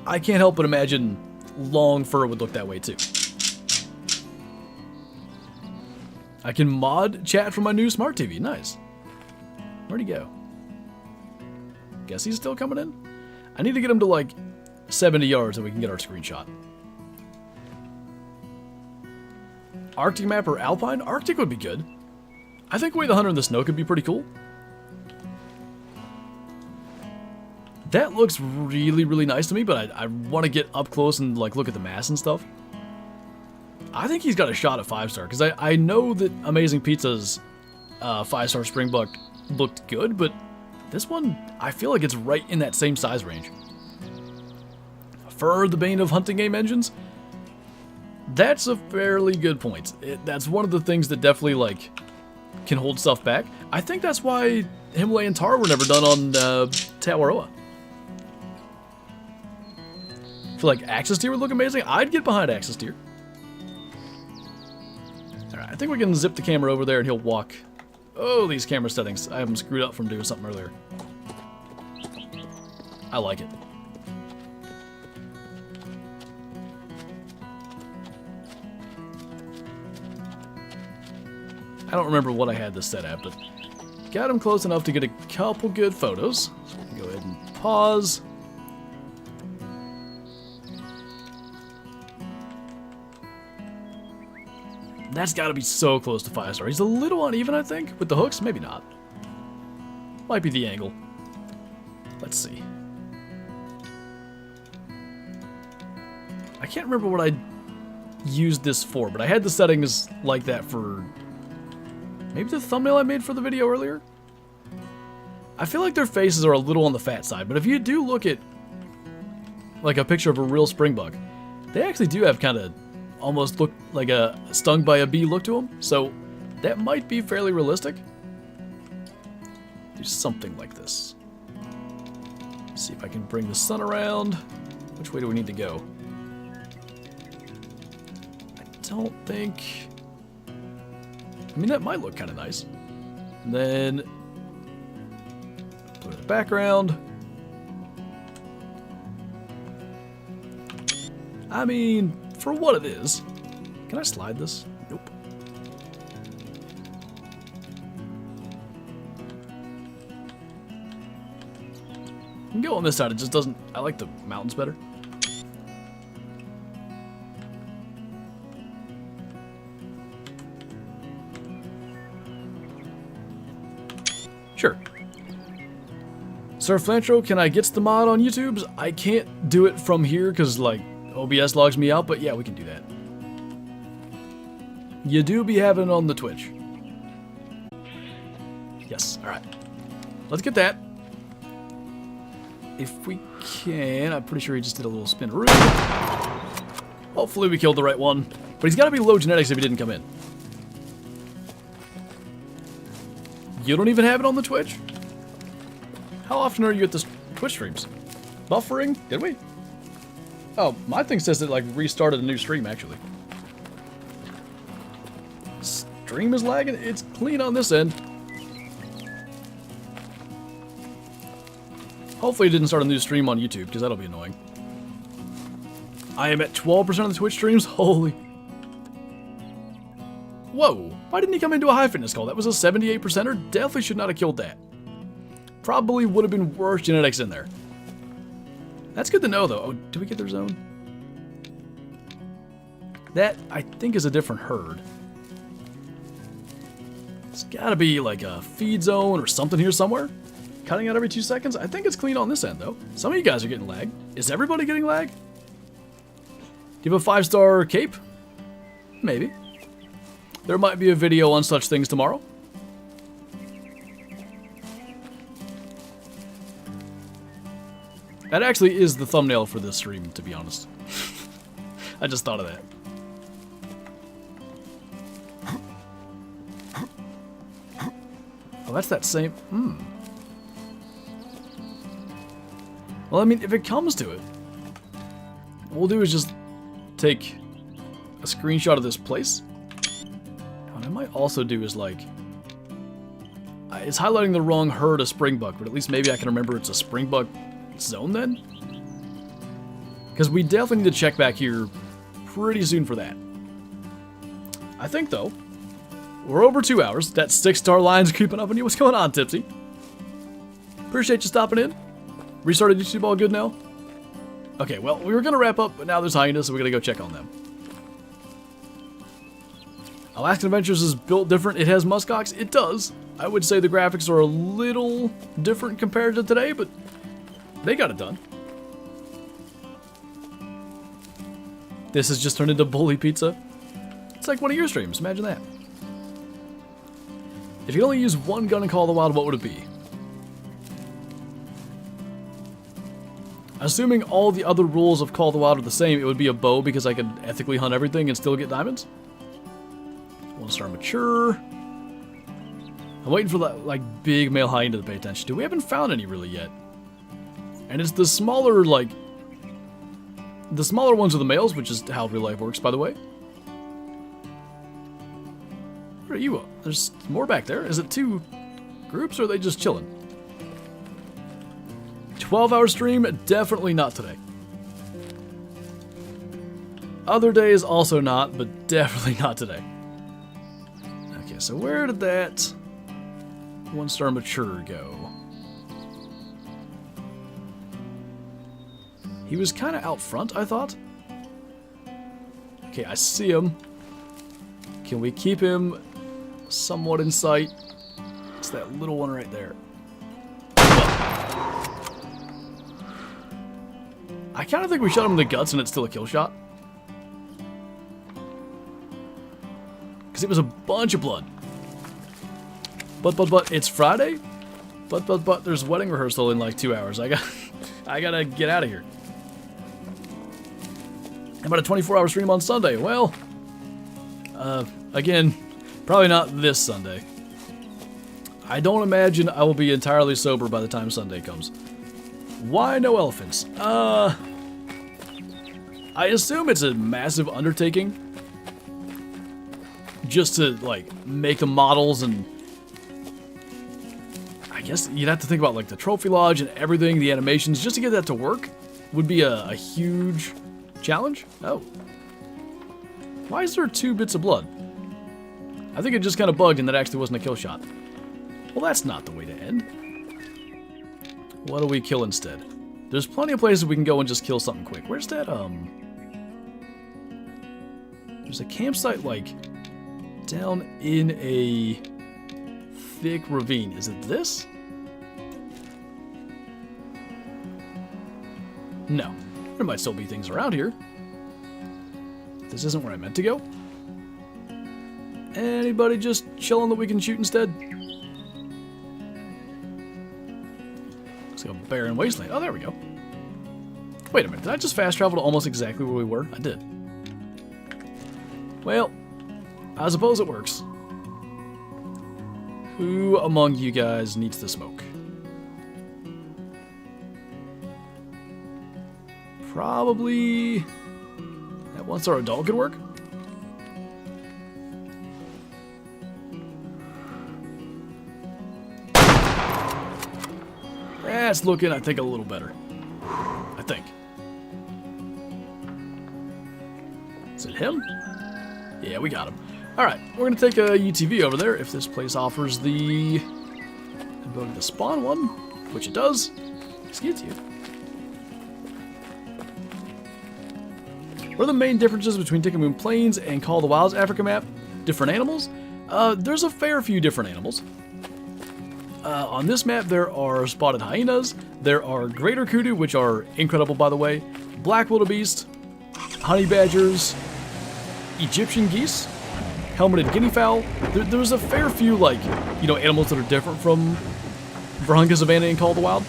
I can't help but imagine long fur would look that way too. I can mod chat from my new smart TV. Nice. Where'd he go? Guess he's still coming in? I need to get him to like 70 yards and we can get our screenshot. Arctic map or Alpine? Arctic would be good. I think Way the Hunter in the snow could be pretty cool. That looks really, really nice to me, but I want to get up close and like look at the mass and stuff. I think he's got a shot at 5-star, because I know that Amazing Pizza's 5-star Springbuck looked good, but this one, I feel like it's right in that same size range. For the bane of hunting game engines, that's a fairly good point. That's one of the things that definitely, like, can hold stuff back. I think that's why Himalayan Tar were never done on Tawaroa. I feel like Axis Deer would look amazing. I'd get behind Axis Deer. Alright, I think we can zip the camera over there and he'll walk. Oh, these camera settings. I have them screwed up from doing something earlier. I like it. I don't remember what I had this set at, but got him close enough to get a couple good photos. So we can go ahead and pause. That's got to be so close to 5-star. He's a little uneven, I think, with the hooks. Maybe not. Might be the angle. Let's see. I can't remember what I used this for, but I had the settings like that for maybe the thumbnail I made for the video earlier. I feel like their faces are a little on the fat side, but if you do look at like a picture of a real springbuck, they actually do have kind of almost look like a stung by a bee look to them, so that might be fairly realistic. Do something like this. See if I can bring the sun around. Which way do we need to go? I don't think... I mean, that might look kind of nice. And then blur the background. I mean, for what it is. Can I slide this? Nope. I can go on this side, it just doesn't... I like the mountains better. Sure. Sir Flinter, can I get the mod on YouTube's? I can't do it from here because, like, OBS logs me out, but yeah, we can do that. You do be having it on the Twitch. Yes, alright. Let's get that. If we can, I'm pretty sure he just did a little spin-a-roo. Hopefully we killed the right one. But he's got to be low genetics if he didn't come in. You don't even have it on the Twitch? How often are you at the Twitch streams? Buffering? Did we? Oh, my thing says it like restarted a new stream actually. Stream is lagging? It's clean on this end. Hopefully it didn't start a new stream on YouTube, because that'll be annoying. I am at 12% of the Twitch streams? Holy... Whoa! Why didn't he come into a high fitness call? That was a 78%er? Definitely should not have killed that. Probably would have been worse genetics in there. That's good to know, though. Oh, did we get their zone? That, I think, is a different herd. It's gotta be like a feed zone or something here somewhere. Cutting out every 2 seconds? I think it's clean on this end, though. Some of you guys are getting lag. Is everybody getting lag? Do you have a 5-star cape? Maybe. There might be a video on such things tomorrow. That actually is the thumbnail for this stream, to be honest. I just thought of that. Oh, that's that same... Well, I mean, if it comes to it, what we'll do is just take a screenshot of this place. What I might also do is, like... It's highlighting the wrong herd of springbuck, but at least maybe I can remember it's a springbuck zone then? Because we definitely need to check back here pretty soon for that. I think, though, we're over 2 hours. That 6-star line's creeping up on you. What's going on, Tipsy? Appreciate you stopping in. Restarted YouTube all good now? Okay, well, we were going to wrap up, but now there's hyenas, so we're going to go check on them. Alaskan Adventures is built different. It has muskox. It does. I would say the graphics are a little different compared to today, but they got it done. This has just turned into bully pizza. It's like one of your streams, imagine that. If you could only use one gun in Call of the Wild, what would it be? Assuming all the other rules of Call of the Wild are the same, it would be a bow because I could ethically hunt everything and still get diamonds. 1-star mature. I'm waiting for that like big male hyena to pay attention to. We haven't found any really yet. And it's the smaller the smaller ones are the males, which is how real life works, by the way. Where are you? There's more back there. Is it 2 groups or are they just chilling? 12-hour stream? Definitely not today. Other days also not, but definitely not today. Okay, so where did that 1-star mature go? He was kind of out front, I thought. Okay, I see him. Can we keep him somewhat in sight? It's that little one right there. I kind of think we shot him in the guts and it's still a kill shot. Because it was a bunch of blood. But, it's Friday? But, there's wedding rehearsal in like 2 hours. I gotta get out of here. How about a 24-hour stream on Sunday? Well, again, probably not this Sunday. I don't imagine I will be entirely sober by the time Sunday comes. Why no elephants? I assume it's a massive undertaking. Just to, like, make the models and... I guess you'd have to think about, like, the trophy lodge and everything, the animations, just to get that to work would be a huge challenge. Oh. Why is there 2 bits of blood? I think it just kind of bugged and that actually wasn't a kill shot. Well, that's not the way to end. What do we kill instead? There's plenty of places we can go and just kill something quick. Where's that, There's a campsite, like, down in a thick ravine. Is it this? No. There might still be things around here. This isn't where I meant to go. Anybody just chilling that we can shoot instead? Let's go barren wasteland. Oh, there we go. Wait a minute. Did I just fast travel to almost exactly where we were? I did. Well, I suppose it works. Who among you guys needs the smoke? Probably that once our adult could work. That's looking, I think, a little better. I think. Is it him? Yeah, we got him. Alright, we're going to take a UTV over there if this place offers the ability to spawn one, which it does. Excuse you. What are the main differences between Tikamoon Plains and Call of the Wild's Africa map? Different animals? There's a fair few different animals. On this map, there are spotted hyenas, there are greater kudu, which are incredible, by the way, black wildebeest, honey badgers, Egyptian geese, helmeted guinea fowl. There's a fair few, like, you know, animals that are different from Virunga Savannah and Call of the Wild.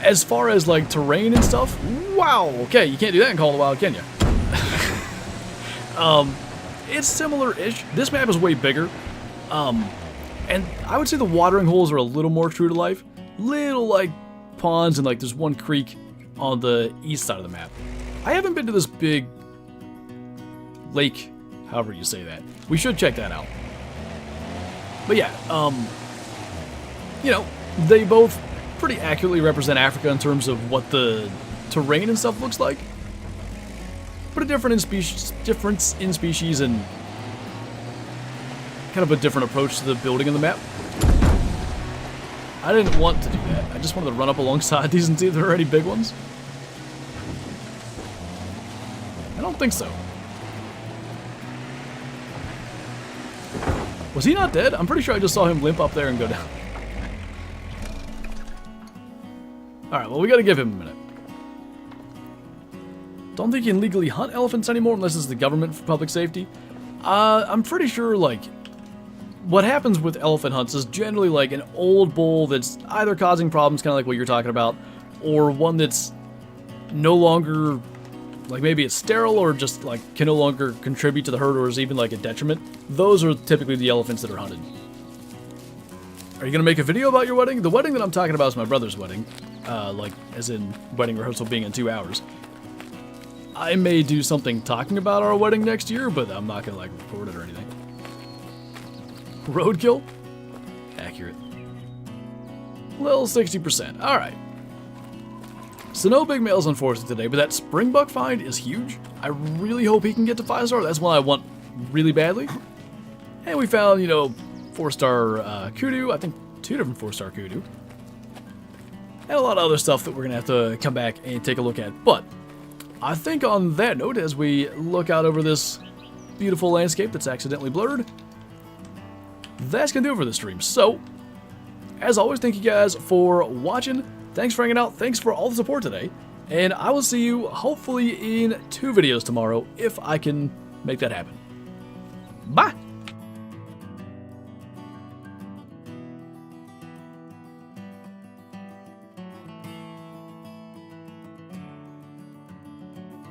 As far as, like, terrain and stuff, wow, okay, you can't do that in Call of the Wild, can you? It's similar-ish. This map is way bigger. And I would say the watering holes are a little more true to life. Little, like, ponds and, like, there's one creek on the east side of the map. I haven't been to this big lake, however you say that. We should check that out. But yeah, you know, they both pretty accurately represent Africa in terms of what the terrain and stuff looks like. But a difference in species and kind of a different approach to the building of the map. I didn't want to do that. I just wanted to run up alongside these and see if there are any big ones. I don't think so. Was he not dead? I'm pretty sure I just saw him limp up there and go down. Alright, well, we gotta give him a minute. Don't think you can legally hunt elephants anymore unless it's the government for public safety. I'm pretty sure, like, what happens with elephant hunts is generally like an old bull that's either causing problems, kind of like what you're talking about, or one that's no longer, like maybe it's sterile or just like can no longer contribute to the herd or is even like a detriment. Those are typically the elephants that are hunted. Are you gonna make a video about your wedding? The wedding that I'm talking about is my brother's wedding, like as in wedding rehearsal being in 2 hours. I may do something talking about our wedding next year, but I'm not gonna like record it or anything. Roadkill? Accurate. Little 60%. Alright. So no big males unfortunately today, but that springbuck find is huge. I really hope he can get to 5-star. That's one I want really badly. And we found, you know, 4-star kudu. I think 2 different 4-star kudu. And a lot of other stuff that we're going to have to come back and take a look at. But I think on that note, as we look out over this beautiful landscape that's accidentally blurred, that's going to do it for this stream. So, as always, thank you guys for watching. Thanks for hanging out. Thanks for all the support today. And I will see you hopefully in 2 videos tomorrow if I can make that happen. Bye!